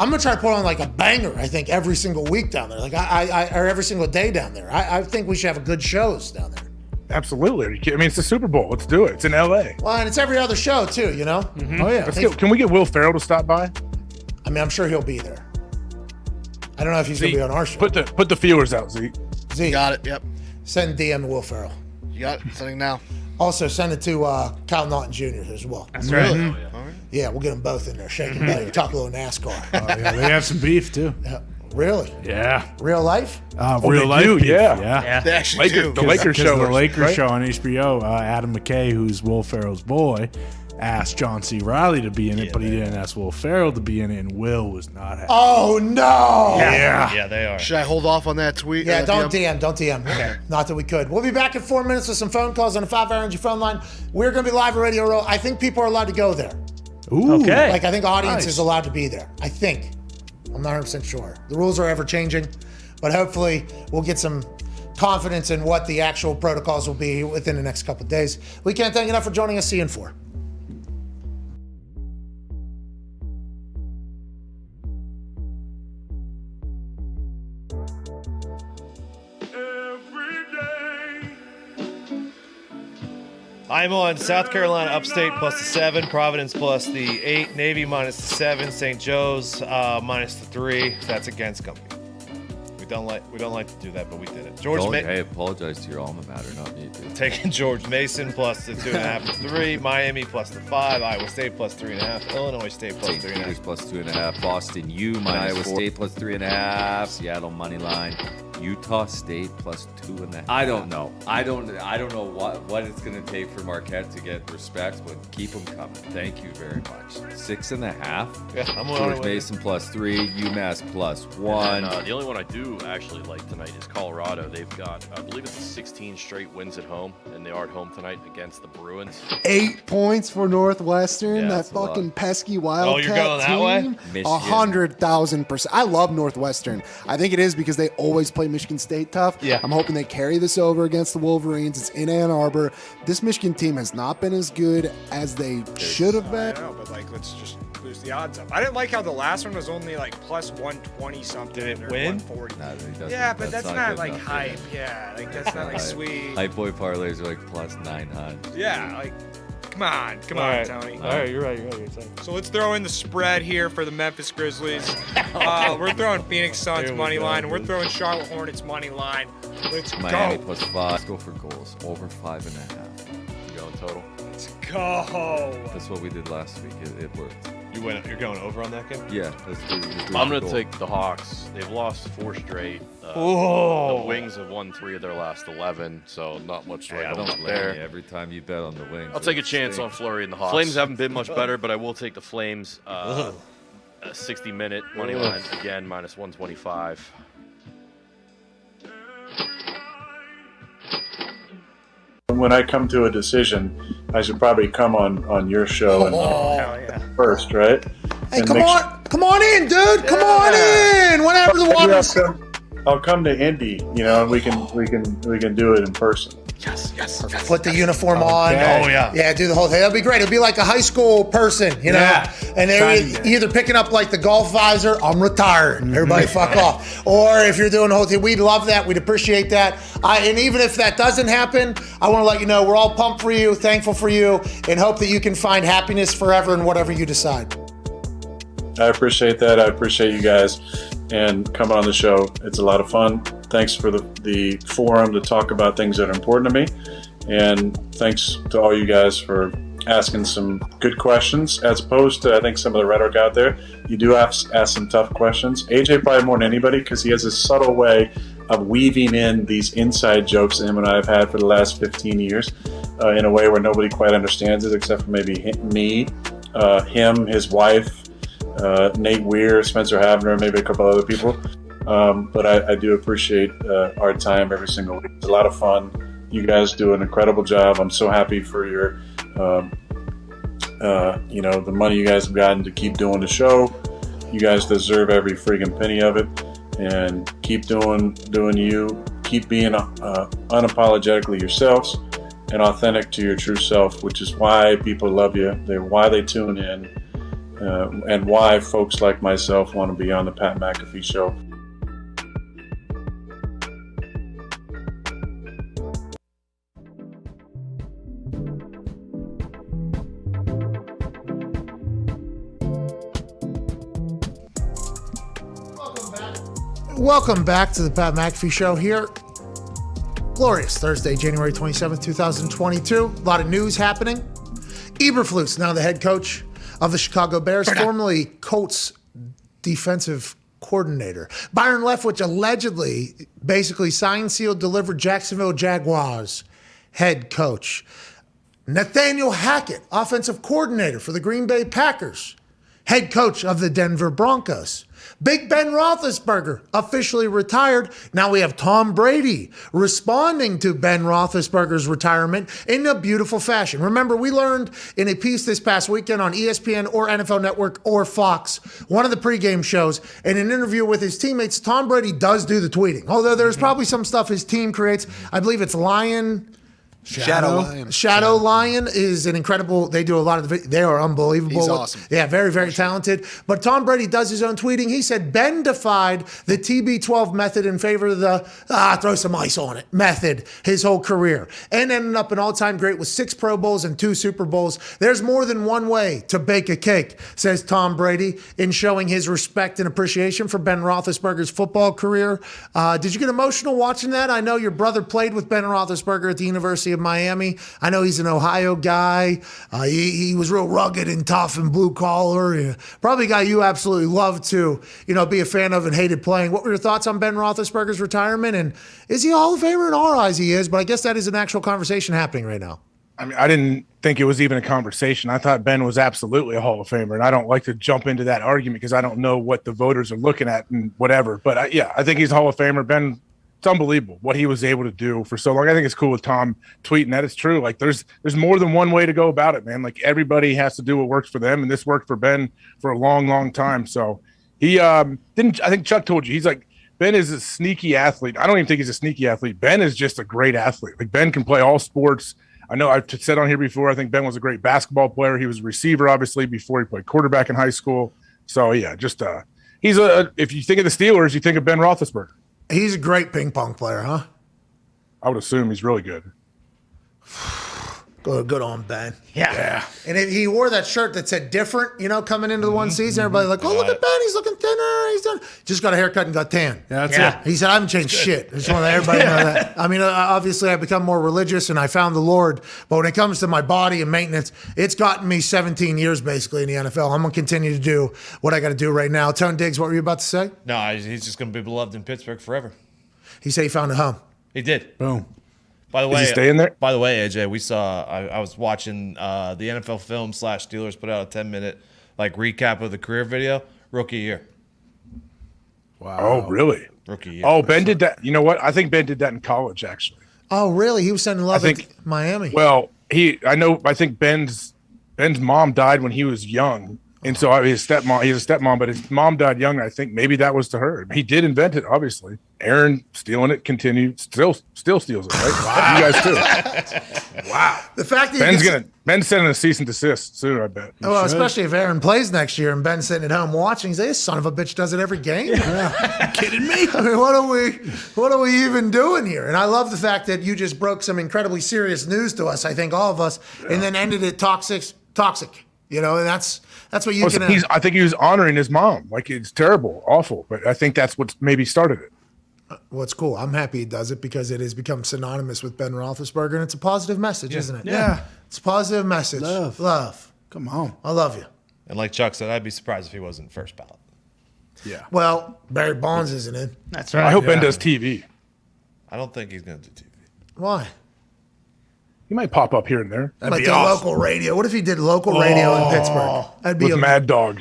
going to try to put on like a banger, I think, every single week down there. Like or every single day down there. I think we should have a good shows down there. Absolutely. Are you kidding? I mean, it's the Super Bowl. Let's do it. It's in LA. Well, and it's every other show too, you know? Oh, yeah. Can we get Will Ferrell to stop by? I mean, I'm sure he'll be there. I don't know if he's going to be on our show. Put the feelers out, Zeke. Zeke. Got it. Yep. Send DM to Will Ferrell. You got it. Sending now. Also, send it to Kyle Naughton Jr. as well. That's right. Yeah, we'll get them both in there. Shake and bake. Talk a little NASCAR. Oh, yeah, they have some beef too. Really? Yeah. Real life? Real life beef. Yeah. They actually do. The Lakers show. The Lakers right? show on HBO. Adam McKay, who's Will Ferrell's boy, asked John C. Reilly to be in it, but he didn't ask Will Ferrell to be in it, and Will was not happy. Oh, no. Yeah, they are. Should I hold off on that tweet? Yeah, don't DM. Okay. Not that we could. We'll be back in 4 minutes with some phone calls on the 5 Hour Energy phone line. We're going to be live at Radio Row. I think people are allowed to go there. Ooh. Okay. Like, I think audience is allowed to be there. I think. I'm not 100% sure. The rules are ever changing, but hopefully we'll get some confidence in what the actual protocols will be within the next couple of days. We can't thank you enough for joining us. See you in 4. I'm on South Carolina Upstate plus the 7, Providence plus the 8, Navy minus the 7, St. Joe's minus the 3. That's against company. We don't like to do that, but we did it. Hey, apologize to your alma mater, not me. Dude. Taking George Mason plus the 2.5 and 3, Miami plus the 5, Iowa State plus 3.5, Illinois State plus 3.5. Plus 2.5, Boston U minus Iowa 4. State plus 3.5, Seattle money line, Utah State plus 2.5. I don't know. I don't know what it's going to take for Marquette to get respect, but keep them coming. Thank you very much. 6.5. Yeah, I'm on George it. Mason plus 3, UMass plus 1. And, the only one I do actually like tonight is Colorado. They've got, I believe it's 16 straight wins at home, and they are at home tonight against the Bruins. 8 points for Northwestern. Yeah, that that's a lot. fucking pesky you're Wildcat going that way? team. Michigan. 100,000%. I love Northwestern. I think it is because they always play Michigan State tough. Yeah. I'm hoping they carry this over against the Wolverines. It's in Ann Arbor. This Michigan team has not been as good as they should have been. I know, but like, let's just boost the odds up. I didn't like how the last one was only like plus 120 something. Did it or win? 140. Nah, he doesn't- Yeah, but that's not good like enough, hype. Yeah, like that's not like Hype. sweet. Hype boy parlays are like plus 900. Yeah, like come on, All right. Tony. All right, you're right. So let's throw in the spread here for the Memphis Grizzlies. We're throwing Phoenix Suns Here we money go. line. We're throwing Charlotte Hornets money line. Let's Miami go. plus 5. Let's go for goals. Over 5.5. You going total? Let's go. That's what we did last week. It worked. You're going over on that game? Yeah, let's do I'm a going to goal. take the Hawks. They've lost 4 straight. Oh. The Wings have won 3 of their last 11, so not much to Hey, I write home don't up blame there. you. Every time you bet on the Wings. I'll take a it chance on stinks. Fleury and the Hawks. Flames haven't been much better, but I will take the Flames. A 60-minute money line again, minus 125. when I come to a decision, I should probably come on your show first, right? Hey, And come make on in, dude. Come on in. Whatever the Maybe water's. I'll come to Indy, and we can do it in person. Yes. Put the uniform on. Oh, yeah. Yeah, do the whole thing. That'll be great. It'll be like a high school person, Yeah. And they're either picking up like the golf visor, I'm retired. Everybody fuck off. Or if you're doing the whole thing, we'd love that. We'd appreciate that. And even if that doesn't happen, I want to let you know we're all pumped for you, thankful for you, and hope that you can find happiness forever in whatever you decide. I appreciate that. I appreciate you guys and coming on the show. It's a lot of fun. Thanks for the forum to talk about things that are important to me. And thanks to all you guys for asking some good questions, as opposed to, I think, some of the rhetoric out there. You do ask some tough questions. AJ probably more than anybody, because he has this subtle way of weaving in these inside jokes that him and I have had for the last 15 years in a way where nobody quite understands it, except for maybe me, him, his wife, Nate Weir, Spencer Havner, maybe a couple other people. But I do appreciate our time every single week. It's a lot of fun. You guys do an incredible job. I'm so happy for your, the money you guys have gotten to keep doing the show. You guys deserve every freaking penny of it. And keep doing you. Keep being unapologetically yourselves and authentic to your true self, which is why people love you. Why they tune in. And why folks like myself want to be on the Pat McAfee Show. Welcome back to the Pat McAfee Show here. Glorious Thursday, January 27th, 2022. A lot of news happening. Eberflus, now the head coach of the Chicago Bears, formerly Colts defensive coordinator. Byron Leftwich allegedly basically signed, sealed, delivered Jacksonville Jaguars head coach. Nathaniel Hackett, offensive coordinator for the Green Bay Packers, head coach of the Denver Broncos. Big Ben Roethlisberger officially retired. Now we have Tom Brady responding to Ben Roethlisberger's retirement in a beautiful fashion. Remember, we learned in a piece this past weekend on ESPN or NFL Network or Fox, one of the pregame shows, in an interview with his teammates, Tom Brady does do the tweeting. Although there's probably some stuff his team creates. I believe it's Shadow Lion is an incredible. They do a lot of they are unbelievable. He's awesome. Yeah, very, very talented. But Tom Brady does his own tweeting. He said Ben defied the TB12 method in favor of the throw some ice on it method his whole career, and ended up an all-time great with 6 Pro Bowls and 2 Super Bowls. There's more than one way to bake a cake, says Tom Brady, in showing his respect and appreciation for Ben Roethlisberger's football career. Did you get emotional watching that? I know your brother played with Ben Roethlisberger at the University of Miami. I know he's an Ohio guy. He was real rugged and tough and blue collar. Probably a guy you absolutely love to, be a fan of and hated playing. What were your thoughts on Ben Roethlisberger's retirement? And is he a Hall of Famer? In our eyes, he is. But I guess that is an actual conversation happening right now. I mean, I didn't think it was even a conversation. I thought Ben was absolutely a Hall of Famer, and I don't like to jump into that argument because I don't know what the voters are looking at and whatever. But I think he's a Hall of Famer. Ben. It's unbelievable what he was able to do for so long. I think it's cool with Tom tweeting that. It's true. Like there's more than one way to go about it, man. Like everybody has to do what works for them, and this worked for Ben for a long, long time. So he didn't. I think Chuck told you he's like Ben is a sneaky athlete. I don't even think he's a sneaky athlete. Ben is just a great athlete. Like Ben can play all sports. I know I've said on here before. I think Ben was a great basketball player. He was a receiver, obviously, before he played quarterback in high school. So yeah, just he's a. If you think of the Steelers, you think of Ben Roethlisberger. He's a great ping pong player, huh? I would assume he's really good. Good on Ben. Yeah. And he wore that shirt that said different, coming into the one season. Everybody like, look at Ben. He's looking thinner. He's done. Just got a haircut and got tan. That's it. He said, I haven't changed shit. I just want to let everybody know that. I mean, obviously, I've become more religious and I found the Lord. But when it comes to my body and maintenance, it's gotten me 17 years basically in the NFL. I'm going to continue to do what I got to do right now. Tone Diggs, what were you about to say? No, he's just going to be beloved in Pittsburgh forever. He said he found a home. He did. Boom. By the way, is he staying there? By the way, AJ, we saw. I was watching the NFL film / Steelers put out a 10-minute recap of the career video. Rookie year. Wow. Oh, really? Rookie year. Oh, Ben did that. You know what? I think Ben did that in college, actually. Oh, really? He was sending love at Miami. Well, I think Ben's mom died when he was young. And so he's a stepmom, but his mom died young. I think maybe that was to her. He did invent it, obviously. Aaron stealing it, still steals it, right? Wow. You guys too. Wow. The fact that Ben's sending a cease and desist soon, I bet. Well, especially if Aaron plays next year and Ben's sitting at home watching, he's like, this son of a bitch does it every game. Yeah. Kidding me? I mean, what are we even doing here? And I love the fact that you just broke some incredibly serious news to us, I think all of us, and then ended it toxic. You know, and that's what you can. I think he was honoring his mom. Like, it's terrible, awful, but I think that's what maybe started it. What's cool, I'm happy he does it because it has become synonymous with Ben Roethlisberger, and it's a positive message, isn't it? Yeah. It's a positive message. Love. Come on. I love you. And like Chuck said, I'd be surprised if he wasn't first ballot. Yeah. Well, Barry Bonds isn't in. That's right. I hope Ben does TV. I don't think he's going to do TV. Why? He might pop up here and there. That'd like local radio. What if he did local radio in Pittsburgh? That'd be with Mad Dog.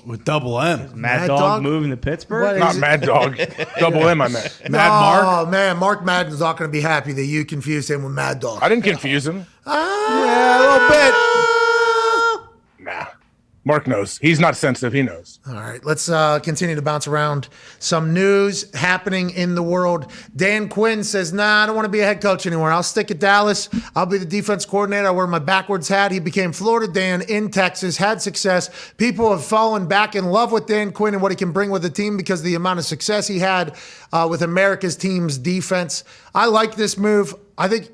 With double M. Mad Dog moving to Pittsburgh? Not Mad Dog. Double M, I meant. Mark? Oh, man. Mark Madden's not going to be happy that you confused him with Mad Dog. I didn't confuse him. Yeah, a little bit. Nah. Mark knows. He's not sensitive. He knows. All right. Let's continue to bounce around some news happening in the world. Dan Quinn says, I don't want to be a head coach anymore. I'll stick at Dallas. I'll be the defense coordinator. I wear my backwards hat. He became Florida Dan in Texas, had success. People have fallen back in love with Dan Quinn and what he can bring with the team because of the amount of success he had with America's team's defense. I like this move. I think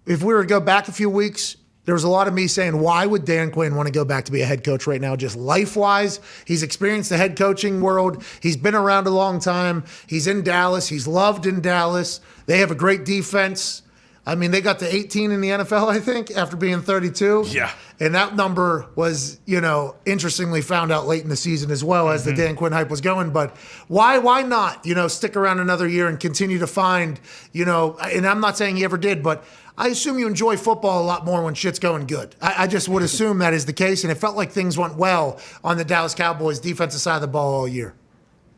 if we were to go back a few weeks, there was a lot of me saying, why would Dan Quinn want to go back to be a head coach right now? Just life-wise, he's experienced the head coaching world. He's been around a long time. He's in Dallas. He's loved in Dallas. They have a great defense. I mean, they got to 18 in the NFL, I think, after being 32. Yeah. And that number was, interestingly found out late in the season as well as the Dan Quinn hype was going. But why not, stick around another year and continue to find, and I'm not saying he ever did, but I assume you enjoy football a lot more when shit's going good. I just would assume that is the case, and it felt like things went well on the Dallas Cowboys' defensive side of the ball all year.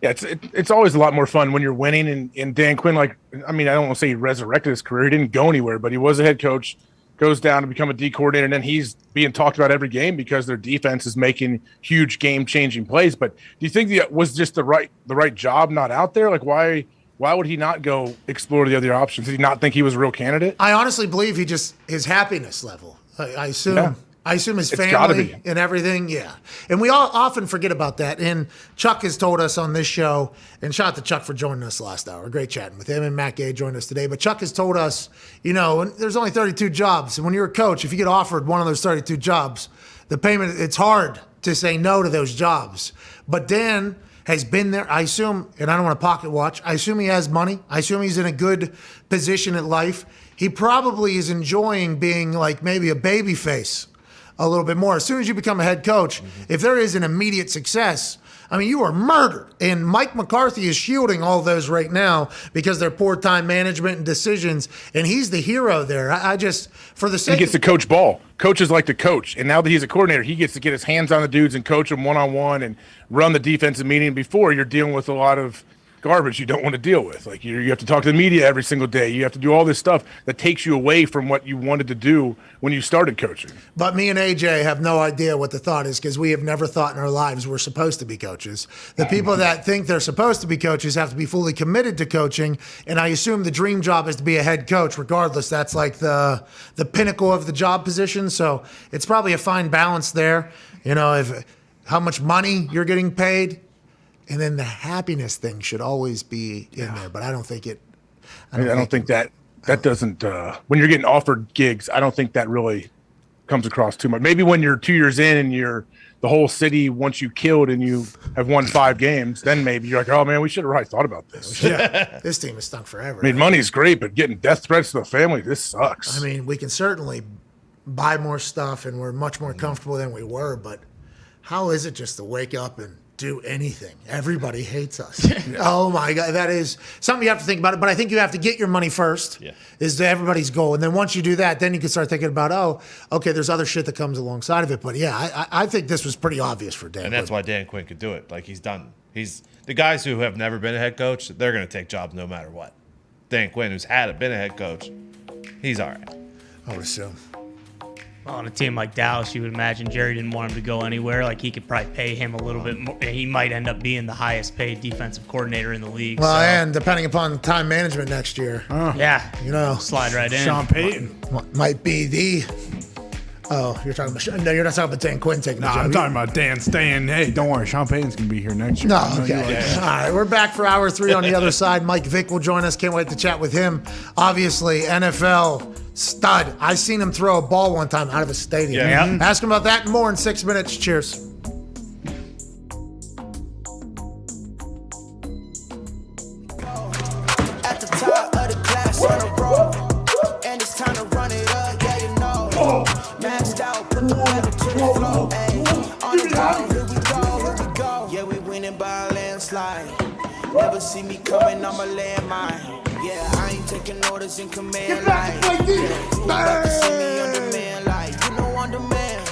Yeah, it's always a lot more fun when you're winning. And Dan Quinn, I don't want to say he resurrected his career. He didn't go anywhere, but he was a head coach, goes down to become a D coordinator, and then he's being talked about every game because their defense is making huge game-changing plays. But do you think that was just the right job not out there? Like, why would he not go explore the other options? Did he not think he was a real candidate? I honestly believe his happiness level. I assume. Yeah. I assume his It's gotta family be. and everything, yeah. And we all often forget about that. And Chuck has told us on this show, and shout out to Chuck for joining us last hour. Great chatting with him, and Matt Gay joined us today. But Chuck has told us, there's only 32 jobs. And when you're a coach, if you get offered one of those 32 jobs, the payment, it's hard to say no to those jobs. But Dan has been there, I assume, and I don't want to pocket watch, I assume he has money. I assume he's in a good position in life. He probably is enjoying being like maybe a baby face a little bit more. As soon as you become a head coach, if there is an immediate success, I mean, you are murdered. And Mike McCarthy is shielding all those right now because they're poor time management and decisions. And he's the hero there. I just, for the sake He gets to coach ball. Coaches like to coach. And now that he's a coordinator, he gets to get his hands on the dudes and coach them one-on-one and run the defensive meeting. Before, you're dealing with a lot of garbage you don't want to deal with. Like, you have to talk to the media every single day. You have to do all this stuff that takes you away from what you wanted to do when you started coaching. But me and AJ have no idea what the thought is because we have never thought in our lives we're supposed to be coaches. The people that think they're supposed to be coaches have to be fully committed to coaching, and I assume the dream job is to be a head coach regardless. That's like the pinnacle of the job position, so it's probably a fine balance there. If how much money you're getting paid, and then the happiness thing should always be in there, but I don't think it. I don't think that doesn't. When you're getting offered gigs, I don't think that really comes across too much. Maybe when you're 2 years in and the whole city wants you killed and you have won 5 games, then maybe you're like, oh man, we should have thought about this. Yeah, this team has stunk forever. I mean, money's great, but getting death threats to the family, this sucks. I mean, we can certainly buy more stuff, and we're much more comfortable than we were. But how is it just to wake up and do anything? Everybody hates us. Oh my God, that is something you have to think about it. But I think you have to get your money first. Yeah. Is everybody's goal, and then once you do that, then you can start thinking about, okay, there's other shit that comes alongside of it. But yeah, I think this was pretty obvious for Dan. And that's why Dan Quinn could do it. Like, he's done. He's the guys who have never been a head coach. They're going to take jobs no matter what. Dan Quinn, who's been a head coach, he's all right. I would assume. On a team like Dallas, you would imagine Jerry didn't want him to go anywhere. Like, he could probably pay him a little bit more. He might end up being the highest paid defensive coordinator in the league. Well, and depending upon time management next year. Yeah. You know. Slide right in. Sean Payton. Might be the... Oh, you're talking about... No, you're not talking about Dan Quinn taking the job. I'm talking about Dan staying. Hey, don't worry. Sean Payton's going to be here next year. No, okay. All right, we're back for hour 3 on the other side. Mike Vick will join us. Can't wait to chat with him. Obviously, NFL stud. I seen him throw a ball one time out of a stadium. Yeah. Yep. Ask him about that and more in 6 minutes. Cheers. At the top of the class on the road, and it's time to run it up. Yeah, you know. Maxed out, put the pedal to the floor. Ayy, on the road, here we go. Yeah, we winning by a landslide. Never see me coming, I'm a landmine. Yeah, I ain't taking orders in command. Like, you about to see me on demand. Like, you know, on demand.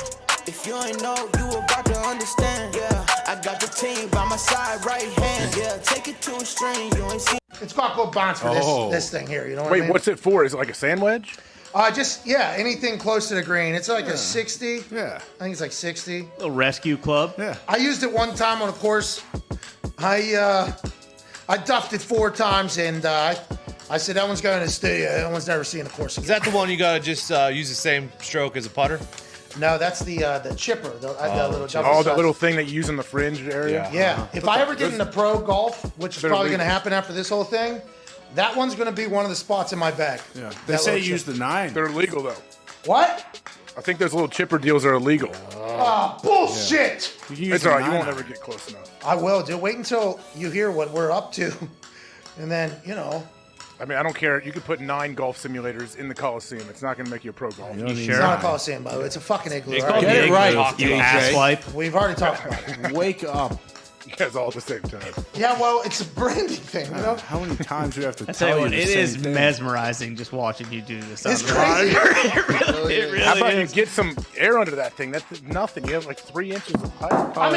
If you ain't know, you about to understand. Yeah, I got the team by my side, right hand. Yeah, take it to a string. You ain't seen. It's got good bonds for this thing here. You know what I Wait, mean? what's it for? Is it like a sand wedge? Anything close to the green. It's like a 60. Yeah. I think it's like 60. Little rescue club. Yeah. I used it one time on a course. I duffed it 4 times, and I said, that one's going to the studio. That one's never seen a course again. Is that the one you got to just use the same stroke as a putter? No, that's the chipper. The little that little thing that you use in the fringe area? Yeah. If I ever get into pro golf, which is probably going to happen after this whole thing, that one's going to be one of the spots in my bag. Yeah. They say use the 9. They're illegal, though. What? I think those little chipper deals are illegal. Bullshit! Yeah. It's all right. You won't ever get close enough. I will, dude. Wait until you hear what we're up to. And then, you know. I mean, I don't care. You could put 9 golf simulators in the Coliseum. It's not going to make you a pro golfer. It's not a Coliseum, by the way. It's a fucking igloo. Get it right, you asswipe. We've already talked about it. Wake up. You guys all at the same time. Yeah, well, it's a branding thing, you know? How many times do you have to I tell tell you you what, the it same is thing? mesmerizing just watching you do this. It's on the crazy. It really How about is. you get some air under that thing? That's nothing. You have like 3 inches of pipe. I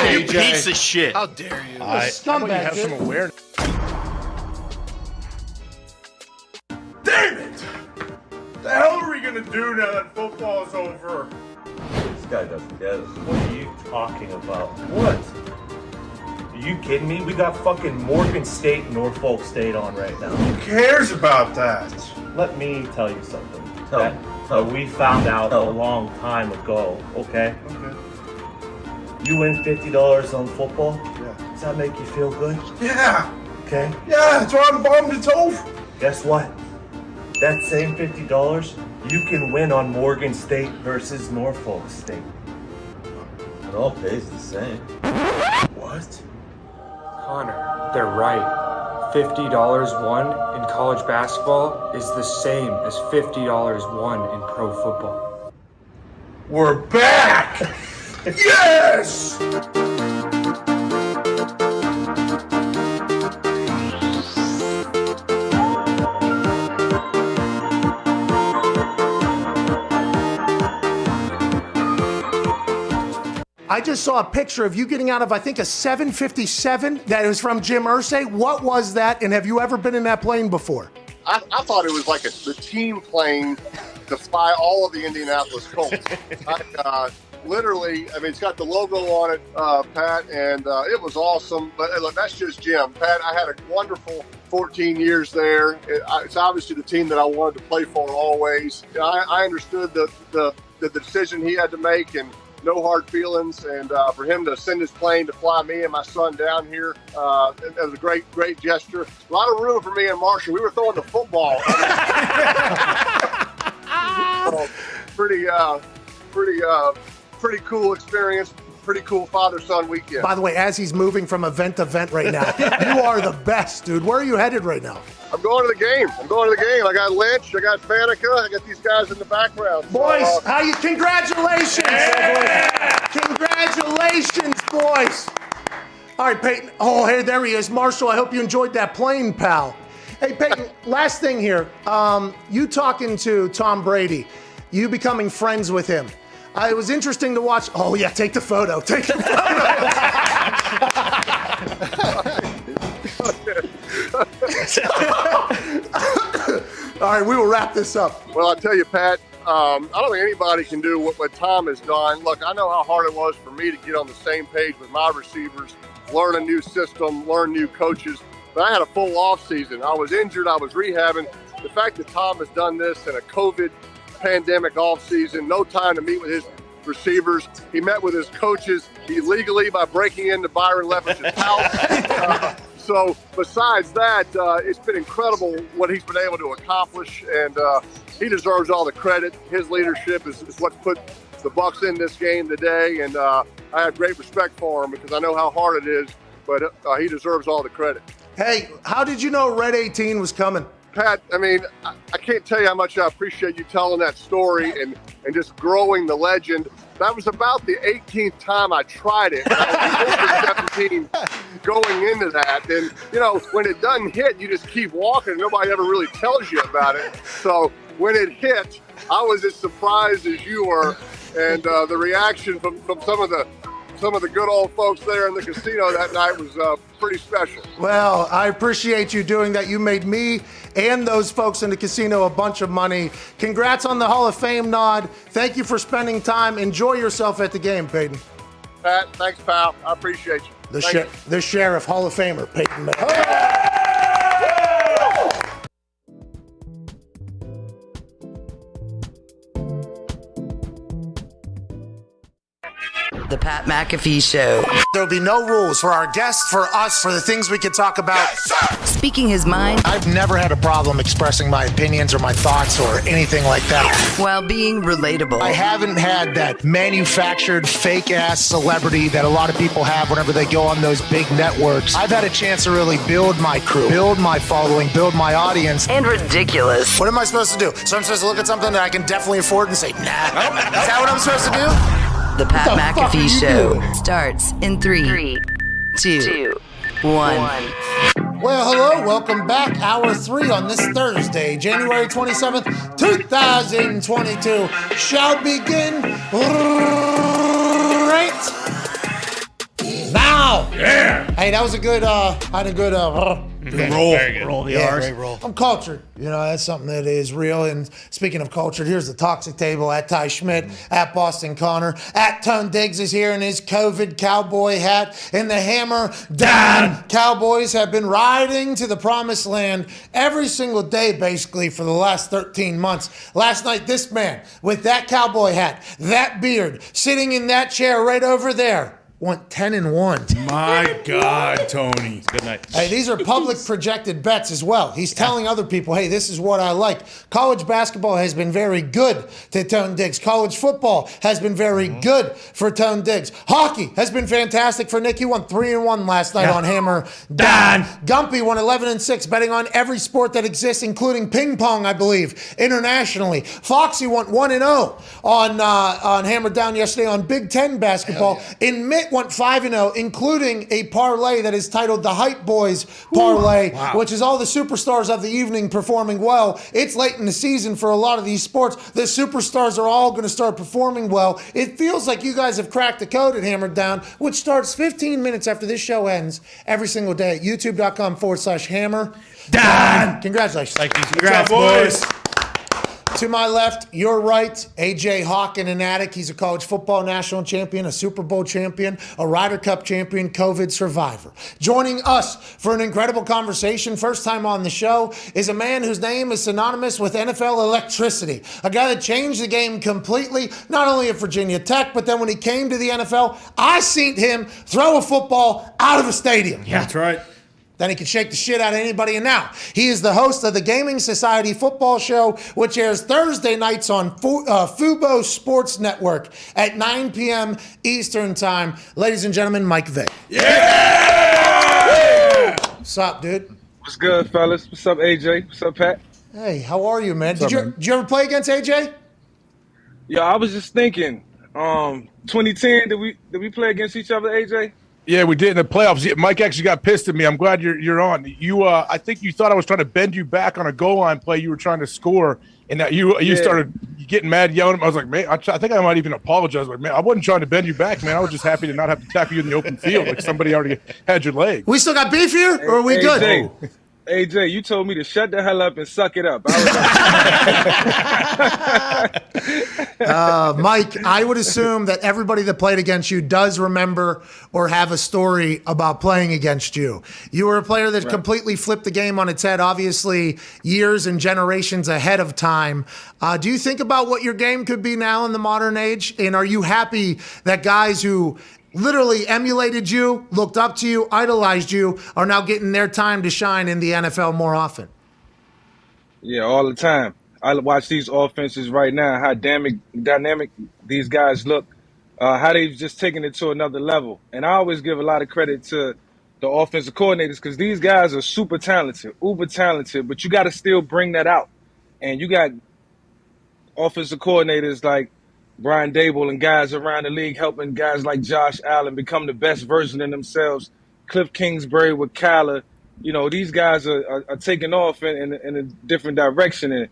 mean, You piece of shit. How dare you? How about you have some awareness? Damn it! The hell are we gonna do now that football's over? This guy doesn't get it. What are you talking about? What? Are you kidding me? We got fucking Morgan State and Norfolk State on right now. Who cares about that? Let me tell you something. That we found out a long time ago, okay? Okay. You win $50 on football? Yeah. Does that make you feel good? Yeah. Okay? Yeah, that's why I'm bummed it's over. Guess what? That same $50, you can win on Morgan State versus Norfolk State. It all pays the same. What? Connor, they're right. $50 won in college basketball is the same as $50 won in pro football. We're back! Yes! I just saw a picture of you getting out of, I think, a 757 that was from Jim Irsay. What was that, and have you ever been in that plane before? I thought it was like the team plane to fly all of the Indianapolis Colts. Literally, I mean, it's got the logo on it, Pat, and it was awesome. But look, that's just Jim. Pat, I had a wonderful 14 years there. It's obviously the team that I wanted to play for always. I understood the decision he had to make, and no hard feelings. And for him to send his plane to fly me and my son down here, it was a great gesture. A lot of room for me and Marshall. We were throwing the football. So, pretty cool experience. Pretty cool father-son weekend. By the way, as he's moving from event to event right now, you are the best, dude. Where are you headed right now? I'm going to the game. I got Lynch. I got Faneca. I got these guys in the background. Boys, how you? Congratulations! Yeah. Congratulations, boys! All right, Payton. Oh, hey, there he is. Marshall, I hope you enjoyed that plane, pal. Hey, Payton, last thing here. You talking to Tom Brady, you becoming friends with him. It was interesting to watch. Oh, yeah, take the photo. Take the photo. All right, we will wrap this up. Well, I tell you, Pat, I don't think anybody can do what Tom has done. Look, I know how hard it was for me to get on the same page with my receivers, learn a new system, learn new coaches. But I had a full off season. I was injured. I was rehabbing. The fact that Tom has done this in a COVID pandemic off season, no time to meet with his receivers. He met with his coaches illegally by breaking into Byron Leftwich's house. So besides that, it's been incredible what he's been able to accomplish, and he deserves all the credit. His leadership is what's put the Bucs in this game today, and I have great respect for him because I know how hard it is, but he deserves all the credit. Hey, how did you know Red 18 was coming? Pat, I mean, I can't tell you how much I appreciate you telling that story and just growing the legend. That was about the 18th time I tried it. I was 17 going into that. And, you know, when it doesn't hit, you just keep walking. Nobody ever really tells you about it. So when it hit, I was as surprised as you were. And the reaction from some of the good old folks there in the casino that night was pretty special. Well, I appreciate you doing that. You made me and those folks in the casino a bunch of money. Congrats on the Hall of Fame nod. Thank you for spending time. Enjoy yourself at the game, Payton. Pat, thanks, pal. I appreciate you. The Sheriff Hall of Famer, Payton. The Pat McAfee Show. There'll be no rules for our guests, for us, for the things we can talk about. Speaking his mind. I've never had a problem expressing my opinions or my thoughts or anything like that. While being relatable. I haven't had that manufactured fake-ass celebrity that a lot of people have whenever they go on those big networks. I've had a chance to really build my crew, build my following, build my audience. And ridiculous. What am I supposed to do? So I'm supposed to look at something that I can definitely afford and say, nah. Is that what I'm supposed to do? The Pat McAfee Show starts in 3, 2, 1. Well, hello, welcome back. Hour 3 on this Thursday, January 27th, 2022. Shall begin right now. Yeah. Hey, that was a good, roll the R's. Great roll. I'm cultured. You know, that's something that is real. And speaking of cultured, here's the toxic table at Ty Schmidt, at Boston Connor, at Tone Diggs is here in his COVID cowboy hat, and the Hammer Dahn Cowboys have been riding to the promised land every single day, basically, for the last 13 months. Last night, this man with that cowboy hat, that beard, sitting in that chair right over there, went 10-1. My God, Tony. Good night. Hey, these are public projected bets as well. He's telling other people, hey, this is what I like. College basketball has been very good to Tone Diggs. College football has been very good for Tone Diggs. Hockey has been fantastic for Nick. He won 3-1 last night on Hammer Dahn. Gumpy won 11-6, betting on every sport that exists, including ping pong, I believe, internationally. Foxy won 1-0 on Hammer Down yesterday on Big Ten basketball. In Mitt went 5-0, including a parlay that is titled the Hype Boys Parlay, which is all the superstars of the evening performing well. It's late in the season for a lot of these sports. The superstars are all going to start performing well. It feels like you guys have cracked the code at Hammered Down, which starts 15 minutes after this show ends every single day at youtube.com/Hammer Down. Congratulations. Thank you. Congrats, boys. To my left, your right, AJ Hawk in an attic. He's a college football national champion, a Super Bowl champion, a Ryder Cup champion, COVID survivor. Joining us for an incredible conversation, first time on the show, is a man whose name is synonymous with NFL electricity. A guy that changed the game completely, not only at Virginia Tech, but then when he came to the NFL, I seen him throw a football out of a stadium. Yeah, that's right. Then he can shake the shit out of anybody. And now he is the host of the Gaming Society Football Show, which airs Thursday nights on Fubo Sports Network at 9 p.m. Eastern Time. Ladies and gentlemen, Mike Vick. Yeah! What's up, dude? What's good, fellas? What's up, AJ? What's up, Pat? Hey, how are you, man? Did you ever play against AJ? Yeah, I was just thinking, 2010, did we play against each other, AJ? Yeah, we did in the playoffs. Mike actually got pissed at me. I'm glad you're on. I think you thought I was trying to bend you back on a goal line play. You were trying to score, and that you started getting mad, yelling at me. I was like, man, I think I might even apologize. Like, man, I wasn't trying to bend you back, man. I was just happy to not have to tackle you in the open field like somebody already had your leg. We still got beef here, or are we good? AJ, you told me to shut the hell up and suck it up. Mike, I would assume that everybody that played against you does remember or have a story about playing against you. You were a player that completely flipped the game on its head, obviously years and generations ahead of time. Do you think about what your game could be now in the modern age? And are you happy that guys who literally emulated you, looked up to you, idolized you, are now getting their time to shine in the NFL more often? Yeah, all the time. I watch these offenses right now, how dynamic these guys look, how they've just taken it to another level. And I always give a lot of credit to the offensive coordinators because these guys are super talented, uber talented, but you got to still bring that out. And you got offensive coordinators like Brian Dable and guys around the league helping guys like Josh Allen become the best version of themselves. Cliff Kingsbury with Kyler. You know, these guys are taking off in a different direction. And if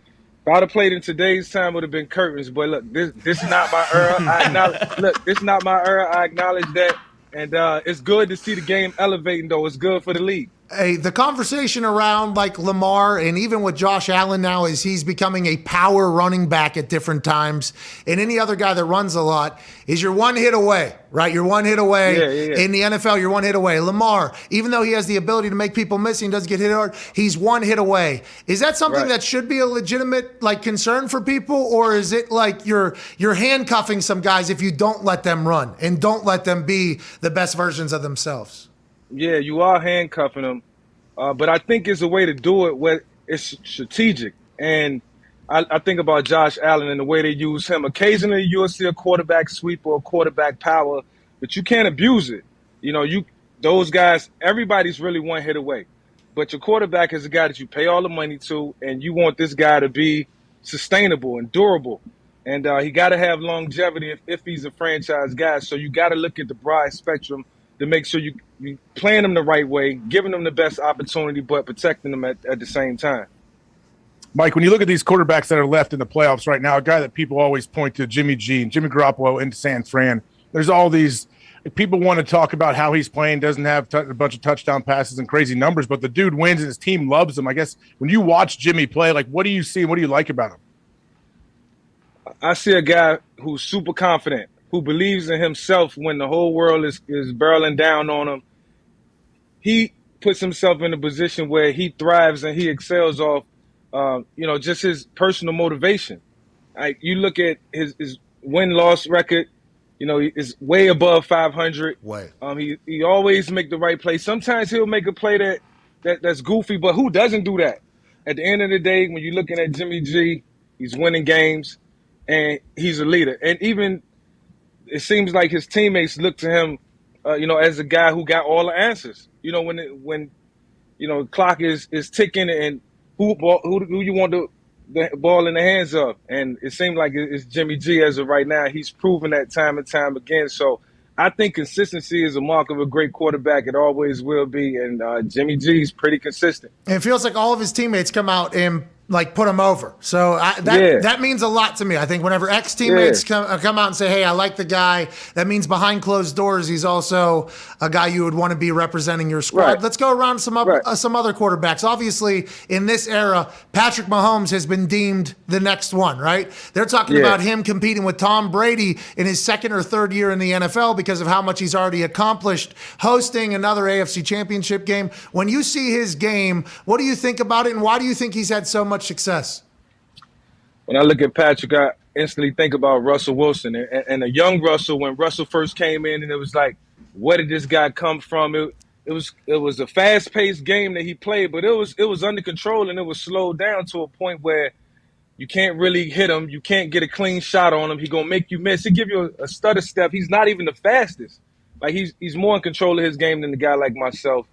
I'd have played in today's time, it would have been curtains. But look, this is not my era. This is not my era. I acknowledge that. And it's good to see the game elevating, though. It's good for the league. Hey, the conversation around like Lamar and even with Josh Allen now is he's becoming a power running back at different times. And any other guy that runs a lot is you're one hit away, right? You're one hit away. In the NFL, you're one hit away. Lamar, even though he has the ability to make people miss and doesn't get hit hard, he's one hit away. Is that something that should be a legitimate like concern for people? Or is it like you're handcuffing some guys if you don't let them run and don't let them be the best versions of themselves? Yeah, you are handcuffing them, but I think it's a way to do it where it's strategic. And I think about Josh Allen and the way they use him. Occasionally, you'll see a quarterback sweep or a quarterback power, but you can't abuse it. You know, those guys, everybody's really one hit away. But your quarterback is a guy that you pay all the money to, and you want this guy to be sustainable and durable. And he got to have longevity if he's a franchise guy. So you got to look at the broad spectrum to make sure you playing them the right way, giving them the best opportunity, but protecting them at the same time. Mike, when you look at these quarterbacks that are left in the playoffs right now, a guy that people always point to, Jimmy G and Jimmy Garoppolo in San Fran, there's all these people want to talk about how he's playing, doesn't have a bunch of touchdown passes and crazy numbers, but the dude wins and his team loves him. I guess when you watch Jimmy play, like what do you see? What do you like about him? I see a guy who's super confident, who believes in himself when the whole world is barreling down on him. He puts himself in a position where he thrives and he excels off, just his personal motivation. You look at his win-loss record, is way above 500. He always make the right play. Sometimes he'll make a play that's goofy, but who doesn't do that? At the end of the day, when you're looking at Jimmy G, he's winning games and he's a leader. And even it seems like his teammates look to him, as a guy who got all the answers. When clock is ticking and who you want the ball in the hands of, and it seems like it's Jimmy G as of right now. He's proven that time and time again. So I think consistency is a mark of a great quarterback. It always will be, and Jimmy G is pretty consistent. And it feels like all of his teammates come out and like put him over. So that means a lot to me. I think whenever ex-teammates come out and say, hey, I like the guy, that means behind closed doors, he's also a guy you would want to be representing your squad. Right. Let's go around some other quarterbacks. Obviously, in this era, Patrick Mahomes has been deemed the next one, right? They're talking about him competing with Tom Brady in his second or third year in the NFL because of how much he's already accomplished hosting another AFC championship game. When you see his game, what do you think about it, and why do you think he's had so much success? When I look at Patrick, I instantly think about Russell Wilson and a young Russell. When Russell first came in, and it was like, where did this guy come from? It was a fast-paced game that he played, but it was under control and it was slowed down to a point where you can't really hit him. You can't get a clean shot on him. He's gonna make you miss. He give you a stutter step. He's not even the fastest. Like he's more in control of his game than a guy like myself,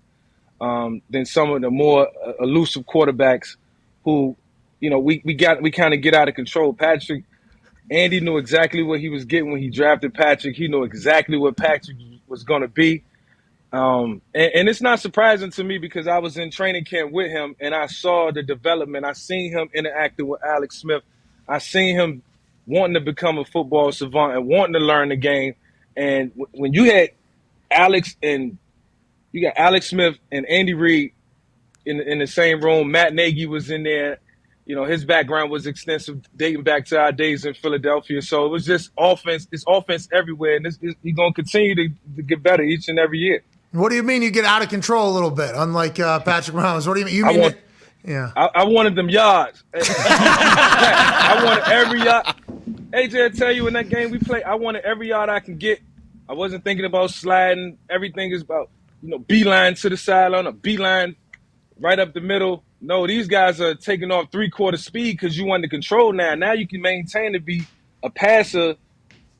than some of the more elusive quarterbacks who, we kind of get out of control. Andy knew exactly what he was getting when he drafted Patrick. He knew exactly what Patrick was going to be. And it's not surprising to me because I was in training camp with him and I saw the development. I seen him interacting with Alex Smith. I seen him wanting to become a football savant and wanting to learn the game. And when you had Alex Smith and Andy Reid in the same room. Matt Nagy was in there. You know, his background was extensive, dating back to our days in Philadelphia. So it was just offense. It's offense everywhere, and he's going to continue to get better each and every year. What do you mean you get out of control a little bit, unlike Patrick Mahomes? What do you mean? You mean yeah. I wanted them yards. I wanted every yard. AJ, I tell you, in that game we played, I wanted every yard I can get. I wasn't thinking about sliding. Everything is about, beeline to the sideline, a beeline right up the middle. No, these guys are taking off 3/4 speed because you want the control now. Now you can maintain to be a passer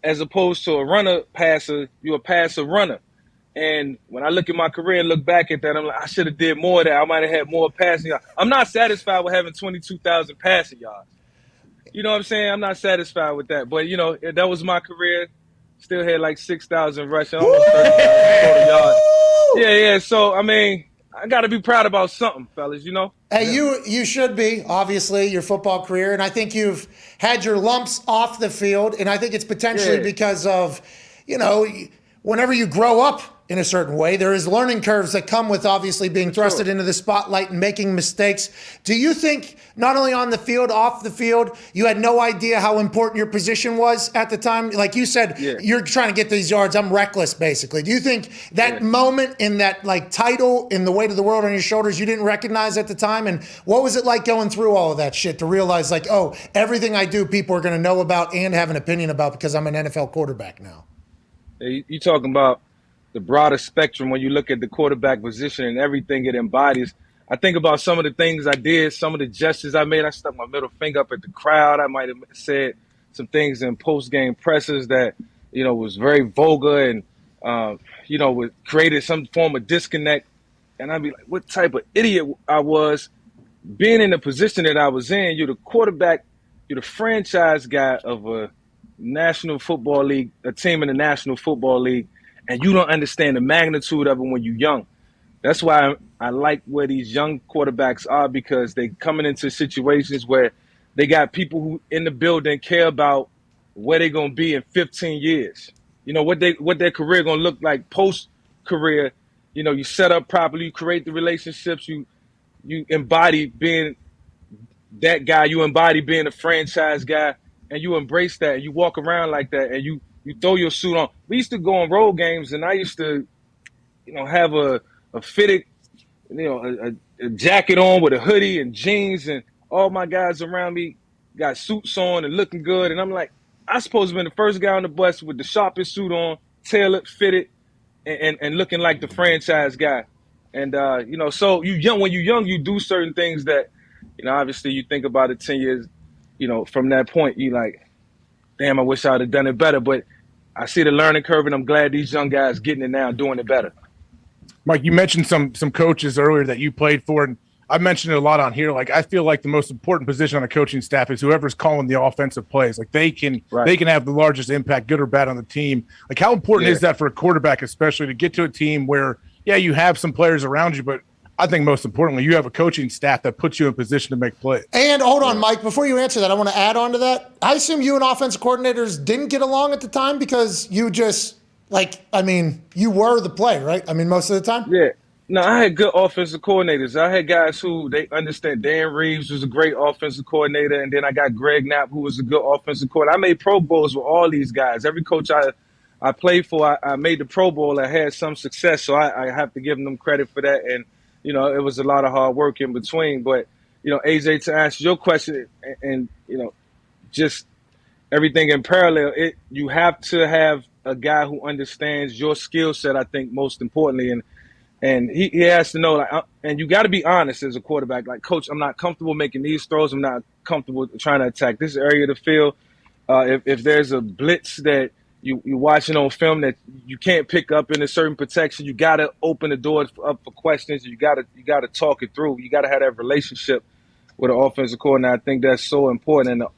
as opposed to a runner passer. You're a passer runner. And when I look at my career and look back at that, I'm like, I should have did more of that. I might have had more passing yards. I'm not satisfied with having 22,000 passing yards. You know what I'm saying? I'm not satisfied with that. But, that was my career. Still had like 6,000 rushing, almost 30,000 yards. Yeah. So, I got to be proud about something, fellas, Hey, you should be, obviously, your football career. And I think you've had your lumps off the field. And I think it's potentially because of, whenever you grow up in a certain way, there is learning curves that come with obviously being thrusted into the spotlight and making mistakes. Do you think not only on the field, off the field, you had no idea how important your position was at the time? Like you said, you're trying to get these yards. I'm reckless, basically. Do you think that moment in that title, in the weight of the world on your shoulders, you didn't recognize at the time? And what was it like going through all of that shit to realize everything I do, people are going to know about and have an opinion about because I'm an NFL quarterback now? You talking about the broader spectrum when you look at the quarterback position and everything it embodies. I think about some of the things I did, some of the gestures I made. I stuck my middle finger up at the crowd. I might have said some things in post-game pressers that, was very vulgar and, created some form of disconnect. And I'd be like, what type of idiot I was. Being in the position that I was in, you're the quarterback, you're the franchise guy of a National Football League, a team in the National Football League, and you don't understand the magnitude of it when you're young. That's why I like where these young quarterbacks are, because they coming into situations where they got people who in the building care about where they're going to be in 15 years. What their career going to look like post-career. You set up properly, you create the relationships, you embody being that guy, you embody being a franchise guy, and you embrace that, and you walk around like that, and you throw your suit on. We used to go on road games, and I used to, have a fitted, a jacket on with a hoodie and jeans, and all my guys around me got suits on and looking good. And I'm like, I'm supposed to be the first guy on the bus with the sharpest suit on, tailored, fitted, and looking like the franchise guy. And, so when you're young, you do certain things that, obviously you think about it 10 years, from that point, you like, damn, I wish I would have done it better. But I see the learning curve, and I'm glad these young guys getting it now, doing it better. Mike, you mentioned some coaches earlier that you played for, and I mentioned it a lot on here. I feel like the most important position on a coaching staff is whoever's calling the offensive plays. They can have the largest impact, good or bad, on the team. How important is that for a quarterback, especially to get to a team where, you have some players around you, but I think most importantly, you have a coaching staff that puts you in position to make plays. And hold on, Mike, before you answer that, I want to add on to that. I assume you and offensive coordinators didn't get along at the time because you just, you were the play, right? Most of the time? Yeah. No, I had good offensive coordinators. I had guys who they understand. Dan Reeves was a great offensive coordinator, and then I got Greg Knapp, who was a good offensive coordinator. I made Pro Bowls with all these guys. Every coach I played for, I made the Pro Bowl. I had some success, so I have to give them credit for that. And it was a lot of hard work in between. But, AJ, to answer your question and just everything in parallel, you have to have a guy who understands your skill set, I think, most importantly. And he has to know, and you got to be honest as a quarterback. Coach, I'm not comfortable making these throws. I'm not comfortable trying to attack this area of the field. If there's a blitz that you're watching on film that you can't pick up in a certain protection, you got to open the door up for questions. You got to talk it through. You got to have that relationship with an offensive coordinator. I think that's so important. And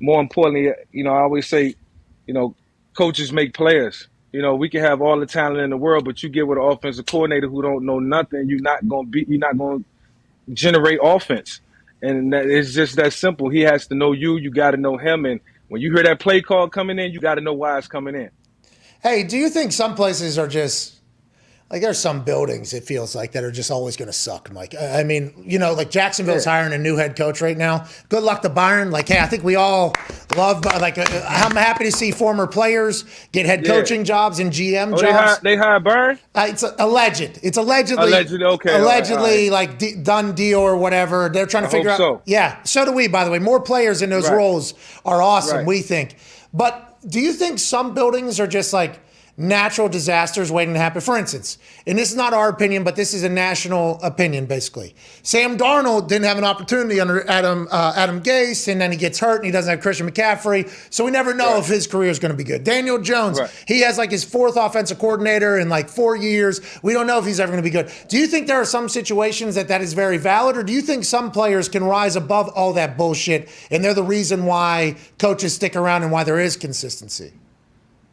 more importantly, I always say, coaches make players. We can have all the talent in the world, but you get with an offensive coordinator who don't know nothing, you're not going to generate offense. And it's just that simple. He has to know you. You got to know him. And when you hear that play call coming in, you got to know why it's coming in. Hey, do you think some places are just Like there's some buildings it feels like that are just always going to suck, Mike. I mean, like Jacksonville's hiring a new head coach right now. Good luck to Byron. Like, hey, I think we all love. I'm happy to see former players get head coaching jobs and GM jobs. They hired Byron. It's alleged. It's allegedly. Okay. Allegedly, like done deal or whatever. They're trying to figure out. So. Yeah. So do we. By the way, more players in those roles are awesome. Right. We think. But do you think some buildings are just like natural disasters waiting to happen? For instance, and this is not our opinion, but this is a national opinion, basically. Sam Darnold didn't have an opportunity under Adam Gase, and then he gets hurt, and he doesn't have Christian McCaffrey, so we never know if his career is going to be good. Daniel Jones, he has like his 4th offensive coordinator in like 4 years. We don't know if he's ever going to be good. Do you think there are some situations that is very valid, or do you think some players can rise above all that bullshit, and they're the reason why coaches stick around and why there is consistency?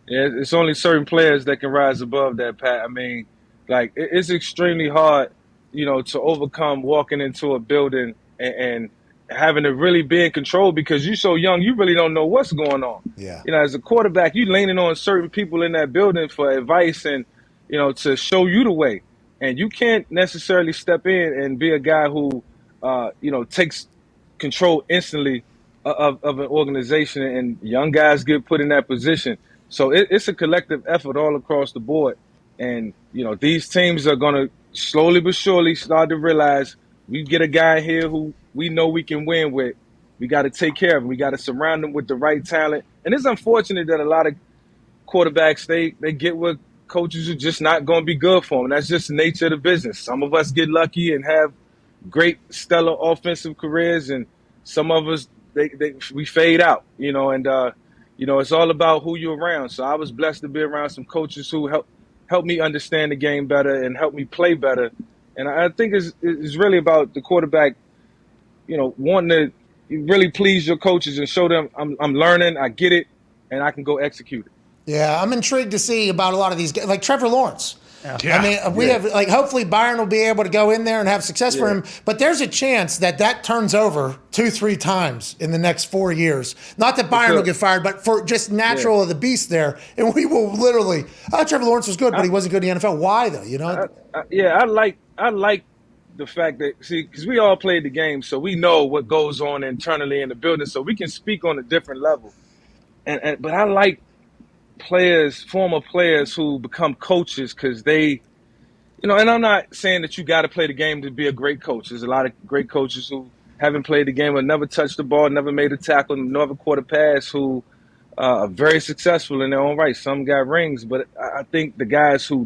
Yeah, it's only certain players that can rise above that, Pat. I mean, like, it's extremely hard, to overcome walking into a building and having to really be in control because you're so young, you really don't know what's going on. Yeah. As a quarterback, you're leaning on certain people in that building for advice and, to show you the way. And you can't necessarily step in and be a guy who, takes control instantly of an organization, and young guys get put in that position. So it's a collective effort all across the board. And, these teams are going to slowly but surely start to realize we get a guy here who we know we can win with. We got to take care of him. We got to surround him with the right talent. And it's unfortunate that a lot of quarterbacks, they get with coaches who are just not going to be good for them. That's just the nature of the business. Some of us get lucky and have great, stellar offensive careers, and some of us, we fade out, it's all about who you're around. So I was blessed to be around some coaches who helped me understand the game better and help me play better. And I think it's really about the quarterback, wanting to really please your coaches and show them I'm learning, I get it, and I can go execute it. Yeah, I'm intrigued to see about a lot of these guys, like Trevor Lawrence. Yeah. I mean, we have, hopefully Byron will be able to go in there and have success for him. But there's a chance that turns over 2-3 times in the next 4 years. Not that Byron will get fired, but for just natural of the beast there. And we will literally, Trevor Lawrence was good, but he wasn't good in the NFL. Why, though? I like the fact that, because we all played the game, so we know what goes on internally in the building, so we can speak on a different level. But I like former players who become coaches because they, and I'm not saying that you got to play the game to be a great coach. There's a lot of great coaches who haven't played the game or never touched the ball, never made a tackle, never caught a pass, who are very successful in their own right. Some got rings, but I think the guys who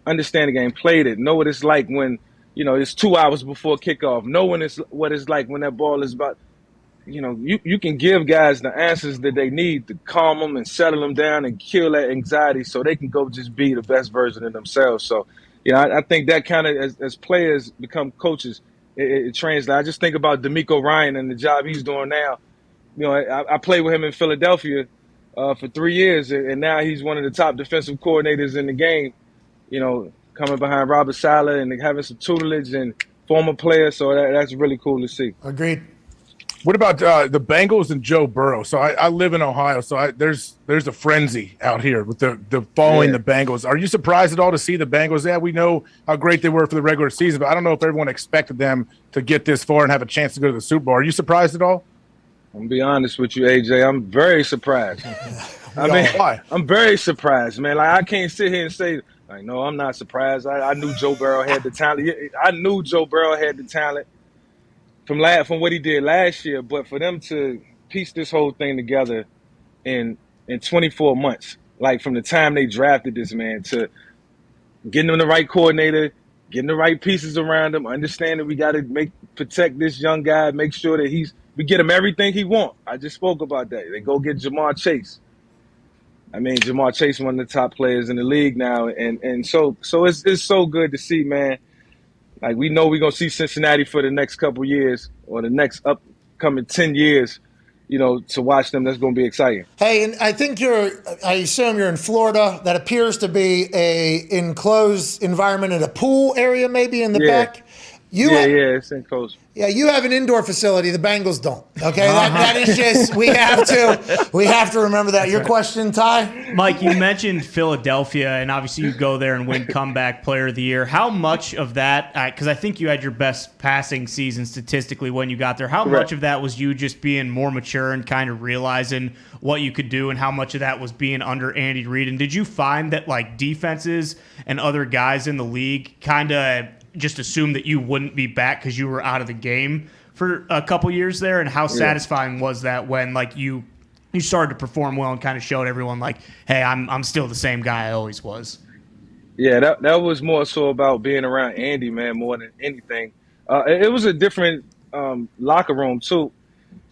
understand the game, played it, know what it's like when, it's 2 hours before kickoff, know what it's like when that ball is about. You can give guys the answers that they need to calm them and settle them down and kill that anxiety so they can go just be the best version of themselves. So, I think that kind of, as players become coaches, it translates. I just think about D'Amico Ryan and the job he's doing now. I played with him in Philadelphia for 3 years, and now he's one of the top defensive coordinators in the game, coming behind Robert Saleh and having some tutelage and former players. So that's really cool to see. Agreed. What about the Bengals and Joe Burrow? So I live in Ohio, so there's a frenzy out here with the following the Bengals. Are you surprised at all to see the Bengals? Yeah, we know how great they were for the regular season, but I don't know if everyone expected them to get this far and have a chance to go to the Super Bowl. Are you surprised at all? I'm going to be honest with you, AJ. I'm very surprised. Why? I'm very surprised, man. Like, I can't sit here and say, no, I'm not surprised. I knew Joe Burrow had the talent. I knew Joe Burrow had the talent from what he did last year, but for them to piece this whole thing together in 24 months, like from the time they drafted this man to getting him the right coordinator, getting the right pieces around him, understanding we got to protect this young guy, make sure that we get him everything he wants. I just spoke about that. They go get Jamar Chase. I mean, Jamar Chase, one of the top players in the league now, and so it's so good to see, man. Like, we know we're going to see Cincinnati for the next couple years or the next upcoming 10 years, to watch them. That's going to be exciting. Hey, and I think I assume you're in Florida. That appears to be a enclosed environment in a pool area maybe in the back. It's in close. Yeah, you have an indoor facility. The Bengals don't. Okay, that is just we have to remember that. Your question, Ty? Mike, you mentioned Philadelphia, and obviously you go there and win comeback player of the year. How much of that? Because I think you had your best passing season statistically when you got there. How much of that was you just being more mature and kind of realizing what you could do, and how much of that was being under Andy Reid? And did you find that like defenses and other guys in the league kind of just assume that you wouldn't be back because you were out of the game for a couple years there? And how satisfying was that when like you started to perform well and kind of showed everyone like, hey, I'm still the same guy I always was? Yeah, that was more so about being around Andy, man, more than anything. It was a different locker room too.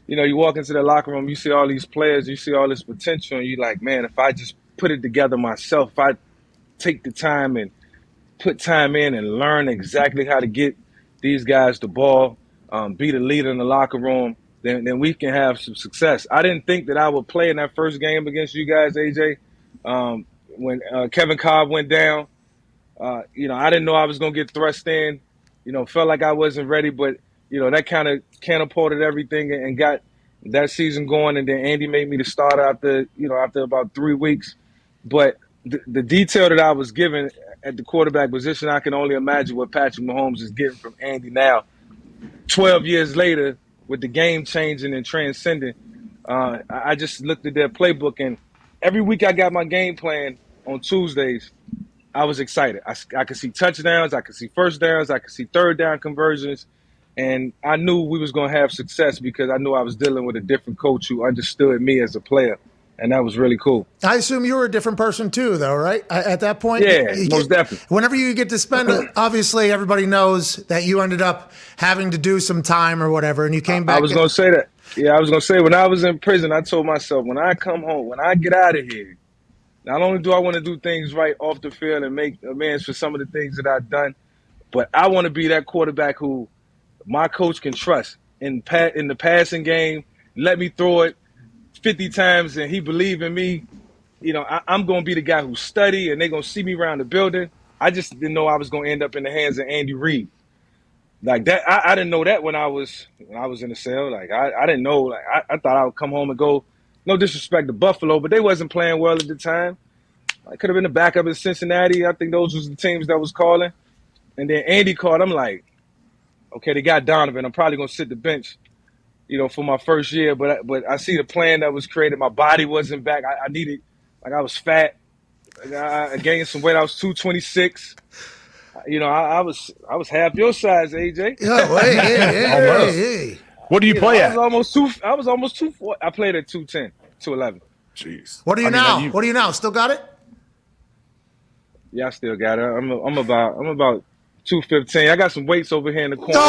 You know, you walk into the locker room, you see all these players, you see all this potential, and you're like, man, if I just put it together myself, if I take the time and put time in and learn exactly how to get these guys the ball, be the leader in the locker room, then we can have some success. I didn't think that I would play in that first game against you guys, AJ. When Kevin Cobb went down, you know, I didn't know I was going to get thrust in. You know, felt like I wasn't ready, but, you know, that kind of catapulted everything and got that season going. And then Andy made me the starter after about 3 weeks. But the detail that I was given at the quarterback position, I can only imagine what Patrick Mahomes is getting from Andy now. 12 years later, with the game changing and transcending, I just looked at their playbook, and every week I got my game plan on Tuesdays. I was excited. I could see touchdowns, I could see first downs, I could see third down conversions, and I knew we was going to have success because I knew I was dealing with a different coach who understood me as a player. And that was really cool. I assume you were a different person too, though, right? At that point? Yeah, most definitely. Whenever you get to spend it, obviously everybody knows that you ended up having to do some time or whatever, and you came back. I was going to say that. Yeah, I was going to say when I was in prison, I told myself, when I come home, when I get out of here, not only do I want to do things right off the field and make amends for some of the things that I've done, but I want to be that quarterback who my coach can trust in the passing game, let me throw it 50 times and he believe in me. You know, I'm going to be the guy who study and they're going to see me around the building. I just didn't know I was going to end up in the hands of Andy Reid. Like that, I didn't know that when I was in the cell. Like I didn't know. Like I thought I would come home and go. No disrespect to Buffalo, but they wasn't playing well at the time. I could have been the backup in Cincinnati. I think those was the teams that was calling. And then Andy called. I'm like, okay, they got Donovan. I'm probably gonna sit the bench, you know, for my first year. But I see the plan that was created. My body wasn't back. I needed, like I was fat. I gained some weight. I was 226. You know, I was half your size, AJ. Yeah, hey. What do you play at? I was almost 240. I played at 210, 211. Jeez. What are you now? What are you now? Still got it? Yeah, I still got it. I'm about 215. I got some weights over here in the corner.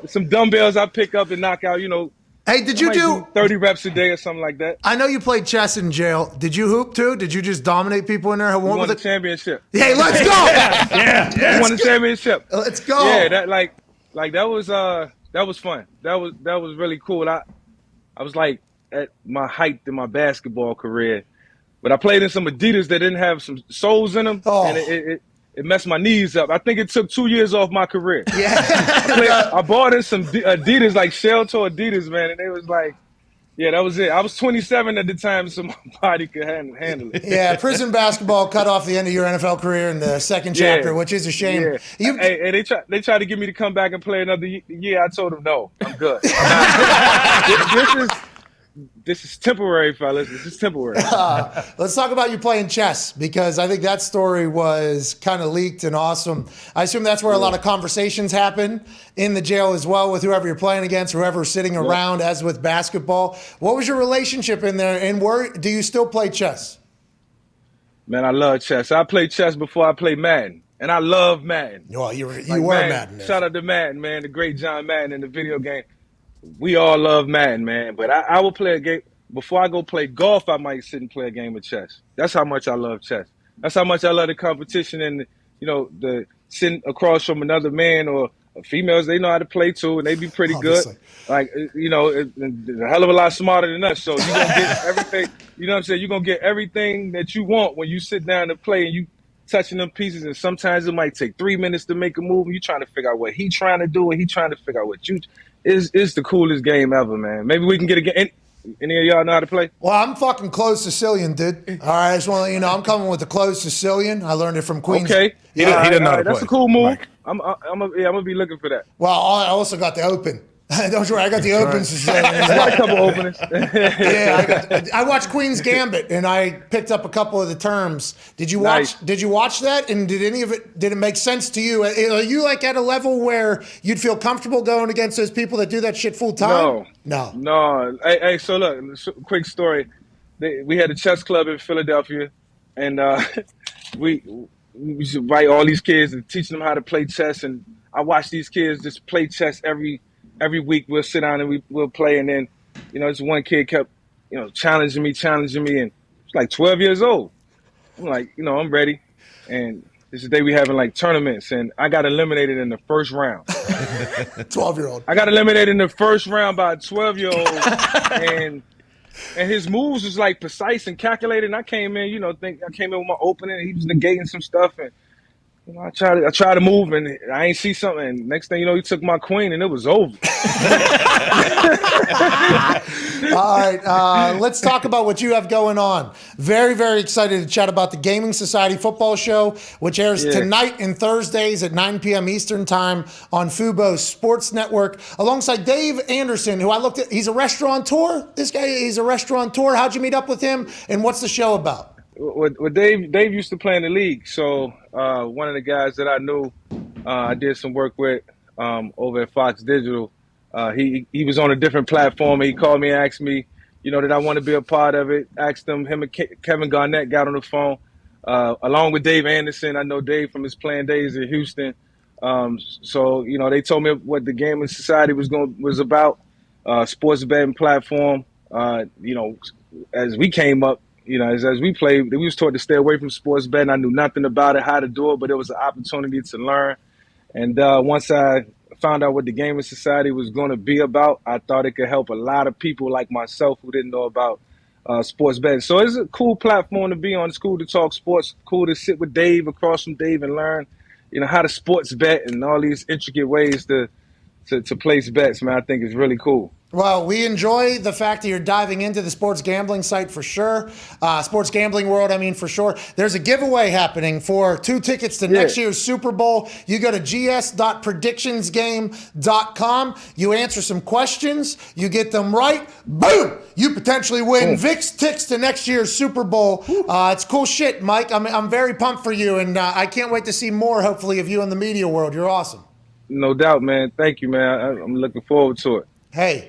Some dumbbells I pick up and knock out. You know. Hey, did you do 30 reps a day or something like that? I know you played chess in jail. Did you hoop too? Did you just dominate people in there? We won the championship. Hey, let's go! Yeah, we won the championship. Let's go! Yeah, that was fun. That was really cool. I was like at my height in my basketball career, but I played in some Adidas that didn't have some soles in them, and it messed my knees up. I think it took 2 years off my career. Yeah. I bought in some Adidas, like shell toe Adidas, man, and it was like, yeah, that was it. I was 27 at the time, so my body could handle it. Yeah, prison basketball cut off the end of your NFL career in the second chapter, which is a shame. Yeah. Hey, they tried to get me to come back and play another year. I told them, no, I'm good. This is temporary, fellas. This is temporary. Let's talk about you playing chess, because I think that story was kind of leaked and awesome. I assume that's where a lot of conversations happen in the jail as well, with whoever you're playing against, whoever's sitting around, as with basketball. What was your relationship in there, and do you still play chess? Man, I love chess. I played chess before I played Madden, and I love Madden. Well, you were Madden. Shout out to Madden, man, the great John Madden in the video game. We all love Madden, man. But I will play a game. Before I go play golf, I might sit and play a game of chess. That's how much I love chess. That's how much I love the competition and, you know, the sitting across from another man or females. They know how to play too, and they be pretty good. Like, you know, a hell of a lot smarter than us. So you're going to get everything, you know what I'm saying? You're going to get everything that you want when you sit down to play and you touching them pieces, and sometimes it might take 3 minutes to make a move. And you're trying to figure out what he trying to do, and he trying to figure out what you. It's the coolest game ever, man. Maybe we can get a game. Any of y'all know how to play? Well, I'm fucking closed Sicilian, dude. All right, I just want to let you know I'm coming with the closed Sicilian. I learned it from Queens. Okay. He didn't know how to That's play. a cool move. Mike. I'm gonna be looking for that. Well, I also got the open. Don't worry, I got the open Sicilian. I got a couple openings. Yeah, I watched Queen's Gambit, and I picked up a couple of the terms. Did you watch? Nice. Did you watch that? And did any of it? Did it make sense to you? Are you like at a level where you'd feel comfortable going against those people that do that shit full time? No. Hey, so look, quick story. We had a chess club in Philadelphia, and we used to invite all these kids and teach them how to play chess. And I watched these kids just play chess every week. We'll sit down and we'll play, and then, this one kid kept, challenging me, and it's like 12 years old. I'm like, I'm ready. And this is the day we having like tournaments, and I got eliminated in the first round. 12-year-old. I got eliminated in the first round by a 12-year-old, and his moves was like precise and calculated. And I came in, I came in with my opening, and he was negating some stuff, and I tried to move, and I ain't see something. And next thing you know, he took my queen, and it was over. All right, let's talk about what you have going on. Very, very excited to chat about the Gaming Society football show, which airs tonight and Thursdays at 9 p.m. Eastern time on Fubo Sports Network, alongside Dave Anderson, who I looked at. He's a restaurateur. This guy, he's a restaurateur. How'd you meet up with him, and what's the show about? Well, Dave used to play in the league, so one of the guys that I knew, I did some work with over at Fox Digital. He was on a different platform, and he called me and asked me, did I want to be a part of it? Asked him and Kevin Garnett got on the phone, along with Dave Anderson. I know Dave from his playing days in Houston. So they told me what the Gaming Society was about, sports betting platform. As we came up, as we played, we was taught to stay away from sports betting. I knew nothing about it, how to do it, but it was an opportunity to learn. And once I found out what the Gaming Society was going to be about, I thought it could help a lot of people like myself who didn't know about sports betting. So it's a cool platform to be on. It's cool to talk sports, cool to sit with Dave, across from Dave, and learn, how to sports bet and all these intricate ways to place bets, man. I think it's really cool. Well, we enjoy the fact that you're diving into the sports gambling site for sure. Sports gambling world, for sure. There's a giveaway happening for 2 tickets to next year's Super Bowl. You go to gs.predictionsgame.com. You answer some questions. You get them right. Boom! You potentially win Vic's tickets to next year's Super Bowl. It's cool shit, Mike. I'm very pumped for you, and I can't wait to see more, hopefully, of you in the media world. You're awesome. No doubt, man. Thank you, man. I'm looking forward to it. Hey.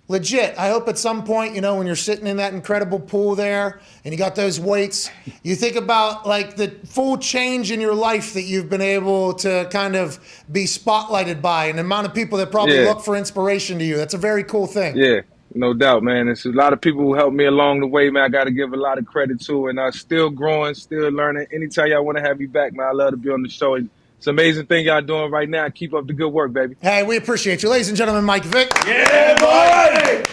Legit, I hope at some point, when you're sitting in that incredible pool there and you got those weights, you think about like the full change in your life that you've been able to kind of be spotlighted by, and the amount of people that probably look for inspiration to you. That's a very cool thing. Yeah, no doubt, man. There's a lot of people who helped me along the way, man. I got to give a lot of credit to, and I'm still growing, still learning. Anytime y'all want to have you back, man, I love to be on the show. It's an amazing thing y'all doing right now. Keep up the good work, baby. Hey, we appreciate you. Ladies and gentlemen, Mike Vick. Yeah, boy!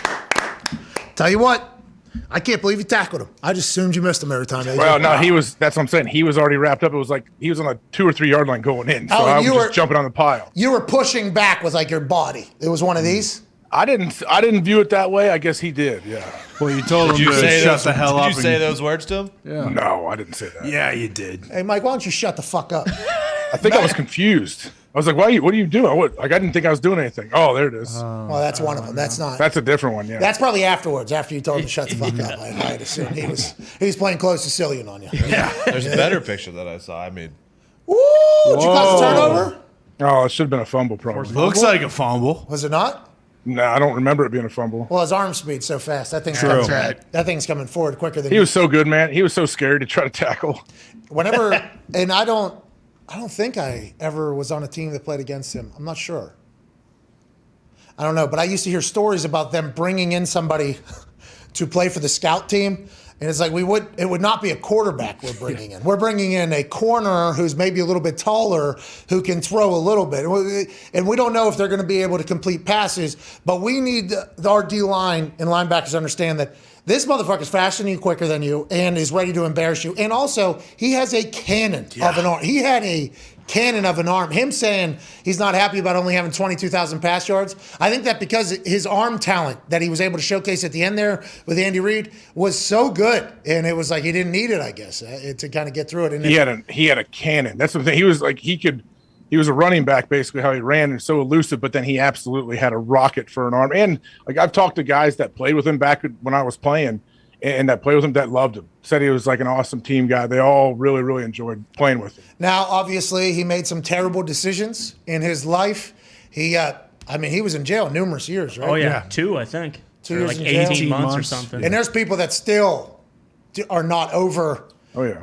Tell you what, I can't believe you tackled him. I just assumed you missed him every time. Well, no, that's what I'm saying. He was already wrapped up. It was like he was on a 2 or 3 yard line going in. So I was just jumping on the pile. You were pushing back with like your body. It was one of these? I didn't view it that way. I guess he did, yeah. Well, you told him to shut the hell up. Did you say those words to him? Yeah. No, I didn't say that. Yeah, you did. Hey, Mike, why don't you shut the fuck up? I think I was confused. I was like, what are you doing? I didn't think I was doing anything. Oh, there it is. Well, that's one of them. That's not. That's a different one, yeah. That's probably afterwards, after you told him to shut the fuck up. I'd assume he was playing close Sicilian on you. Yeah. There's a better picture that I saw. Woo! Did you cause a turnover? Oh, it should have been a fumble, probably. Looks like a fumble. Was it not? No, I don't remember it being a fumble. Well, his arm speed's so fast. That thing's coming forward quicker than he was so good, man. He was so scared to try to tackle. Whenever, and I don't think I ever was on a team that played against him. I'm not sure. I don't know, but I used to hear stories about them bringing in somebody to play for the scout team, And it's like it would not be a quarterback we're bringing in. We're bringing in a corner who's maybe a little bit taller, who can throw a little bit. And we don't know if they're going to be able to complete passes, but we need our D-line and linebackers to understand that this motherfucker's faster than you, quicker than you, and is ready to embarrass you. And also, he has a cannon of an arm. He had a cannon of an arm. Him saying he's not happy about only having 22,000 pass yards, I think that because his arm talent that he was able to showcase at the end there with Andy Reid was so good, and it was like he didn't need it, I guess, to kind of get through it. And he had a cannon. That's the thing. He was like he was a running back, basically, how he ran and so elusive, but then he absolutely had a rocket for an arm. And like I've talked to guys that played with him back when I was playing and that played with him that loved him. Said he was like an awesome team guy. They all really, really enjoyed playing with him. Now, obviously, he made some terrible decisions in his life. He was in jail numerous years, right? Oh, yeah. 2, I think. 2 years like in jail. 18 months or something. And there's people that still are not over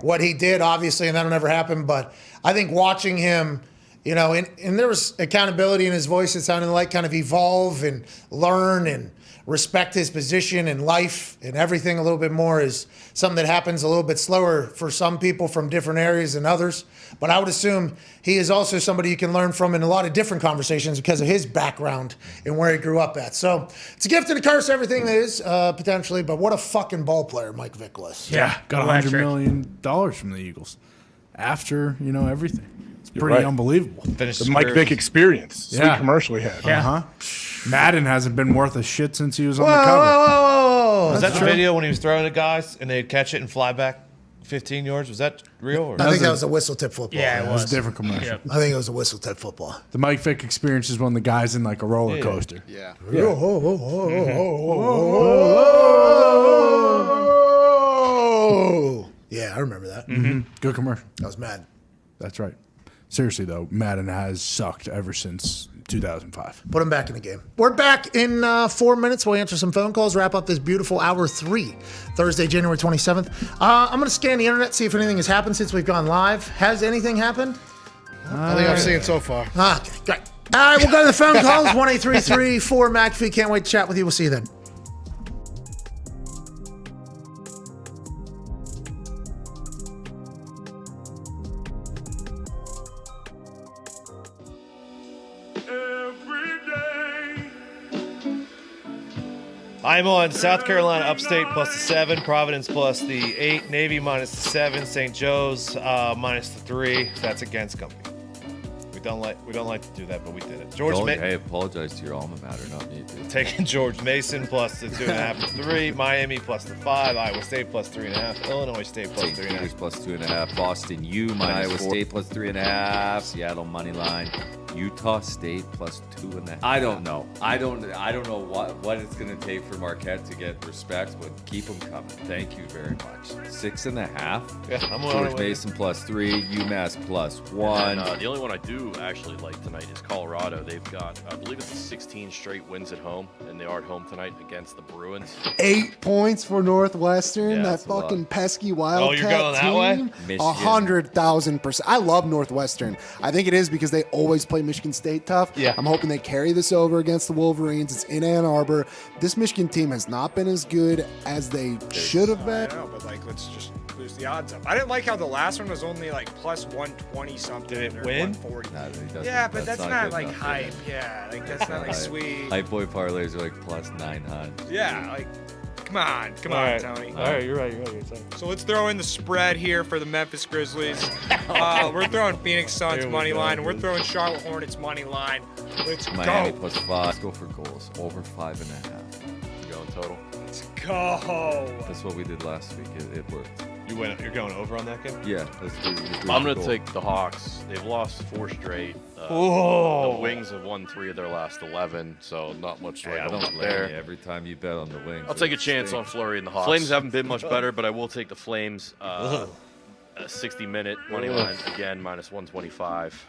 what he did, obviously, and that'll never happen. But I think watching him, and there was accountability in his voice. It sounded like kind of evolve and learn and respect his position in life and everything a little bit more is something that happens a little bit slower for some people from different areas than others. But I would assume he is also somebody you can learn from in a lot of different conversations because of his background and where he grew up at. So it's a gift and a curse, everything that is, potentially. But what a fucking ball player Mike Vick was. Yeah, got $100 million from the Eagles after, everything. It's pretty unbelievable. The Mike Vick experience. Sweet commercial he had. Yeah. Madden hasn't been worth a shit since he was on the cover. Was that the video when he was throwing at guys and they'd catch it and fly back 15 yards? Was that real? Or? I think that was a whistle tip football. Yeah, it was a different commercial. Yep. I think it was a whistle tip football. The Mike Vick experience is when the guy's in like a roller coaster. Yeah. Yeah, I remember that. Good commercial. I was mad. That's right. Seriously, though, Madden has sucked ever since 2005. Put him back in the game. We're back in 4 minutes. We'll answer some phone calls, wrap up this beautiful hour 3, Thursday, January 27th. I'm going to scan the internet, see if anything has happened since we've gone live. Has anything happened? I think I've seen so far. Okay, great. All right, we'll go to the phone calls. 1-833-4-McAfee. Can't wait to chat with you. We'll see you then. I'm on South Carolina Upstate plus the 7, Providence plus the 8, Navy minus the 7, St. Joe's minus the 3. That's against company. We don't like to do that, but we did it. Hey, apologize to your alma mater, not me. Dude. Taking George Mason plus the 2.5 to 3, Miami plus the 5, Iowa State plus 3.5, Illinois State plus 3.5, plus 2.5, Boston U minus Iowa State plus 3.5, Seattle money line, Utah State plus 2.5. I don't know. I don't know what it's going to take for Marquette to get respect, but keep them coming. Thank you very much. 6.5. Yeah, I'm on George Mason plus 3, UMass plus 1. And, the only one I do actually like tonight is Colorado. They've got, I believe it's 16 straight wins at home, and they are at home tonight against the Bruins. 8 points for Northwestern. Yeah, that fucking pesky Wildcat you're going that team. way? 100,000%. I love Northwestern. I think it is because they always play Michigan State tough. Yeah. I'm hoping they carry this over against the Wolverines. It's in Ann Arbor. This Michigan team has not been as good as they should have been. I know, but let's just boost the odds up. I didn't like how the last one was only plus 120 something. Did it or win? 140. Yeah, but that's not good enough. hype. Yeah, that's not sweet. Hype boy parlays are plus 900. Yeah, come on, Tony. All right, you're right. So let's throw in the spread here for the Memphis Grizzlies. We're throwing Phoenix Suns money line, and we're throwing Charlotte Hornets money line. Let's Miami go. plus 5. Let's go for goals. Over 5.5. You going total? Let's go. That's what we did last week. It worked. You're going over on that game? Yeah. Let's do I'm going to take the Hawks. They've lost 4 straight. Oh. The Wings have won 3 of their last 11, so not much to I don't blame there. you. Every time you bet on the Wings. I'll take a chance on Fleury and the Hawks. Flames haven't been much better, but I will take the Flames. A 60-minute money line, again, minus 125.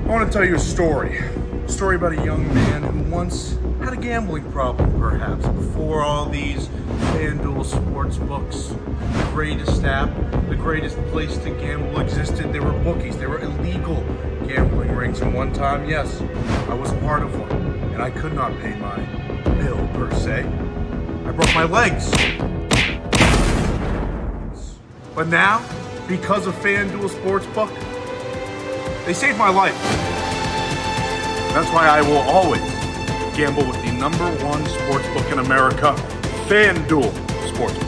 I want to tell you a story. A story about a young man who once had a gambling problem, perhaps, before all these FanDuel sports books. The greatest app, the greatest place to gamble existed. There were bookies. There were illegal gambling rings. And one time, yes, I was part of one. And I could not pay my bill, per se. I broke my legs. But now, because of FanDuel Sportsbook, they saved my life. That's why I will always gamble with the #1 sportsbook in America, FanDuel Sportsbook.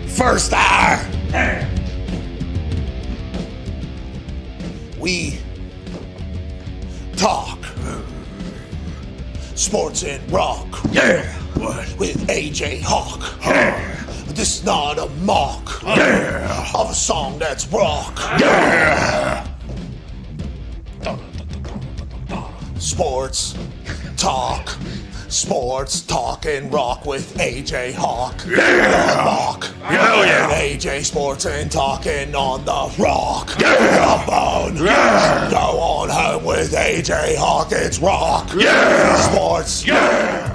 First hour. We talk sports and rock. Yeah. With AJ Hawk. Yeah. This is not a mock. Yeah. Of a song that's rock. Yeah. Sports talk. Sports talk and rock with AJ Hawk. Yeah. Rock. Hell yeah. AJ Sports and talking on the rock. Yeah. The bone. Yeah. Go on home with AJ Hawk. It's rock. Yeah. Sports. Yeah.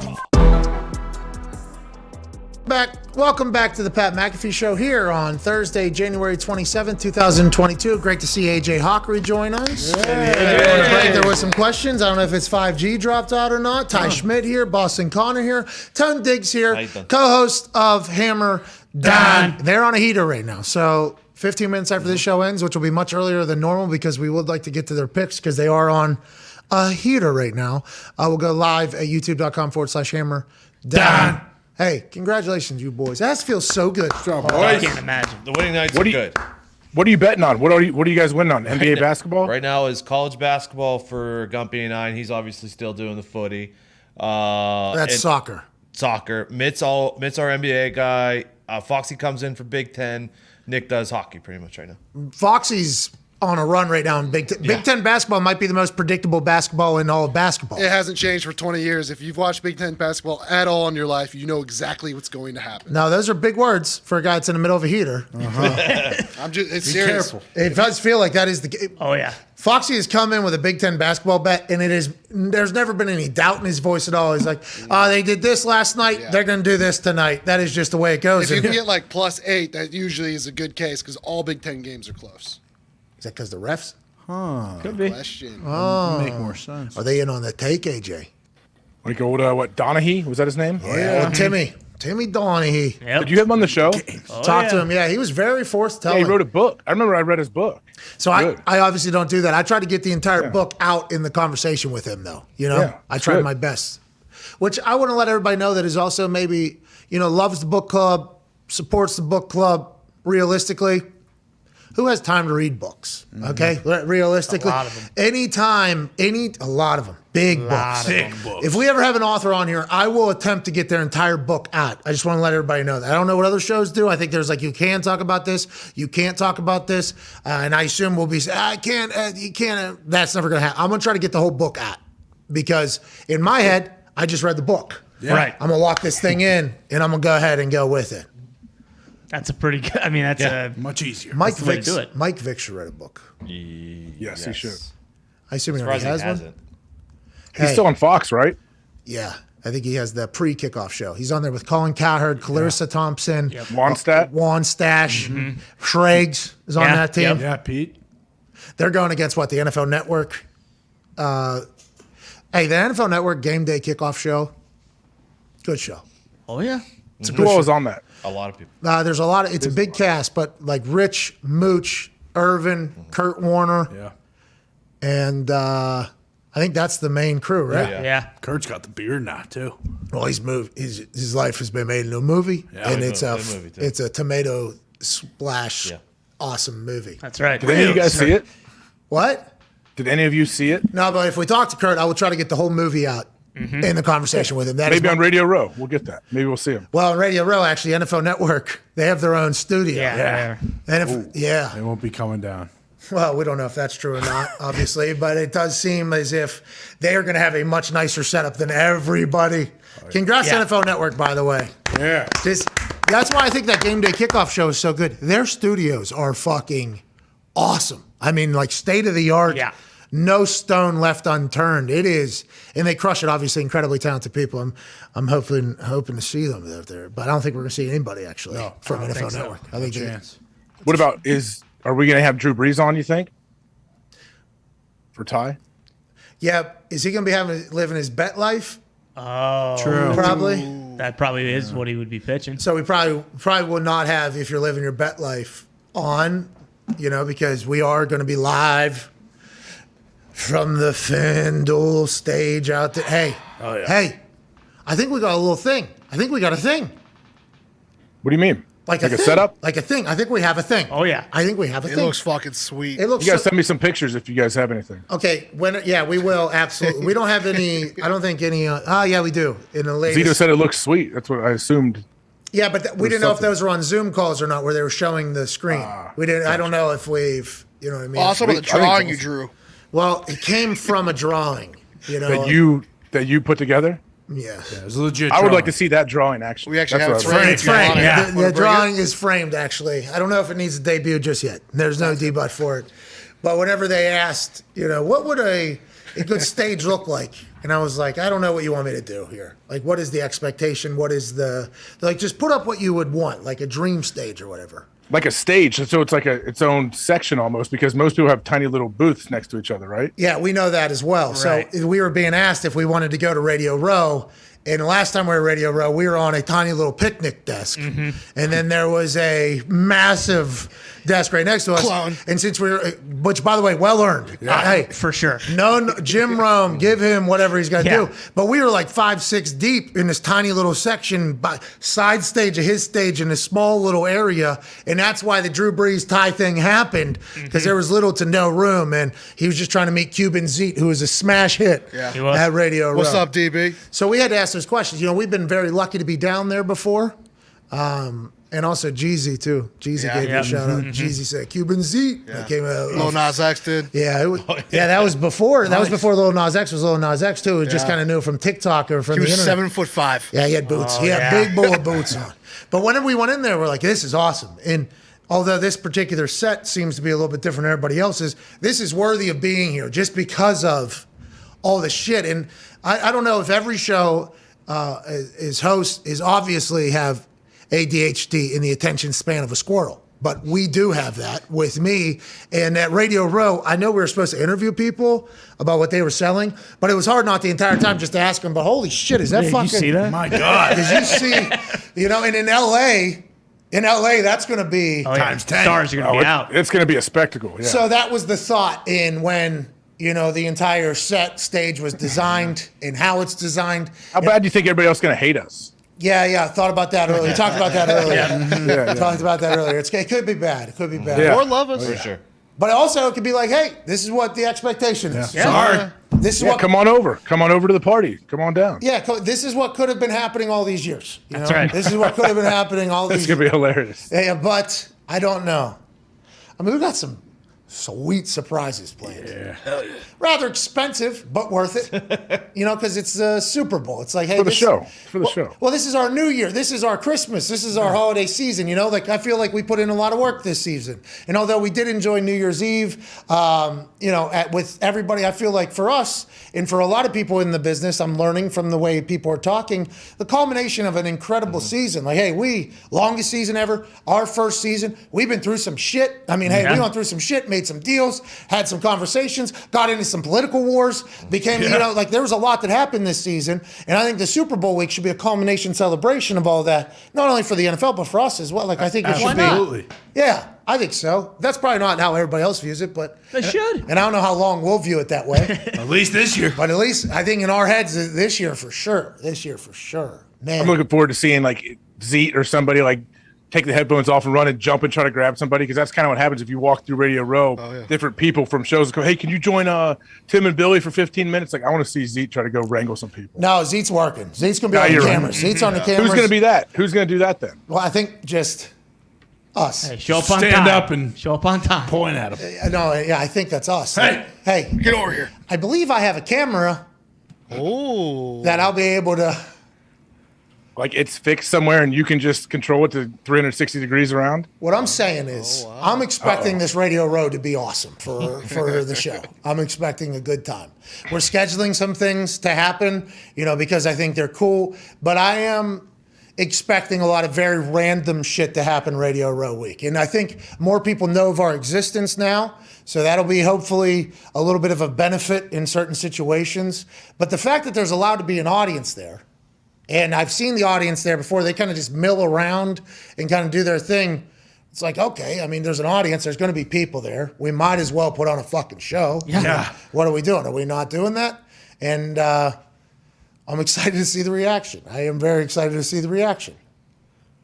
Welcome back to the Pat McAfee Show here on Thursday, January 27th, 2022. Great to see AJ Hawk rejoin us. There were some questions. I don't know if it's 5G dropped out or not. Ty Schmidt here, Boston Connor here, Tone Diggs here, co-host of Hammer, Dahn. They're on a heater right now. So 15 minutes after this show ends, which will be much earlier than normal because we would like to get to their picks because they are on a heater right now. We'll go live at youtube.com/Hammer, Dahn. Hey, congratulations, you boys. That feels so good. I can't imagine. The winning nights are good. What are you betting on? What are you guys winning on? NBA basketball? Right now is college basketball for Gumpy and I. And he's obviously still doing the footy. That's soccer. Soccer. Mitt's our NBA guy. Foxy comes in for Big Ten. Nick does hockey pretty much right now. Foxy's on a run right now in Big Ten. Big Ten basketball might be the most predictable basketball in all of basketball. It hasn't changed for 20 years. If you've watched Big Ten basketball at all in your life, you know exactly what's going to happen. Now, those are big words for a guy that's in the middle of a heater. It's serious. Careful. It does feel like that is the game. Oh, yeah. Foxy has come in with a Big Ten basketball bet, and there's never been any doubt in his voice at all. He's like, they did this last night. Yeah. They're going to do this tonight. That is just the way it goes. If you can get like +8, that usually is a good case because all Big Ten games are close. Is that because the refs? Could be. Question. Make more sense. Are they in on the take, AJ? Like old, Donahue? Was that his name? Yeah, Timmy Donahue. Yep. Did you have him on the show? Talk to him. Yeah, he was very forthtelling. Yeah, he wrote a book. I remember I read his book. So I obviously don't do that. I try to get the entire book out in the conversation with him, though. I tried my best. Which I want to let everybody know that is also maybe, loves the book club, supports the book club realistically. Who has time to read books? Okay, realistically, a lot of them. A lot of them, big books. If we ever have an author on here, I will attempt to get their entire book out. I just want to let everybody know that. I don't know what other shows do. I think there's you can talk about this, you can't talk about this, and I assume we'll be saying, I can't, you can't. That's never going to happen. I'm going to try to get the whole book out because in my head, I just read the book. Yeah. Right. I'm going to lock this thing in, and I'm going to go ahead and go with it. That's a pretty good. I mean, that's much easier. Mike Vick should write a book. Yes, he should. I assume he already has one. He's still on Fox, right? Yeah, I think he has the pre-kickoff show. He's on there with Colin Cowherd, Clarissa Thompson, Juan Stash, Schrags is on that team. Yeah, Pete. They're going against the NFL Network. The NFL Network Game Day Kickoff Show. Good show. Oh yeah. Who all is on that? A lot of people. There's a lot of. It's a big cast, but like Rich, Mooch, Irvin, Kurt Warner, and I think that's the main crew, right? Yeah. Kurt's got the beard now too. Well, he's moved. His life has been made into a movie, and it's a tomato splash, awesome movie. That's right. Did any of you guys see it? What? Did any of you see it? No, but if we talk to Kurt, I will try to get the whole movie out in the conversation with him. That Maybe on Radio Row. We'll get that. Maybe we'll see him. Well, on Radio Row, actually, NFL Network, they have their own studio. Yeah. And They won't be coming down. Well, we don't know if that's true or not, obviously, but it does seem as if they are going to have a much nicer setup than everybody. Congrats to NFL Network, by the way. Yeah. That's why I think that Game Day Kickoff show is so good. Their studios are fucking awesome. I mean, like state of the art. Yeah. No stone left unturned. It is, and they crush it. Obviously, incredibly talented people. I'm hoping to see them out there, but I don't think we're going to see anybody actually from NFL Network. I think chance. What about Are we going to have Drew Brees on, you think? For Ty? Yeah. Is he going to be living his bet life? Oh, true. Probably. That probably is what he would be pitching. So we probably will not have if you're living your bet life on, because we are going to be live from the FanDuel stage out there. Hey, hey, I think we got a little thing. I think we got a thing. What do you mean? Like a thing? setup? Like a thing. I think we have a thing. Oh, yeah. I think we have a thing. It looks fucking sweet. It looks You guys send me some pictures if you guys have anything. Okay, we will, absolutely. We don't have any, I don't think any, yeah, we do. In the latest. Zito said it looks sweet. That's what I assumed. Yeah, but we didn't know if those were on Zoom calls or not, where they were showing the screen. We didn't. I don't know if we've, you know what I mean? Also, the drawing you drew. Well, it came from a drawing, That you put together? Yes. Yeah, it was a legit I would drawing. like to see that drawing, actually. We actually That's have what I it was framed. saying. Framed. The drawing is framed, actually. I don't know if it needs a debut just yet. There's no debut for it. But whenever they asked, what would a good stage look like? And I was like, I don't know what you want me to do here. Like, what is the expectation? What is just put up what you would want, like a dream stage or whatever. Like a stage, so it's like its own section almost, because most people have tiny little booths next to each other, right? Yeah, we know that as well. Right. So we were being asked if we wanted to go to Radio Row. And the last time we were at Radio Row, we were on a tiny little picnic desk. Mm-hmm. And then there was a massive desk right next to us. Clone. And since we were, which by the way, well earned. Hey, For sure. no, Jim Rome, give him whatever he's got to Yeah. do. But we were like 5-6 deep in this tiny little section, side stage of his stage in this small little area. And that's why the Drew Brees Ty thing happened, because there was little to no room. And he was just trying to meet Cuban Zeke, who was a smash hit Yeah. He was. at Radio Row. What's up, DB? So we had to ask those questions. We've been very lucky to be down there before. And also Jeezy, too. Jeezy Yeah. gave you a shout out. Jeezy said, Cuban Zeke. That came out. Lil Nas X did. Yeah, that was before. That was before Lil Nas X was Lil Nas X, too. It just kind of knew from TikTok or from He the was internet. 7'5". Yeah, he had boots. He had big bullet boots on. But whenever we went in there, we're like, this is awesome. And although this particular set seems to be a little bit different than everybody else's, this is worthy of being here just because of all the shit. And I don't know if every show his host is obviously have ADHD in the attention span of a squirrel. But we do have that with me. And at Radio Row, I know we were supposed to interview people about what they were selling, but it was hard not the entire time just to ask them, but holy shit, is that fucking... Did you see that? My God. Did you see, and in LA, that's going to be... Times 10. Stars are going to be out. It's going to be a spectacle. Yeah. So that was the thought in when, the entire set stage was designed and how it's designed. How bad do you think everybody else is going to hate us? Yeah, thought about that earlier. We talked about that earlier. Yeah. Talked about that earlier. It could be bad. It could be bad. Yeah. Or love us. For sure. But also it could be like, hey, this is what the expectation is. Yeah. Sorry. This is what Come on over. Come on over to the party. Come on down. Yeah, this is what could have been happening all these years. That's right. This is what could have been happening all these It's going to be hilarious. Yeah, but I don't know. I mean, we got some sweet surprises planned. Yeah. Hell yeah. Rather expensive, but worth it. Because it's the Super Bowl. It's like, hey, For the show. Well, this is our New Year. This is our Christmas. This is our holiday season. I feel like we put in a lot of work this season. And although we did enjoy New Year's Eve, with everybody, I feel like for us and for a lot of people in the business, I'm learning from the way people are talking, the culmination of an incredible season. Like, hey, longest season ever, our first season. We've been through some shit. I mean, we went through some shit, made some deals, had some conversations, got into some political wars, became, there was a lot that happened this season. And I think the Super Bowl week should be a culmination celebration of all that, not only for the NFL, but for us as well. Like, I think it should be. Absolutely. Yeah, I think so. That's probably not how everybody else views it, but. They should. And I don't know how long we'll view it that way. At least this year. But at least I think in our heads this year for sure. Man. I'm looking forward to seeing like Zeke or somebody like take the headphones off and run and jump and try to grab somebody, because that's kind of what happens if you walk through Radio Row. Different people from shows go, hey, can you join Tim and Billy for 15 minutes? Like, I want to see Zeke try to go wrangle some people. No, Zeke's working. Zeke's going to be on the cameras. Zeke's on the cameras. Who's going to be that? Who's going to do that then? Well, I think just us. Hey, show up on Stand time. up and show up on time. Point at him. No, yeah, I think that's us. Hey, get over here. I believe I have a camera that I'll be able to. Like, it's fixed somewhere and you can just control it to 360 degrees around? What I'm saying is, I'm expecting this Radio Row to be awesome for the show. I'm expecting a good time. We're scheduling some things to happen, because I think they're cool. But I am expecting a lot of very random shit to happen Radio Row week. And I think more people know of our existence now. So that'll be hopefully a little bit of a benefit in certain situations. But the fact that there's allowed to be an audience there, and I've seen the audience there before, they kind of just mill around and kind of do their thing. It's like, okay, I mean, there's an audience. There's going to be people there. We might as well put on a fucking show. Yeah. What are we doing? Are we not doing that? And I'm excited to see the reaction. I am very excited to see the reaction.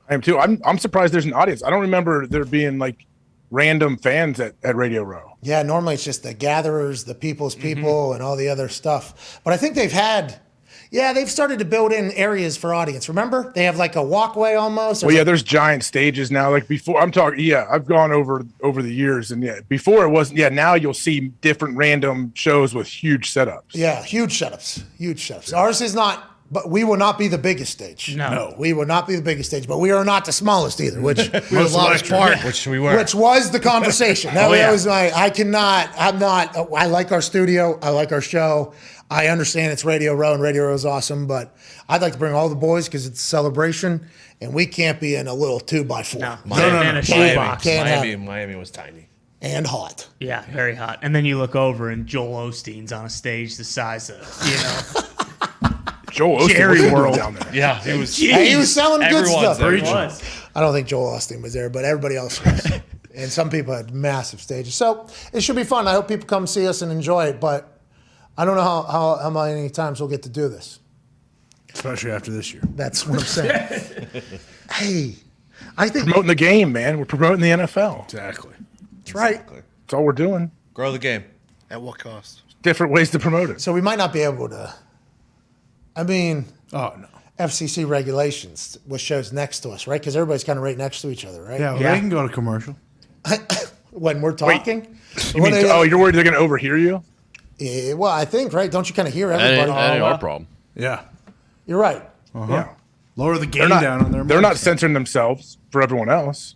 I am too. I'm surprised there's an audience. I don't remember there being like random fans at Radio Row. Yeah, normally it's just the gatherers, the people's people, and all the other stuff. But I think they've started to build in areas for audience. Remember? They have like a walkway almost. Well, yeah, there's giant stages now. Like before, I've gone over the years, and before it wasn't. Yeah, now you'll see different random shows with huge setups. Yeah, huge setups. Ours is not, but we will not be the biggest stage. No. We will not be the biggest stage, but we are not the smallest either, which We're the largest part. Which we were. Which was the conversation. That was I like our studio. I like our show. I understand it's Radio Row and Radio Row is awesome, but I'd like to bring all the boys because it's a celebration, and we can't be in a little 2x4. No. Miami was tiny. And hot. Yeah, very hot. And then you look over and Joel Osteen's on a stage the size of, Joel Osteen Jerry World down there. Yeah, he was. He was selling good stuff. There. He was. I don't think Joel Osteen was there, but everybody else was. And some people had massive stages. So it should be fun. I hope people come see us and enjoy it, but I don't know how many times we'll get to do this. Especially after this year. That's what I'm saying. Hey, I think Promoting the game, man. We're promoting the NFL. Exactly. that's right. That's all we're doing. Grow the game. At what cost? Different ways to promote it. So we might not be able to. I mean, Oh, no. FCC regulations with shows next to us, right? Because everybody's kind of right next to each other, right? Yeah, well, they can go to commercial. When we're talking. You mean, you're worried they're going to overhear you? Yeah, well, I think, right? Don't you kind of hear That everybody? ain't our problem. Yeah. You're right. Yeah. Lower the gain down on their They're not mics. censoring themselves for everyone else.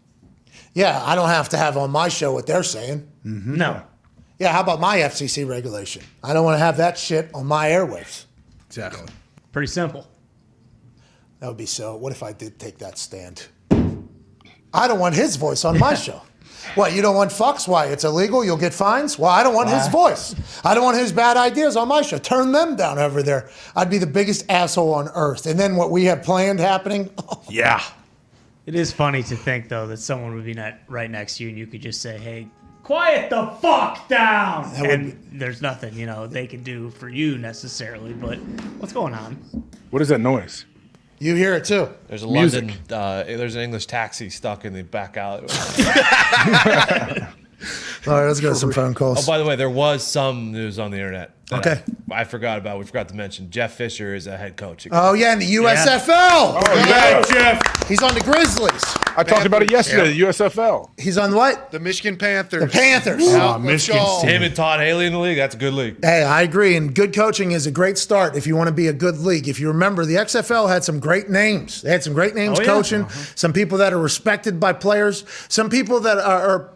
Yeah, I don't have to have on my show what they're saying. No. Yeah, how about my FCC regulation? I don't want to have that shit on my airwaves. Exactly. Pretty simple. That would be so. What if I did take that stand? I don't want his voice on my show. What, you don't want fucks? Why? It's illegal? You'll get fines? Well, I don't want his voice. I don't want his bad ideas on my show. Turn them down over there. I'd be the biggest asshole on earth. And then what we have planned happening? Yeah. It is funny to think, though, that someone would be right next to you and you could just say, hey, quiet the fuck down. And there's nothing, they can do for you necessarily. But what's going on? What is that noise? You hear it too. There's a Music. London. There's an English taxi stuck in the back alley. All right, let's go to some phone Oh, calls. by the way, there was some news on the internet. that Okay. I forgot about. We forgot to mention Jeff Fisher is a head coach. Oh, yeah, in the USFL. Oh, yeah, Jeff. He's on the Grizzlies. I talked about it yesterday, the USFL. He's on what? The Michigan Panthers. The Panthers. Him and Todd Haley in the league. That's a good league. Hey, I agree. And good coaching is a great start if you want to be a good league. If you remember, the XFL had some great names. They had some great names coaching, some people that are respected by players, some people that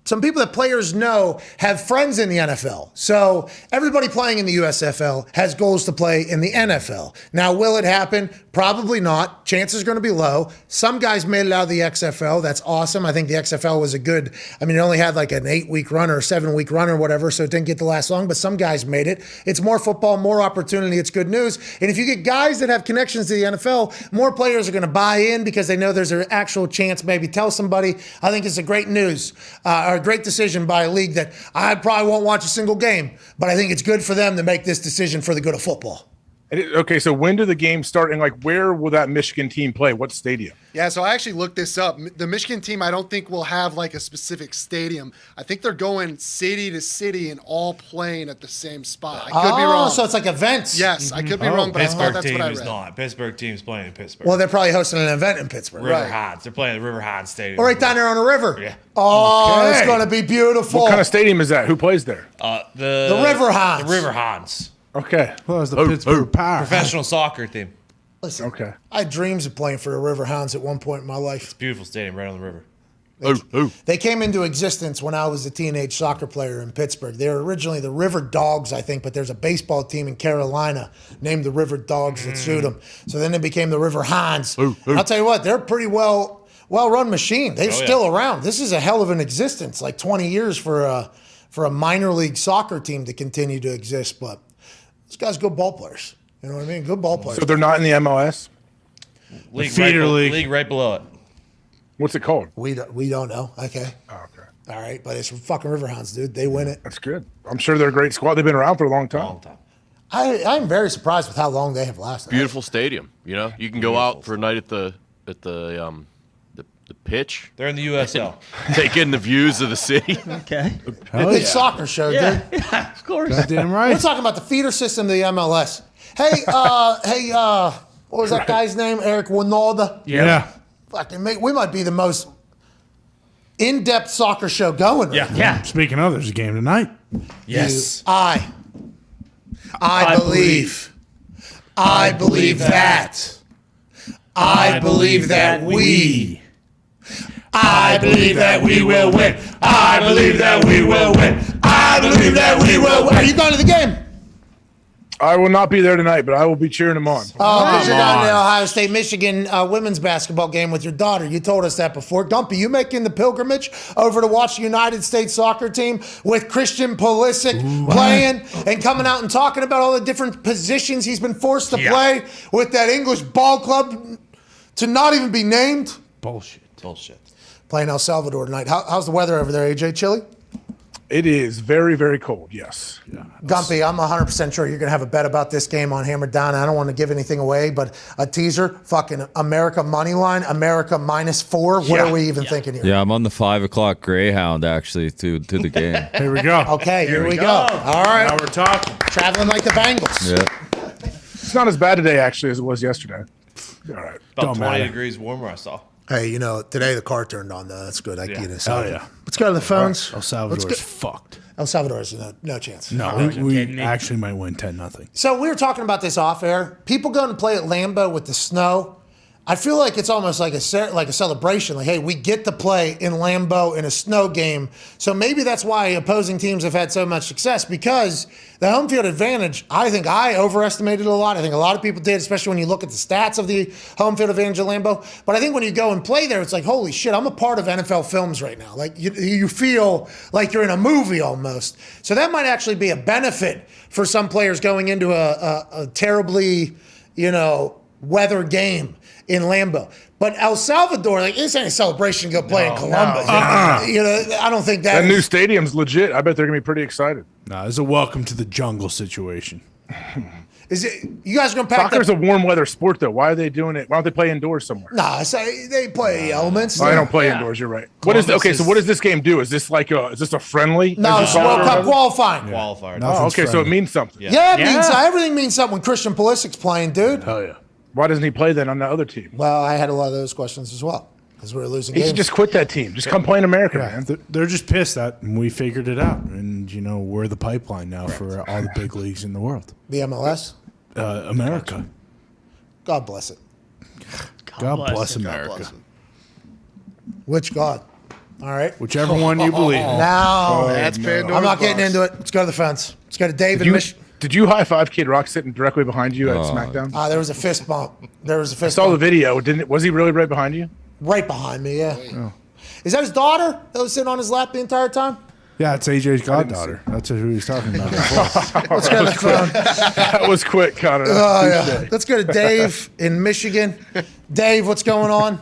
some people that players know have friends in the NFL. So everybody playing in the USFL has goals to play in the NFL. Now, will it happen? Probably not. Chances are going to be low. Some guys made it out of the XFL. That's awesome. I think the XFL was it only had like an 8-week run or a 7-week run or whatever, so it didn't get to last long, but some guys made it. It's more football, more opportunity. It's good news. And if you get guys that have connections to the NFL, more players are going to buy in because they know there's an actual chance, maybe tell somebody. I think it's a great news. A great decision by a league that I probably won't watch a single game, but I think it's good for them to make this decision for the good of football. Okay, so when do the games start, and like where will that Michigan team play? What stadium? Yeah, so I actually looked this up. The Michigan team, I don't think will have like a specific stadium. I think they're going city to city and all playing at the same spot. I could be wrong. So it's like events. Yes, I could be wrong, but I thought that's what I read. Not. Pittsburgh team's playing in Pittsburgh. Well, they're probably hosting an event in Pittsburgh. River Hines. They're playing at the River Hines Stadium. Or right down there on the river. Yeah. Oh, Okay. it's going to be beautiful. What kind of stadium is that? Who plays there? The River Hines. The River Hines. Okay. Well, it's the Pittsburgh Pirates. Professional soccer team. Listen, okay. I had dreams of playing for the River Hounds at one point in my life. It's a beautiful stadium right on the river. They came into existence when I was a teenage soccer player in Pittsburgh. They were originally the River Dogs, I think, but there's a baseball team in Carolina named the River Dogs that sued them. So then they became the River Hounds. And I'll tell you what, they're a pretty well-run machine. They're still around. This is a hell of an existence, like 20 years for a minor league soccer team to continue to exist. But those guys good ball players. You know what I mean? Good ball players. So they're not in the MLS? League right below it. What's it called? We don't know. Okay. Oh, okay. All right, but it's fucking River Hounds, dude. They win it. That's good. I'm sure they're a great squad. They've been around for a long time. I'm very surprised with how long they have lasted. Beautiful stadium. You know, you can go out for a night at the pitch. They're in the USL. Take in the views of the city. Okay. Big soccer show, dude. Yeah, of course. Goddamn right. We're talking about the feeder system of the MLS. Hey, what was that guy's name? Eric Winalda. Yeah. Fucking mate, we might be the most in-depth soccer show going. Right now. Yeah. Speaking of, there's a game tonight. Yes. I believe. I believe that. I believe that we. I believe that we will win. I believe that we will win. I believe that we will win. Are you going to the game? I will not be there tonight, but I will be cheering them on. Oh, because you're going to the Ohio State-Michigan women's basketball game with your daughter. You told us that before. Gumpy, you making the pilgrimage over to watch the United States soccer team with Christian Pulisic playing and coming out and talking about all the different positions he's been forced to play with that English ball club to not even be named? Bullshit. Playing El Salvador tonight. How's the weather over there, AJ? Chilly? It is very, very cold, yes. Yeah. Gumpy, I'm 100% sure you're going to have a bet about this game on Hammer Down. I don't want to give anything away, but a teaser, fucking America money line, America -4. What are we even thinking here? Yeah, I'm on the 5 o'clock Greyhound actually to the game. Here we go. Okay, here we go. All right. Now we're talking. Traveling like the Bengals. Yeah. It's not as bad today, actually, as it was yesterday. All right. About 20 degrees warmer, I saw. Hey, you know, today the car turned on, though. That's good. I get it. Hell yeah. Let's go to the phones. El Salvador's fucked. El Salvador's no chance. No, we actually might win 10-0. So we were talking about this off air. People going to play at Lambeau with the snow. I feel like it's almost like a celebration. Like, hey, we get to play in Lambeau in a snow game. So maybe that's why opposing teams have had so much success, because the home field advantage, I think I overestimated it a lot. I think a lot of people did, especially when you look at the stats of the home field advantage at Lambeau. But I think when you go and play there, it's like, holy shit, I'm a part of NFL films right now. Like you feel like you're in a movie almost. So that might actually be a benefit for some players going into a terribly, weather game in Lambeau. But El Salvador, this ain't a celebration to go play in Columbus. I don't think that new stadium's legit. I bet they're going to be pretty excited. No, it's a welcome to the jungle situation. Is it? You guys are going to pack Soccer's a warm weather sport, though. Why are they doing it? Why don't they play indoors somewhere? Nah, they play elements. I don't play indoors. You're right. What is okay? So what does this game do? Is this a friendly? No, it's World Cup qualifying. Qualifier. Oh, okay. So it means something. Yeah, it means everything means something when Christian Pulisic's playing, dude. Hell yeah. Why doesn't he play then on the other team? Well, I had a lot of those questions as well because we were losing games. He should just quit that team. Just come play in America, man. They're just pissed that we figured it out. And, we're the pipeline now for all the big leagues in the world. The MLS? America. God bless it. God bless America. God bless it. Which God? All right. Whichever one you believe in. Now, that's Pandora's I'm not getting box. into it. Let's go to the fence. Let's go to David Michigan. Did you high five Kid Rock sitting directly behind you at SmackDown? There was a fist bump. I saw the video. Was he really right behind you? Right behind me, yeah. Oh. Is that his daughter that was sitting on his lap the entire time? Yeah, it's AJ's goddaughter. That's who he's talking about. Let's go to the phone. That was quick, Connor. Yeah. Let's go to Dave in Michigan. Dave, what's going on?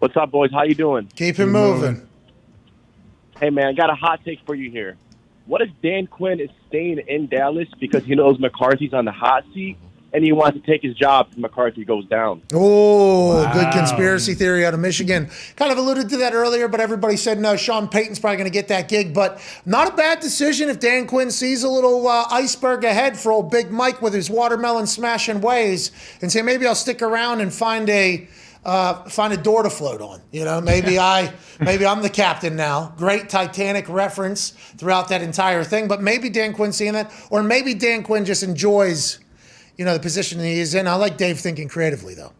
What's up, boys? How you doing? Keep it moving. Hey, man, I got a hot take for you here. what if Dan Quinn is staying in Dallas because he knows McCarthy's on the hot seat and he wants to take his job if McCarthy goes down? Oh, good conspiracy theory out of Michigan. Kind of alluded to that earlier, but everybody said no. Sean Payton's probably going to get that gig, but not a bad decision if Dan Quinn sees a little iceberg ahead for old Big Mike with his watermelon smashing ways and say, maybe I'll stick around and find a door to float on. Maybe I'm the captain now. Great Titanic reference throughout that entire thing, but maybe Dan Quinn's seeing that, or maybe Dan Quinn just enjoys the position he is in. I like Dave thinking creatively, though.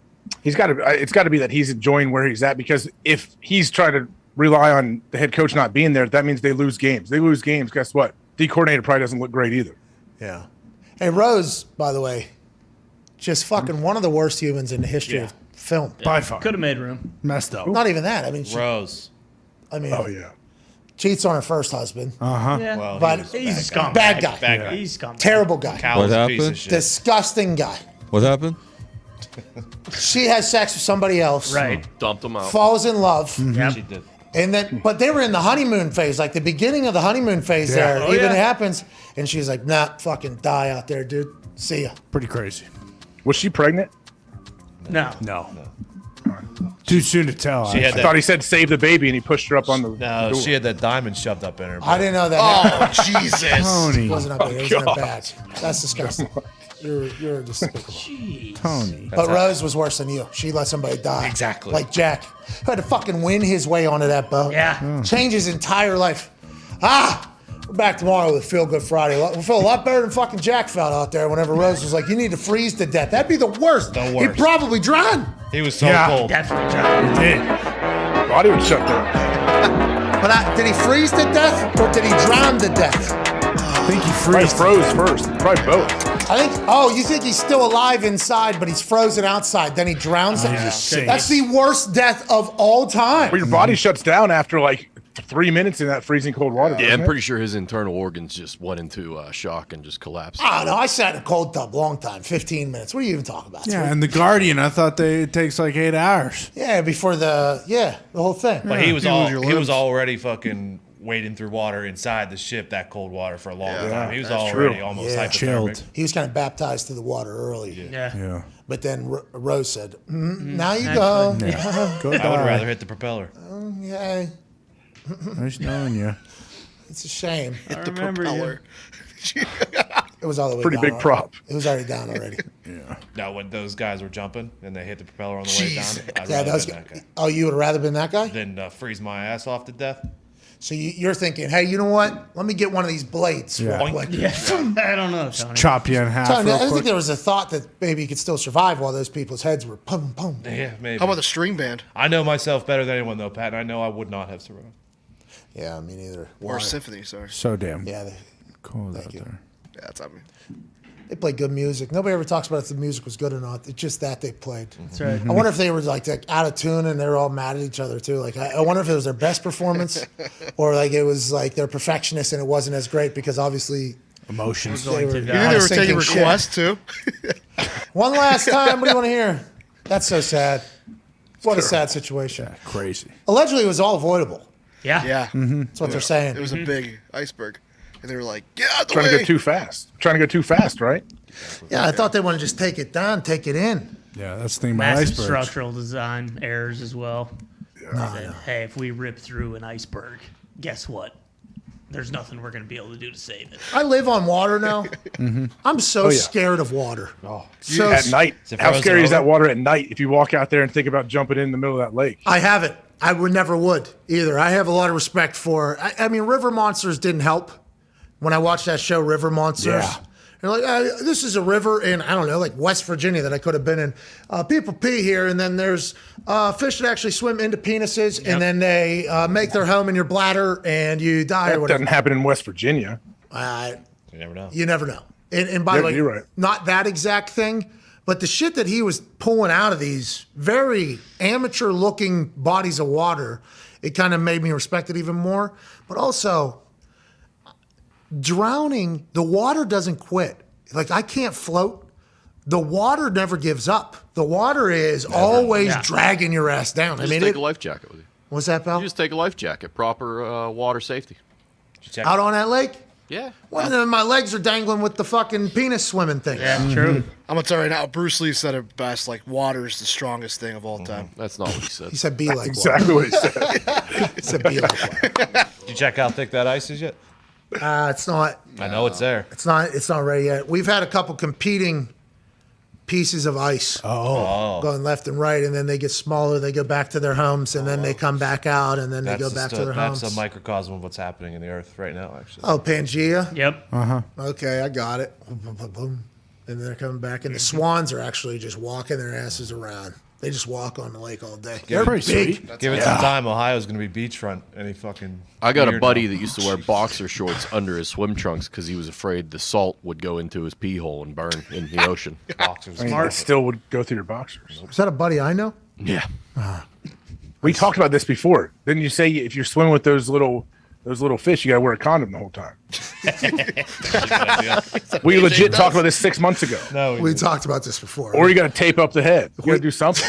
It's got to be that he's enjoying where he's at, because if he's trying to rely on the head coach not being there, that means they lose games. They lose games. Guess what? The coordinator probably doesn't look great either. Yeah. Hey, Rose, by the way, just fucking one of the worst humans in the history of film. By far. Could have made room. Messed up. Not even that. I mean, Rose. Oh, yeah. Cheats on her first husband. Uh-huh. Yeah. Well, But he's a scumbag. bad guy. Bad guy. He's scumbag. Terrible guy. Callous What piece happened? of shit. Disgusting guy. What happened? She has sex with somebody else. Right. Dumped him out. Falls in love. Yep. She did. And then, but they were in the honeymoon phase, like the beginning of the honeymoon phase there. Oh, Even yeah. happens. And she's like, nah, fucking die out there, dude. See ya. Pretty crazy. Was she pregnant? No. Too soon to tell. She had I that. thought he said save the baby, and he pushed her up on the No, door. she had that diamond shoved up in her. I didn't know that. Oh, Jesus. It wasn't up there. It was in her God. bag. That's disgusting. You're despicable. Tony. But Rose was worse than you. She let somebody die. Exactly. Like Jack, who had to fucking win his way onto that boat. Yeah. Change his entire life. We're back tomorrow with Feel Good Friday. We'll feel a lot better than fucking Jack felt out there whenever Rose was like, you need to freeze to death. That'd be the worst. The He'd worst. probably drown. He was so Yeah. cold. Definitely drowned. Did. Body would shut down. But did he freeze to death or did he drown to death? I think he Probably froze. froze first. Probably both. You think he's still alive inside, but he's frozen outside. Then he drowns. That's the worst death of all time. But your body shuts down after like 3 minutes in that freezing cold water. Yeah, doesn't I'm it? pretty sure his internal organs just went into shock and just collapsed. I don't know. I sat in a cold tub long time, 15 minutes. What are you even talking about? Yeah, and the Guardian, I thought it takes like 8 hours. Yeah, before the whole thing. But he was already fucking wading through water inside the ship, that cold water, for a long time. He was already almost hypothermic. Chilled. He was kind of baptized to the water early. Yeah. But then Rose said, now you go. Go I would die. rather hit the propeller. Yeah, Nice knowing you. it's a shame. I remember you. It was all the way Pretty down. big prop. It was already down already. Now, when those guys were jumping and they hit the propeller on the way down, I'd Yeah, rather those, been that guy oh, you would have rather been that guy? than freeze my ass off to death. So you're thinking, hey, you know what? Let me get one of these blades Yeah. real quick. Yeah. I don't know, Tony. Chop you in half. Tony, I real think quick. there was a thought that maybe you could still survive while those people's heads were pum pum. Yeah, maybe. How about the string band? I know myself better than anyone, though, Pat, and I know I would not have survived. Yeah, me neither. Or symphony, sorry. So damn Yeah, cold out you. there. Yeah, that's on me. they play good music. Nobody ever talks about if the music was good or not. It's just that they played. That's right. I wonder if they were like out of tune and they were all mad at each other too. Like I wonder if it was their best performance or like it was like they're perfectionists and it wasn't as great because obviously emotions. They were, You think they were taking requests too? One last time. What do you want to hear? That's so sad. What a sad situation. Yeah, crazy. Allegedly, it was all avoidable. Yeah. Yeah. That's what they're saying. It was a big iceberg. And they were like, get out the Trying way. to go too fast. Trying to go too fast, right? Yeah, I thought they want to just take it down, take it in. Yeah, that's the thing about Massive icebergs. structural design errors as well. Said, hey, if we rip through an iceberg, guess what? There's nothing we're going to be able to do to save it. I live on water now. I'm so scared of water. So At night. How scary is that water at night if you walk out there and think about jumping in the middle of that lake? I haven't. I would never would either. I have a lot of respect for. I mean, river monsters didn't help. When I watched that show, River Monsters, they're like, this is a river in I don't know, like West Virginia that I could have been in. People pee here, and then there's fish that actually swim into penises, and then they make their home in your bladder, and you die or That whatever. doesn't happen in West Virginia. You never know. You never know. And by the way, you're right. not that exact thing, but the shit that he was pulling out of these very amateur-looking bodies of water, it kind of made me respect it even more. But also, drowning, the water doesn't quit. Like, I can't float. The water never gives up. The water is always dragging your ass down. Just take a life jacket with you. What's that, pal? You just take a life jacket, proper water safety. Out on that lake? Yeah. Well, then my legs are dangling with the fucking penis swimming thing. Yeah, true. I'm gonna tell you right now. Bruce Lee said it best. Like water is the strongest thing of all time. That's not what he said. He said be like Exactly water. what he said. He said be like water. Did you check how thick that ice is yet? It's not. I know it's there. It's not ready yet. We've had a couple competing pieces of ice going left and right, and then they get smaller. They go back to their homes, and then they come back out, and then they go back to their homes. That's a microcosm of what's happening in the earth right now, actually. Oh, Pangea? Yep. Okay, I got it. And then they're coming back, and the swans are actually just walking their asses around. They just walk on the lake all day. They're big. Give it some time. Ohio's going to be beachfront any fucking. I got a year buddy now. that used to wear boxer shorts under his swim trunks because he was afraid the salt would go into his pee hole and burn in the ocean. Boxers. I mean, it still would go through your boxers. Is that a buddy I know? Yeah. We talked about this before. Didn't you say if you're swimming with those little fish, you got to wear a condom the whole time? We legit talked about this 6 months ago. No, We talked about this before. Or you got to tape up the head. You got to do something.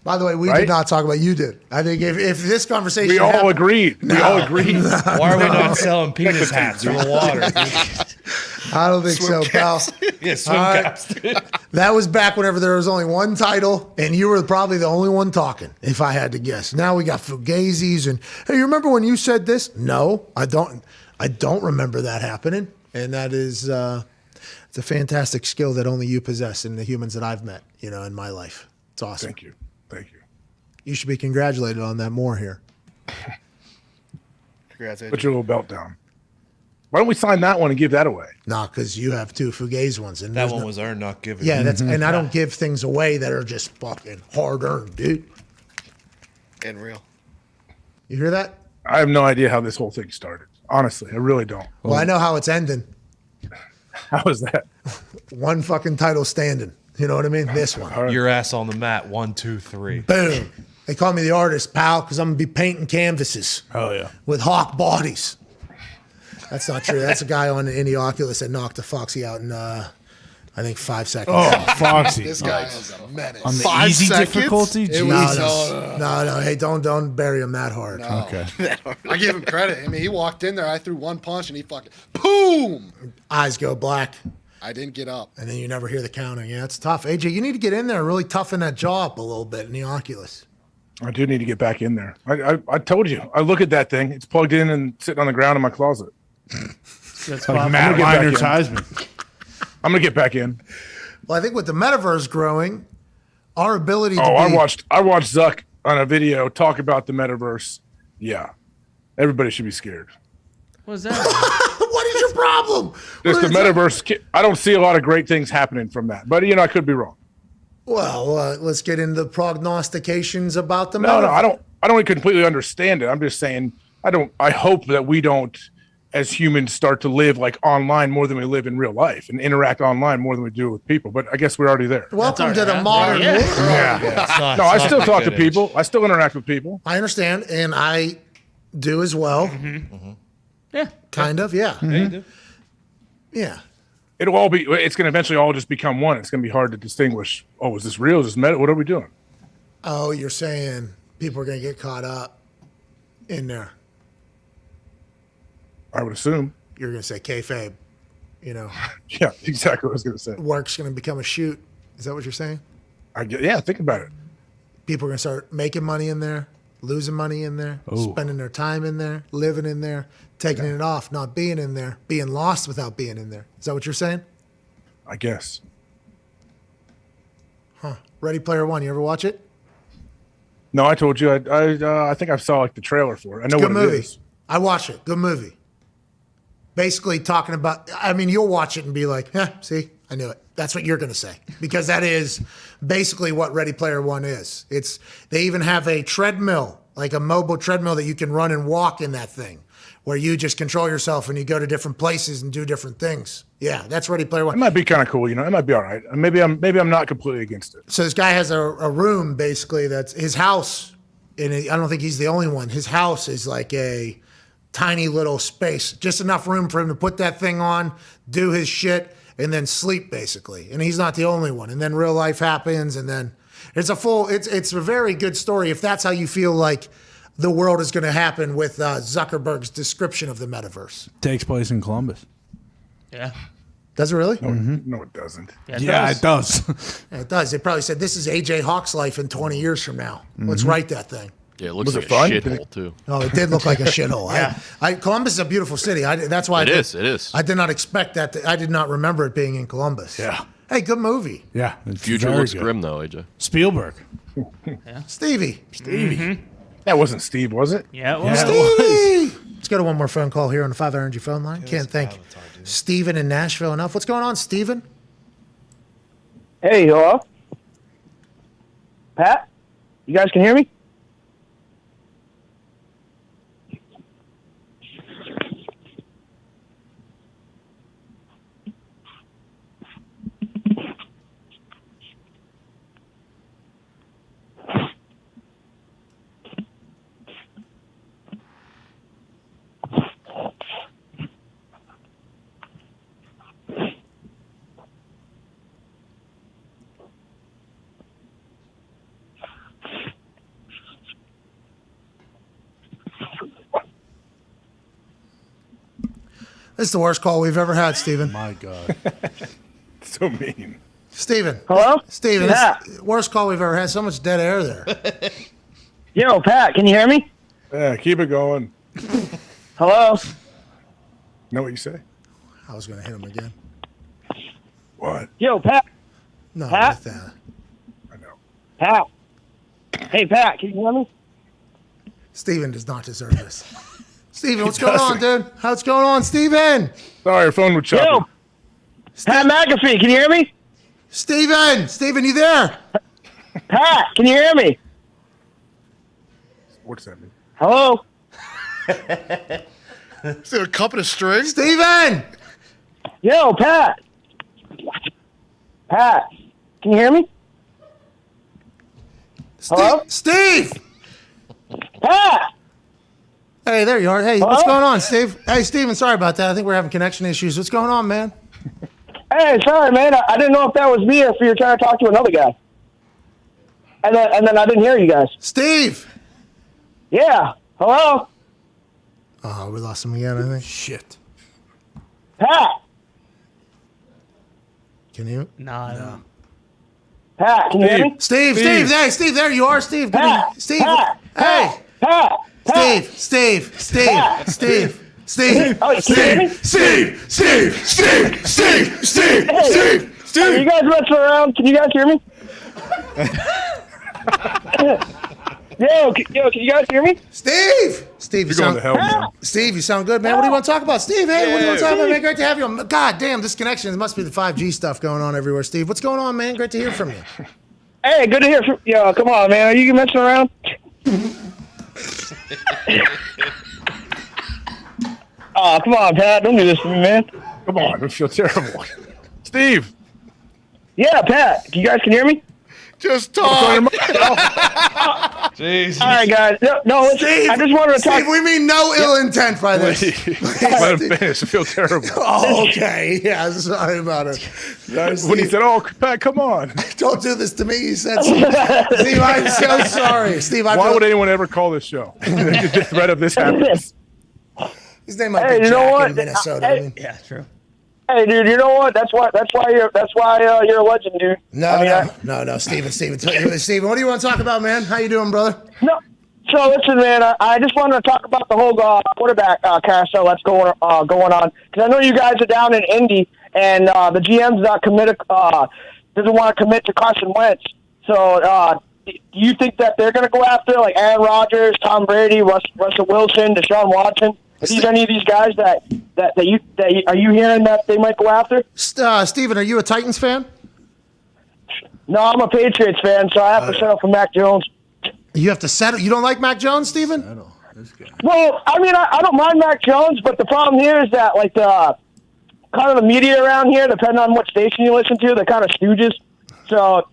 By the way, we Right? did not talk about. You did. I think if this conversation, We all happened- agreed. We all agreed. Why are we not selling penis hats or water? I don't think so, pal. Yeah, swim All right. caps. That was back whenever there was only one title, and you were probably the only one talking, if I had to guess. Now we got Fugazis, and hey, you remember when you said this? No, I don't. I don't remember that happening, and that is it's a fantastic skill that only you possess in the humans that I've met, in my life. It's awesome. Thank you. Thank you. You should be congratulated on that more here. Congrats, AJ. Put your little belt down. Why don't we sign that one and give that away? Nah, because you have two Fugazi ones, and That there's one no- was earned, not given. Yeah, that's and I don't give things away that are just fucking hard earned, dude. And real. You hear that? I have no idea how this whole thing started. Honestly, I really don't. Well, I know how it's ending. How is that? One fucking title standing. You know what I mean? This one. Your ass on the mat. 1, 2, 3. Boom. They call me the artist, pal, because I'm going to be painting canvases Oh, yeah. with hawk bodies. That's not true. That's a guy on the Oculus that knocked a Foxy out in, I think, 5 seconds. Oh, Foxy. This guy is a menace. On the 5 easy seconds? difficulty? It Jeez. was, No. Hey, don't bury him that hard. Okay. I give him credit. I mean, he walked in there. I threw one punch, and he fucking boom. Eyes go black. I didn't get up. And then you never hear the counting. Yeah, it's tough. AJ, you need to get in there and really toughen that jaw up a little bit in the Oculus. I do need to get back in there. I told you. I look at that thing. It's plugged in and sitting on the ground in my closet. That's Like Bob. Matt Reiner's Heisman. I'm going to get back in. Well, I think with the metaverse growing, our ability to I be... watched Zuck on a video talk about the metaverse. Yeah. Everybody should be scared. What was that? What is your problem? Just the What is that? metaverse. I don't see a lot of great things happening from that. But, I could be wrong. Well, let's get into the prognostications about the No, metaverse. I don't completely understand it. I'm just saying I hope that we don't, as humans, start to live like online more than we live in real life and interact online more than we do with people. But I guess we're already there. Welcome to the modern Yeah. world. Yeah. No, I still talk to people. I still interact with people. I understand, and I do as well. Yeah. Kind of, yeah. Yeah, you do. Yeah. It's going to eventually all just become one. It's going to be hard to distinguish. Oh, is this real? Is this meta? What are we doing? Oh, you're saying people are going to get caught up in there. I would assume. You're going to say kayfabe. Yeah, exactly what I was going to say. Work's going to become a shoot. Is that what you're saying? Yeah, think about it. People are going to start making money in there, losing money in there, spending their time in there, living in there, taking it off, not being in there, being lost without being in there. Is that what you're saying? I guess. Huh. Ready Player One. You ever watch it? No, I told you. I think I saw the trailer for it. I know Good what movie. it is. I watch it. Good movie. Basically talking about, you'll watch it and be like, see, I knew it. That's what you're going to say. Because that is basically what Ready Player One is. They even have a treadmill, like a mobile treadmill that you can run and walk in that thing, where you just control yourself and you go to different places and do different things. Yeah, that's Ready Player One. It might be kind of cool. It might be all right. Maybe I'm not completely against it. So this guy has a room, basically, that's his house. And I don't think he's the only one. His house is like a tiny little space, just enough room for him to put that thing on, do his shit, and then sleep, basically. And he's not the only one. And then real life happens, and then it's a very good story. If that's how you feel like the world is going to happen with Zuckerberg's description of the metaverse. Takes place in Columbus. Yeah. Does it really? No, it doesn't. Yeah, it does. Yeah, it does. They probably said this is AJ Hawk's life in 20 years from now. Let's Mhm. write that thing. Yeah, it looks Was like it a fun? shithole too. Oh, it did look like a shithole. Yeah. Columbus is a beautiful city. That's why It is. I did not expect that. I did not remember it being in Columbus. Yeah. Hey, good movie. Yeah. It's Future very looks good. grim though, AJ. Spielberg. Stevie. That wasn't Steve, was it? Yeah, Yeah, well, it was. Stevie. Let's go to one more phone call here on the 5 Energy phone line. Can't thank Steven in Nashville enough. What's going on, Steven? Hey, hello? Pat? You guys can hear me? This is the worst call we've ever had, Steven. My God. So mean. Steven. Hello? Steven, Yeah. it's the worst call we've ever had. So much dead air there. Yo, Pat, can you hear me? Yeah, keep it going. Hello? Know what you say? I was going to hit him again. What? Yo, Pat. No, Pat? with that. Pat. Hey, Pat, can you hear me? Steven does not deserve this. Steven, what's going on, dude? How's going on, Steven? Sorry, your phone was choppy. Yo, Pat McAfee, can you hear me? Steven, you there? Pat, can you hear me? What's that mean? Hello? Is it a cup and a string? Steven! Yo, Pat. Pat, can you hear me? Hello? Steve! Pat! Hey, there you are. Hey, what's going on, Steve? Hey, Steven, sorry about that. I think we're having connection issues. What's going on, man? Hey, sorry, man. I didn't know if that was me or if you were trying to talk to another guy. And then I didn't hear you guys. Steve! Yeah. Hello? Oh, we lost him again, I think. Shit. Pat! Can you? No. Pat, can you hear me? Steve, hey, Steve, there you are, Steve. Pat, Steve, Pat, hey. Pat, Pat, Steve. Pat. Oh, can you hear me? Hey, are you guys messing around? Can you guys hear me? Yo, can you guys hear me? Steve, you You're going sound to hell, man. Steve, you sound good, man. What do you want to talk about, Steve? Hey, what do you want to talk about, man? Great to have you. God damn, this connection. It must be the 5G stuff going on everywhere, Steve. What's going on, man? Great to hear from you. Hey, good to hear from you. Come on, man. Are you messing around? Oh, come on, Pat. Don't do this to me, man. Come on, I feel terrible. Steve! Yeah, Pat. You guys can hear me? Just talk. Jesus. All right, guys. No, listen, Steve, I just wanted to talk. Steve, we mean no ill intent by this. Let him finish. I feel terrible. Oh, okay. Yeah, sorry about it. When he said, "Oh, Pat, come on," Don't do this to me, he said. Steve, I'm so sorry. Steve, why would anyone ever call this show? The threat of this happens. His name might Hey, be you know Jack what? in Minnesota. Hey, I mean. Yeah, true. Hey, dude. You know what? That's why you're a legend, dude. No, Steven, what do you want to talk about, man? How you doing, brother? No. So listen, man. I just wanted to talk about the whole quarterback carousel that's going on because I know you guys are down in Indy and the GM's not committed. Doesn't want to commit to Carson Wentz. So do you think that they're going to go after like Aaron Rodgers, Tom Brady, Russell Wilson, Deshaun Watson? Are these any of these guys that are you hearing that they might go after? Steven, are you a Titans fan? No, I'm a Patriots fan, so I have to settle for Mac Jones. You have to settle. You don't like Mac Jones, Steven? Well, I mean, I don't mind Mac Jones, but the problem here is that like the kind of the media around here, depending on what station you listen to, they're kind of stooges. So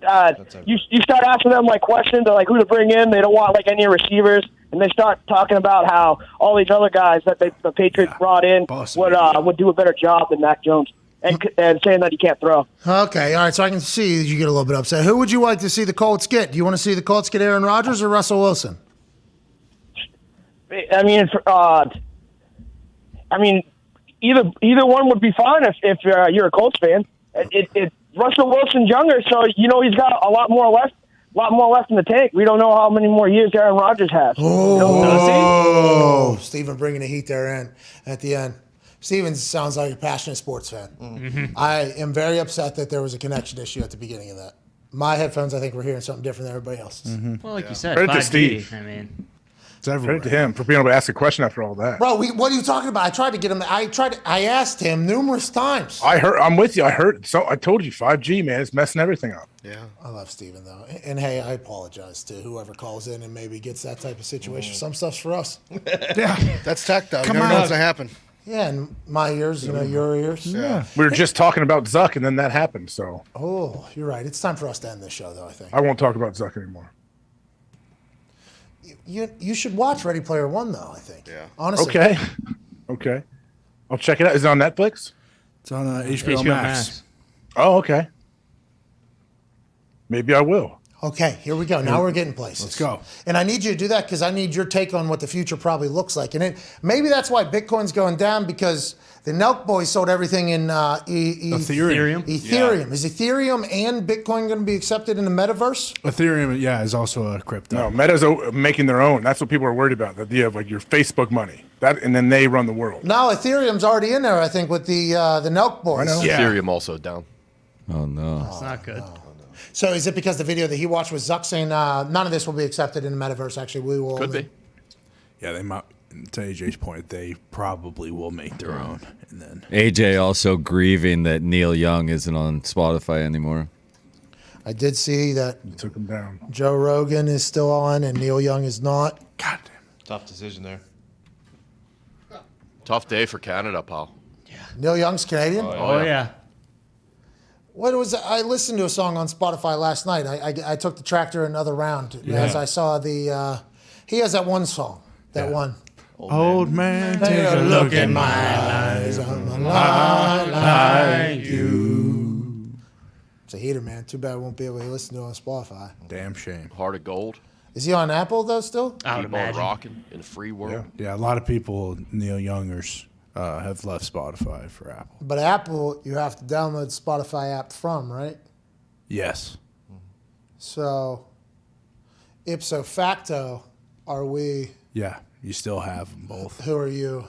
you start asking them like questions of like who to bring in. They don't want like any receivers, and they start talking about how all these other guys that the Patriots brought in would do a better job than Mac Jones, and saying that he can't throw. Okay, all right. So I can see you get a little bit upset. Who would you like to see the Colts get? Do you want to see the Colts get Aaron Rodgers or Russell Wilson? I mean, either one would be fine if you're a Colts fan. Russell Wilson's younger, so he's got a lot more left in the tank. We don't know how many more years Aaron Rodgers has. Oh, Steven bringing the heat there at the end. Steven sounds like a passionate sports fan. Mm-hmm. I am very upset that there was a connection issue at the beginning of that. My headphones, I think we're hearing something different than everybody else's. Well, like you said, Credit to 5G. Steve. I mean, It's Credit to him for being able to ask a question after all that. Bro, what are you talking about? I tried to get him. I asked him numerous times. I'm with you. I heard. So I told you, 5G, man, it's messing everything up. Yeah. I love Steven, though. And hey, I apologize to whoever calls in and maybe gets that type of situation. Some stuff's for us. Yeah, that's tech, though. Come you never know on. what's going to happen. Yeah, and my ears, your ears. Yeah. We were just talking about Zuck, and then that happened. So Oh, you're right. It's time for us to end this show, though, I think. I won't talk about Zuck anymore. You should watch Ready Player One, though, I think. Yeah. Honestly. Okay. I'll check it out. Is it on Netflix? It's on HBO Max. Oh, okay. Maybe I will. Okay, here we go. Now we're getting places. Let's go. And I need you to do that because I need your take on what the future probably looks like. And maybe that's why Bitcoin's going down because the Nelk boys sold everything in Ethereum. Ethereum. Is Ethereum and Bitcoin going to be accepted in the metaverse? Ethereum, is also a crypto. No, Meta's making their own. That's what people are worried about. The idea of like your Facebook money. And then they run the world. No, Ethereum's already in there, I think, with the Nelk boys. I know. Yeah. Ethereum also down. Oh, no. it's not good. So is it because the video that he watched was Zuck saying none of this will be accepted in the metaverse? Actually, we will. Could be. Yeah, they might. To AJ's point, they probably will make their own. And then AJ also grieving that Neil Young isn't on Spotify anymore. I did see that You took him down. Joe Rogan is still on and Neil Young is not. God damn. Tough decision there. Tough day for Canada, pal. Neil Young's Canadian? Oh, yeah. What was I listened to a song on Spotify last night. I took the tractor another round as I saw the. He has that one song, one. Old man, take a look in my eyes. I'm a lot like you. It's a heater, man. Too bad I won't be able to listen to it on Spotify. Damn shame. Heart of gold. Is he on Apple though? Still? I would Keep on imagine. rocking in a free world. Yeah, a lot of people, Neil Youngers, have left Spotify for Apple. But Apple, you have to download the Spotify app from, right? Yes. So, ipso facto, are we? Yeah, you still have them both. Who are you?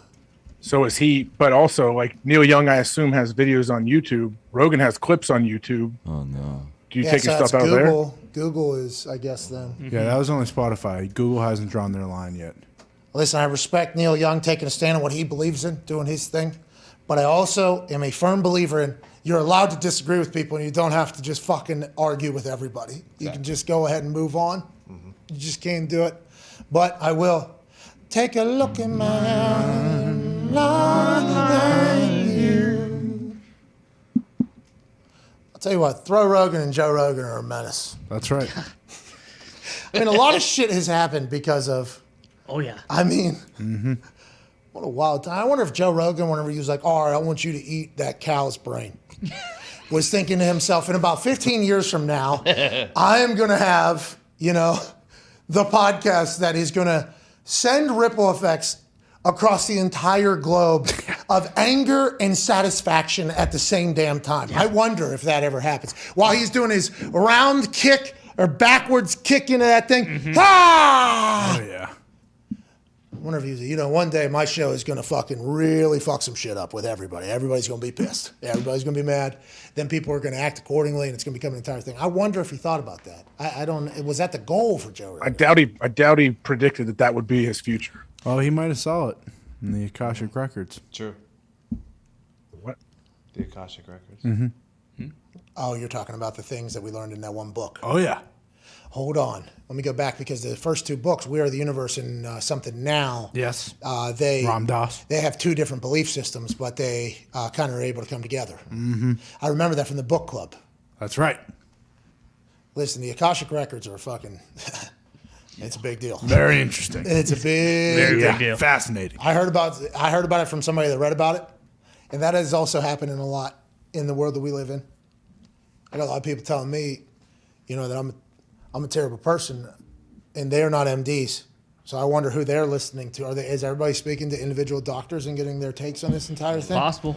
So is he, but also like Neil Young, I assume, has videos on YouTube. Rogan has clips on YouTube. Oh, no. Do you Yeah, take so your that's stuff out there? Google is, I guess, then. Yeah, that was only Spotify. Google hasn't drawn their line yet. Listen, I respect Neil Young taking a stand on what he believes in, doing his thing. But I also am a firm believer in you're allowed to disagree with people and you don't have to just fucking argue with everybody. You can just go ahead and move on. You just can't do it. But I will. Take a look in my eyes, like you. I'll tell you what, throw Rogan and Joe Rogan are a menace. That's right. I mean, a lot of shit has happened because of. Oh, yeah. I mean, what a wild time. I wonder if Joe Rogan, whenever he was like, all right, I want you to eat that cow's brain, was thinking to himself, in about 15 years from now, I am going to have, the podcast that is going to send ripple effects across the entire globe of anger and satisfaction at the same damn time. I wonder if that ever happens. While he's doing his round kick or backwards kick into that thing. Ah! Oh, yeah. I wonder if he's, one day my show is going to fucking really fuck some shit up with everybody. Everybody's going to be pissed. Everybody's going to be mad. Then people are going to act accordingly, and it's going to become an entire thing. I wonder if he thought about that. I don't. Was that the goal for Joe Rogan? I doubt he predicted that would be his future. Oh, he might have saw it in the Akashic Records. True. What? The Akashic Records. Mm-hmm. Oh, you're talking about the things that we learned in that one book. Oh, yeah. Hold on. Let me go back because the first two books, We Are the Universe and Something Now. Yes. Ram Dass. They have two different belief systems, but they kind of are able to come together. Mm-hmm. I remember that from the book club. That's right. Listen, the Akashic Records are fucking. It's a big deal. Very interesting. It's a big, big deal. Fascinating. I heard about it from somebody that read about it, and that is also happening a lot in the world that we live in. I got a lot of people telling me, that I'm a terrible person, and they are not MDs. So I wonder who they're listening to. Is everybody speaking to individual doctors and getting their takes on this entire thing? Possible.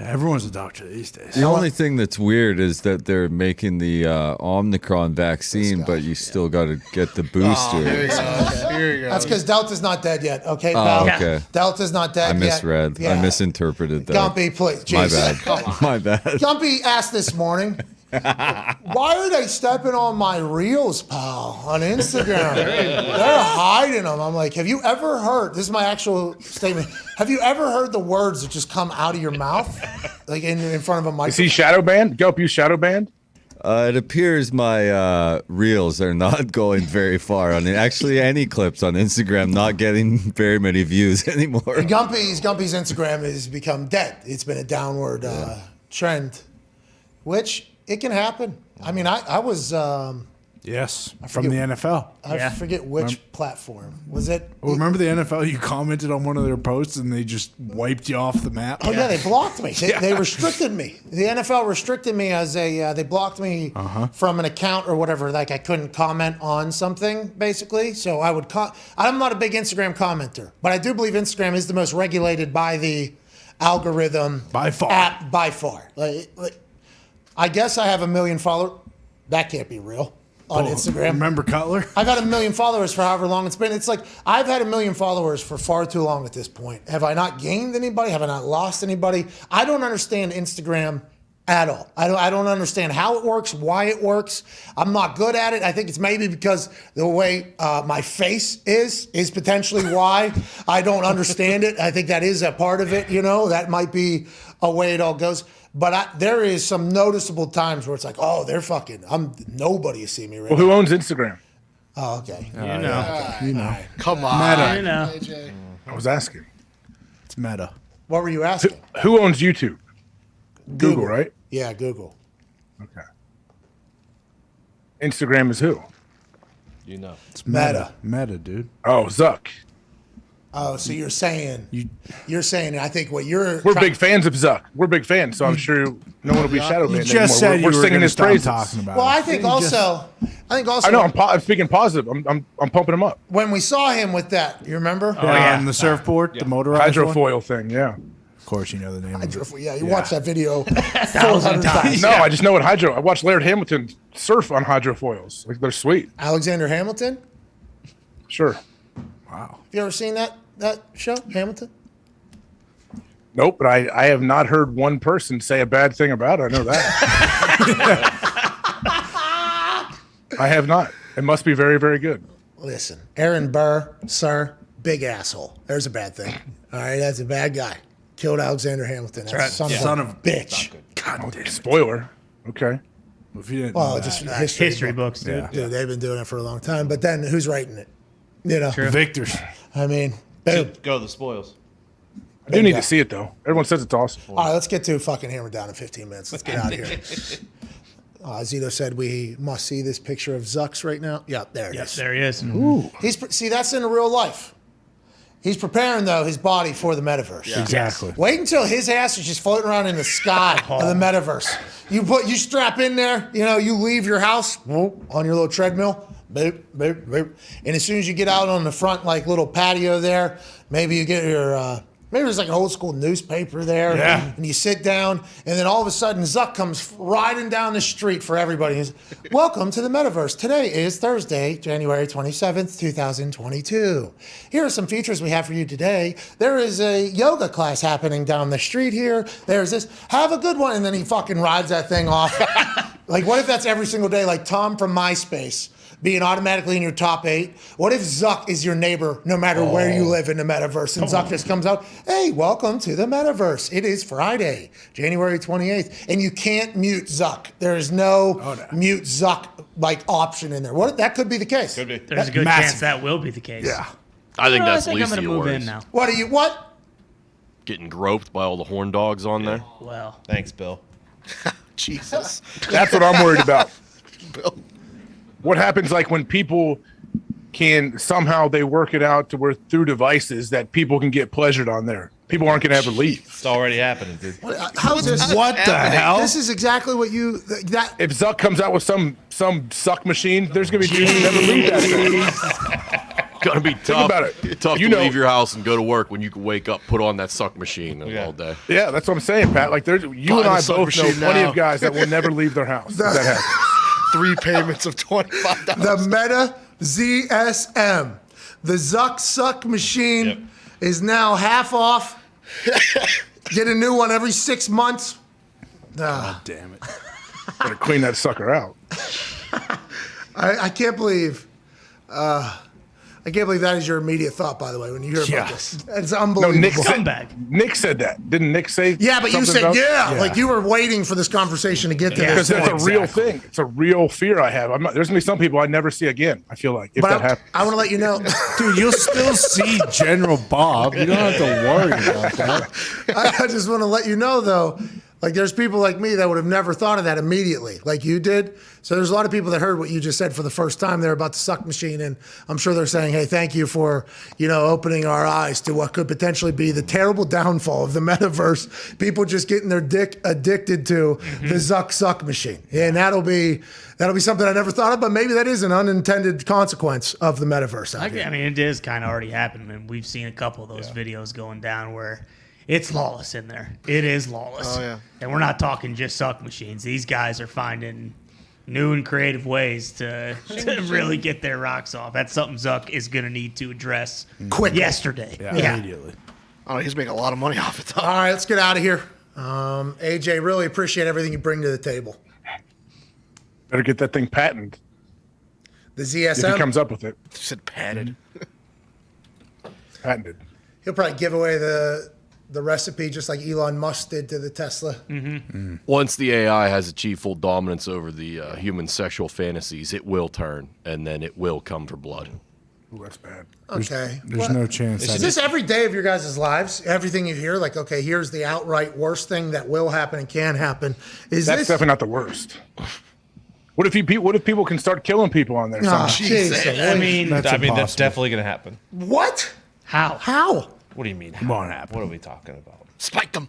Everyone's a doctor these days. The only thing that's weird is that they're making the Omicron vaccine, but you still got to get the booster. Here he goes. That's because Delta's not dead yet. Okay, Oh, pal? okay. Delta's not dead I misread. yet. I misinterpreted that. Gumpy, please. My Jeez. bad. My bad. Gumpy asked this morning, why are they stepping on my reels, pal, on Instagram? They're hiding them. I'm like, have you ever heard, this is my actual statement, have you ever heard the words that just come out of your mouth? Like in front of a microphone? Is he shadow banned? Gump, you shadow banned? It appears my reels are not going very far on it. Actually, any clips on Instagram not getting very many views anymore. And Gumpy's Instagram has become dead. It's been a downward trend, which it can happen. I mean, I was... Yes, from the NFL. I forget which platform. Was it? Well, remember the NFL? You commented on one of their posts and they just wiped you off the map. Oh, yeah, they blocked me. They restricted me. The NFL restricted me as they blocked me from an account or whatever. Like I couldn't comment on something, basically. So I would, I'm not a big Instagram commenter, but I do believe Instagram is the most regulated by the algorithm. By far. App, by far. Like, I guess I have 1 million followers. That can't be real. On Instagram. Remember Cutler? I've had 1 million followers for however long it's been. It's like I've had 1 million followers for far too long at this point. Have I not gained anybody? Have I not lost anybody? I don't understand Instagram at all. I don't understand how it works, why it works. I'm not good at it. I think it's maybe because the way my face is potentially why I don't understand it. I think that is a part of it, you know. That might be a way it all goes. But there is some noticeable times where it's like, oh, they're fucking, nobody see me right Well, who owns Instagram? Oh, okay. You know. Come on. Meta. You know. AJ. I was asking. It's Meta. What were you asking? Who owns YouTube? Google, right? Yeah, Google. Okay. Instagram is who? You know. It's Meta. Meta, dude. Oh, Zuck. Oh, so you're saying, I think what you're... We're big fans of Zuck. We're big fans, so I'm sure no one will be shadow banned You just said anymore. We're you were singing going to his stop praises. talking about Well, it. I think also... I know. I'm speaking positive. I'm pumping him up. When we saw him with that, you remember? On the surfboard, the motorized Hydrofoil one? thing, yeah. Of course, you know the name of it. Yeah, you watched that video 400 times. No, I just know what I watched Laird Hamilton surf on hydrofoils. Like, they're sweet. Alexander Hamilton? Sure. Wow. Have you ever seen that show, Hamilton? Nope, but I have not heard one person say a bad thing about it. I know that. I have not. It must be very, very good. Listen, Aaron Burr, sir, big asshole. There's a bad thing. All right, that's a bad guy. Killed Alexander Hamilton. That's right. son of a bitch. God damn it. Spoiler. Okay. If you didn't Well, know just that. history books, dude. Dude, they've been doing it for a long time. But then who's writing it? You know, Victors. I mean, boom. Go the spoils. I do need to see it, though. Everyone says it's awesome. All right, let's get to fucking Hammer Down in 15 minutes. Let's get out of here. Zito said we must see this picture of Zucks right now. Yeah, there it is. There he is. Ooh. See, that's in real life. He's preparing, though, his body for the metaverse. Yeah. Exactly. Wait until his ass is just floating around in the sky of the metaverse. You strap in there, you leave your house on your little treadmill, boop, boop, boop. And as soon as you get out on the front, like, little patio there, maybe you get your... Maybe there's like an old school newspaper there. Yeah. And you sit down, and then all of a sudden, Zuck comes riding down the street for everybody. He's, welcome to the Metaverse. Today is Thursday, January 27th, 2022. Here are some features we have for you today. There is a yoga class happening down the street here. There's this. Have a good one. And then he fucking rides that thing off. Like, what if that's every single day? Like Tom from MySpace being automatically in your top 8. What if Zuck is your neighbor no matter where you live in the metaverse? And Zuck just comes out, hey, welcome to the metaverse. It is Friday, January 28th. And you can't mute Zuck. There is no mute Zuck option in there. What? That could be the case. Could be. There's a good chance that will be the case. Yeah. I think I that's think least I'm of gonna your move worries. in now. What? Getting groped by all the horn dogs on there. Well, Thanks, Bill. Jesus. That's what I'm worried about. What happens like when people can somehow they work it out to where through devices that people can get pleasured on there. People aren't going to ever leave. It's already happening, dude. How is this? What the hell? This is exactly what that. If Zuck comes out with some suck machine, there's going to be dudes who never leave that thing. Gonna be tough. about it. Tough You to know- leave your house and go to work when you can wake up, put on that suck machine all day. Yeah, that's what I'm saying, Pat. Like, you and I both know plenty of guys that will never leave their house. if that happens. 3 payments of $25. The Meta ZSM, the Zuck Suck machine, is now half off. Get a new one every 6 months. God damn it. Better clean that sucker out. I can't believe. I can't believe that is your immediate thought, by the way, when you hear about this. It's unbelievable. Nick said that. Didn't Nick say? Yeah, but you something said, about- yeah, like you were waiting for this conversation to get to Because this that's point. a real thing. It's a real fear I have. There's gonna be some people I never see again. I feel like if But that happens. I want to let you know, Dude, you'll still see General Bob. You don't have to worry about that. I just want to let you know, though, like there's people like me that would have never thought of that immediately, like you did. So there's a lot of people that heard what you just said for the first time there about the suck machine, and I'm sure they're saying, "Hey, thank you for opening our eyes to what could potentially be the terrible downfall of the metaverse. People just getting their dick addicted to the Zuck Suck machine, and that'll be something I never thought of. But maybe that is an unintended consequence of the metaverse. Out here. I mean, it is kind of already happened, and we've seen a couple of those videos going down where it's lawless in there. It is lawless. Oh, yeah. And we're not talking just suck machines. These guys are finding new and creative ways to really get their rocks off. That's something Zuck is going to need to address Quickly. yesterday. Yeah. Immediately. Oh, he's making a lot of money off it, though. All right, let's get out of here. AJ, really appreciate everything you bring to the table. Better get that thing patented. The If ZSM. he comes up with it. You said patented. Patented. He'll probably give away the recipe just like Elon Musk did to the Tesla. Once the AI has achieved full dominance over the human sexual fantasies, it will turn, and then it will come for blood. Ooh, that's bad. Okay. There's no chance. Is this every day of your guys' lives? Everything you hear, like, okay, here's the outright worst thing that will happen and can happen. That's definitely not the worst. What if people can start killing people on there? Oh, somehow? Jesus. I mean, that's impossible. definitely going to happen. What? How? What do you mean? Come on, What are we talking about? Spike them.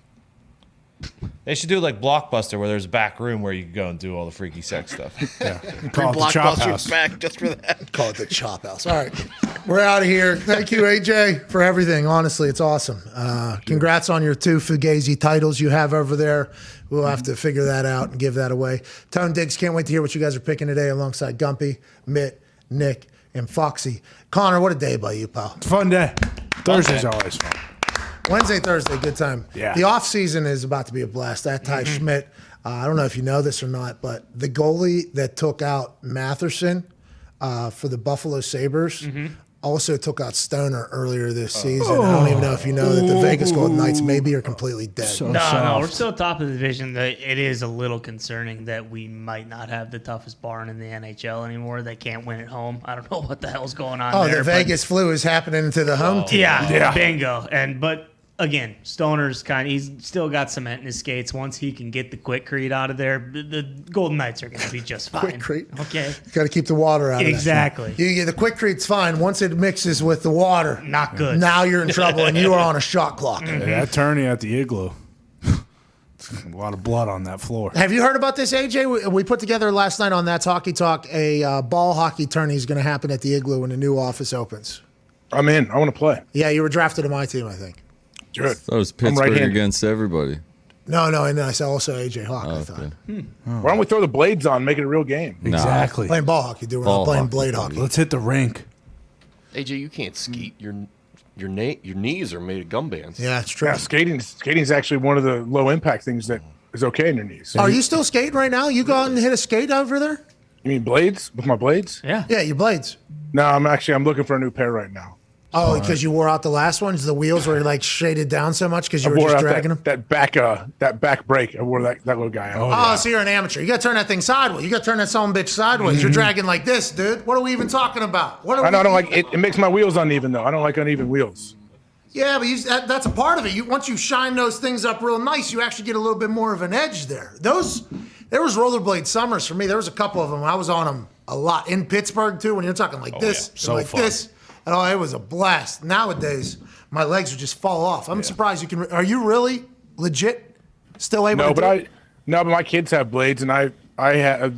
They should do like Blockbuster, where there's a back room where you can go and do all the freaky sex stuff. Yeah. Bring Call it the chop Blockbuster house. back just for that. Call it the chop house. All right. We're out of here. Thank you, AJ, for everything. Honestly, it's awesome. Congrats on your 2 Fugazi titles you have over there. We'll have to figure that out and give that away. Tone Diggs, can't wait to hear what you guys are picking today alongside Gumpy, Mitt, Nick, and Foxy. Connor, what a day by you, pal. Fun day. Thursday's always fun. Wednesday, Thursday, good time. Yeah. The off season is about to be a blast. That Ty Schmidt, I don't know if you know this or not, but the goalie that took out Matherson for the Buffalo Sabres also took out Stoner earlier this season. I don't even know if you know that the Vegas Golden Knights maybe are completely dead. No, we're still top of the division. It is a little concerning that we might not have the toughest barn in the NHL anymore. They can't win at home. I don't know what the hell's going on there. The Vegas flu is happening to the home team. Yeah, bingo. But again, Stoner's he's still got cement in his skates. Once he can get the quickcrete out of there, the Golden Knights are going to be just fine. Quickcrete. Okay. Got to keep the water out of it. Exactly. The quickcrete's fine. Once it mixes with the water, not good. Now you're in trouble and you are on a shot clock. Yeah, that tourney at the Igloo. A lot of blood on that floor. Have you heard about this, AJ? We put together last night on That's Hockey Talk a ball hockey tourney is going to happen at the Igloo when the new office opens. I'm in. I want to play. Yeah, you were drafted to my team, I think. Good. That was Pittsburgh against everybody. No, and then I said also AJ Hawk, I thought. Why don't we throw the blades on, make it a real game? Exactly. Playing ball hockey, dude. We're not playing blade hockey. Let's hit the rink. AJ, you can't skeet. Your knees are made of gum bands. Yeah, it's true. Yeah, skating's actually one of the low impact things that is okay in your knees. Are you still skating right now? You go out and hit a skate over there? You mean blades? With my blades? Yeah. Yeah, your blades. No, I'm looking for a new pair right now. Oh, because you wore out the last ones? The wheels were like shaded down so much because you I were wore just out dragging them? that back brake. I wore that little guy out. Oh, so you're an amateur. You got to turn that thing sideways. You got to turn that son bitch sideways. You're dragging like this, dude. What are we even talking about? I don't like it. It makes my wheels uneven though. I don't like uneven wheels. Yeah, but that's a part of it. Once you shine those things up real nice, you actually get a little bit more of an edge there. There was rollerblade summers for me. There was a couple of them. I was on them a lot in Pittsburgh too. When you're talking like this, yeah. So like fun. this, and it was a blast. Nowadays, my legs would just fall off. I'm surprised you can. Are you really legit still able? No, to but my kids have blades, and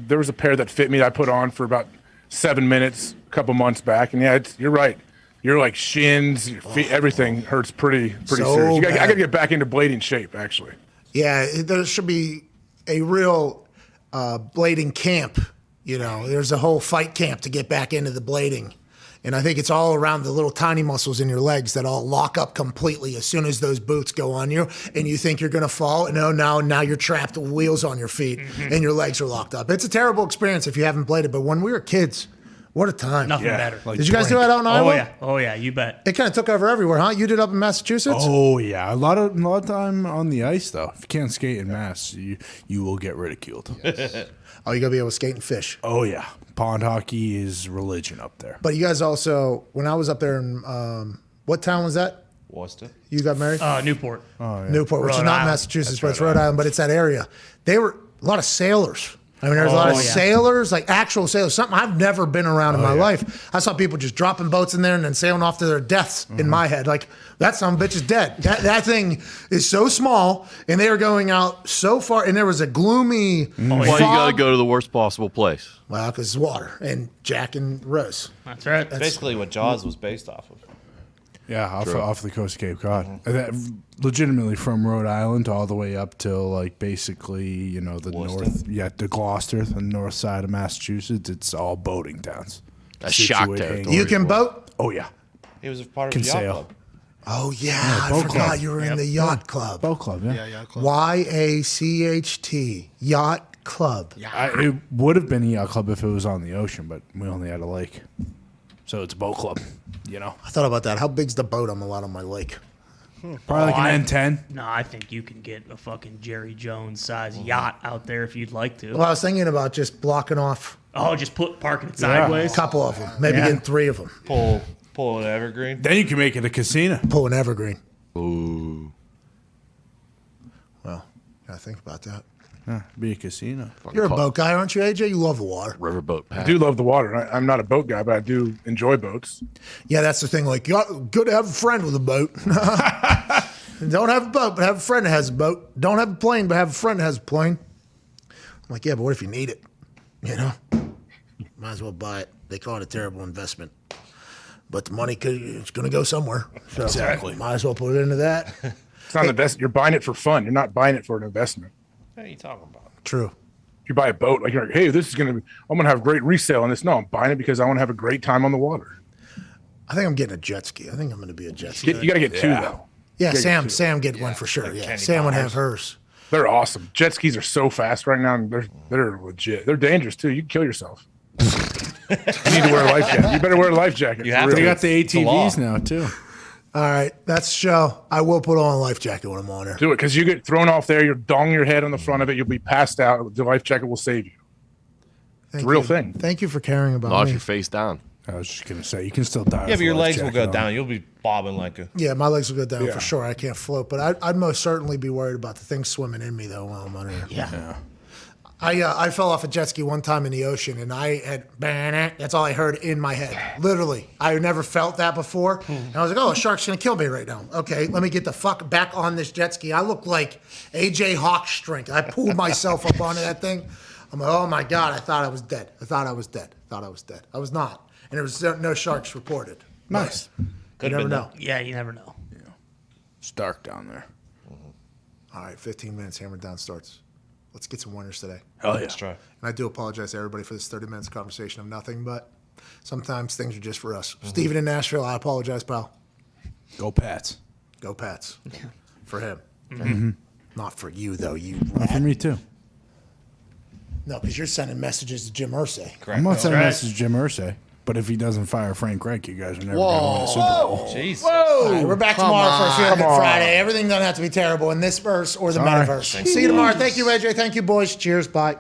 there was a pair that fit me that I put on for about 7 minutes a couple months back, and you're right. your like shins, your feet, everything hurts pretty So serious. I got to bad. get back into blading shape, actually. Yeah, there should be a real blading camp. You know, there's a whole fight camp to get back into the blading. And I think it's all around the little tiny muscles in your legs that all lock up completely as soon as those boots go on you and you think you're going to fall. No, now you're trapped with wheels on your feet and your legs are locked up. It's a terrible experience if you haven't bladed, but when we were kids, what a time. Nothing better. Did you guys do that out in Iowa? Oh yeah, you bet. It kind of took over everywhere, huh? You did up in Massachusetts? Oh yeah, a lot of time on the ice though. If you can't skate in Mass, you will get ridiculed. Oh, you got to be able to skate and fish. Oh yeah, pond hockey is religion up there. But you guys also, when I was up there in, what town was that? Worcester. You got married? Newport. Oh, yeah. Newport, which is Rhode not Island. Massachusetts, but it's Rhode Island, but it's that area. They were a lot of sailors. I mean, there's a lot of sailors, like actual sailors, something I've never been around in my life. I saw people just dropping boats in there and then sailing off to their deaths in my head. Like, that son of a bitch is dead. That thing is so small, and they were going out so far, and there was a gloomy Well, you got to go to the worst possible place. Well, because it's water and Jack and Rose. That's right. That's basically what Jaws was based off of. Yeah, off the coast of Cape Cod. That, legitimately from Rhode Island all the way up till like basically, the north, to Gloucester, the north side of Massachusetts. It's all boating towns. That's shock territory. You can boat? Oh yeah, He was a part of can the yacht sail. club. Oh, yeah. I boat forgot club. you were in the yacht club. Boat club. Yeah, Yacht Club. YACHT, Yacht Club. it would have been a yacht club if it was on the ocean, but we only had a lake, so it's a boat club. I thought about that. How big's the boat I'm allowed on my lake? Probably like an N10. No, I think you can get a fucking Jerry Jones size yacht out there if you'd like to. Well, I was thinking about just blocking off Oh, just parking it sideways. a couple of them, maybe getting 3 of them. Pull an evergreen. Then you can make it a casino. Pull an evergreen. Ooh. Well, gotta think about that. Yeah, be a casino. You're a boat guy, aren't you, AJ? You love the water. Riverboat I pack. do love the water. I'm not a boat guy, but I do enjoy boats. Yeah, that's the thing. Like, good to have a friend with a boat. Don't have a boat, but have a friend that has a boat. Don't have a plane, but have a friend that has a plane. I'm like, yeah, but what if you need it? Might as well buy it. They call it a terrible investment. But the money, it's going to go somewhere. So Exactly. Might as well put it into that. It's not an investment. You're buying it for fun. You're not buying it for an investment. What are you talking about? True. If you buy a boat, like you're like, hey, this is I'm gonna have great resale on this. No, I'm buying it because I want to have a great time on the water. I think I'm getting a jet ski. I think I'm going to be a jet ski. You got to get 2 though. Yeah, You gotta get Sam get one for sure. Yeah, Kenny Sam would Powers. have hers. They're awesome. Jet skis are so fast right now. And they're legit. They're dangerous too. You can kill yourself. You need to wear a life jacket. You better wear a life jacket. You have for to. They real. got the ATVs now too. All right, that's the show. I will put on a life jacket when I'm on there. Do it because you get thrown off there. You're dong your head on the front of it. You'll be passed out. The life jacket will save you. It's a real thing. Thank you for caring about Not if me. you're face down. I was just gonna say you can still die. Yeah, with but a your life legs will jacket go on. down. You'll be bobbing like a. Yeah, my legs will go down Yeah. for sure. I can't float, but I'd most certainly be worried about the thing swimming in me though while I'm under there. Yeah. I fell off a jet ski one time in the ocean, and I had that's all I heard in my head. Literally, I never felt that before. And I was like, "Oh, a shark's gonna kill me right now." Okay, let me get the fuck back on this jet ski. I look like AJ Hawk's strength. I pulled myself up onto that thing. I'm like, "Oh my god!" I thought I was dead. I was not, and there was no sharks reported. Nice. You never know. Yeah, you never know. It's dark down there. All right, 15 minutes. Hammer Down starts. Let's get some winners today. Hell yeah. Let's try. And I do apologize to everybody for this 30 minutes conversation of nothing, but sometimes things are just for us. Steven in Nashville, I apologize, pal. Go Pats. Go Pats. For him. Not for you, though. You Not for me too. No, because you're sending messages to Jim Irsay. I'm not sending right. message to Jim Irsay, but if he doesn't fire Frank Reich, you guys are never going to win a Super Bowl. Jesus. All right, we're back tomorrow for a Feel Come Good on. Friday. Everything doesn't have to be terrible in this verse or the Sorry. metaverse. See you tomorrow. Thank you, AJ. Thank you, boys. Cheers. Bye.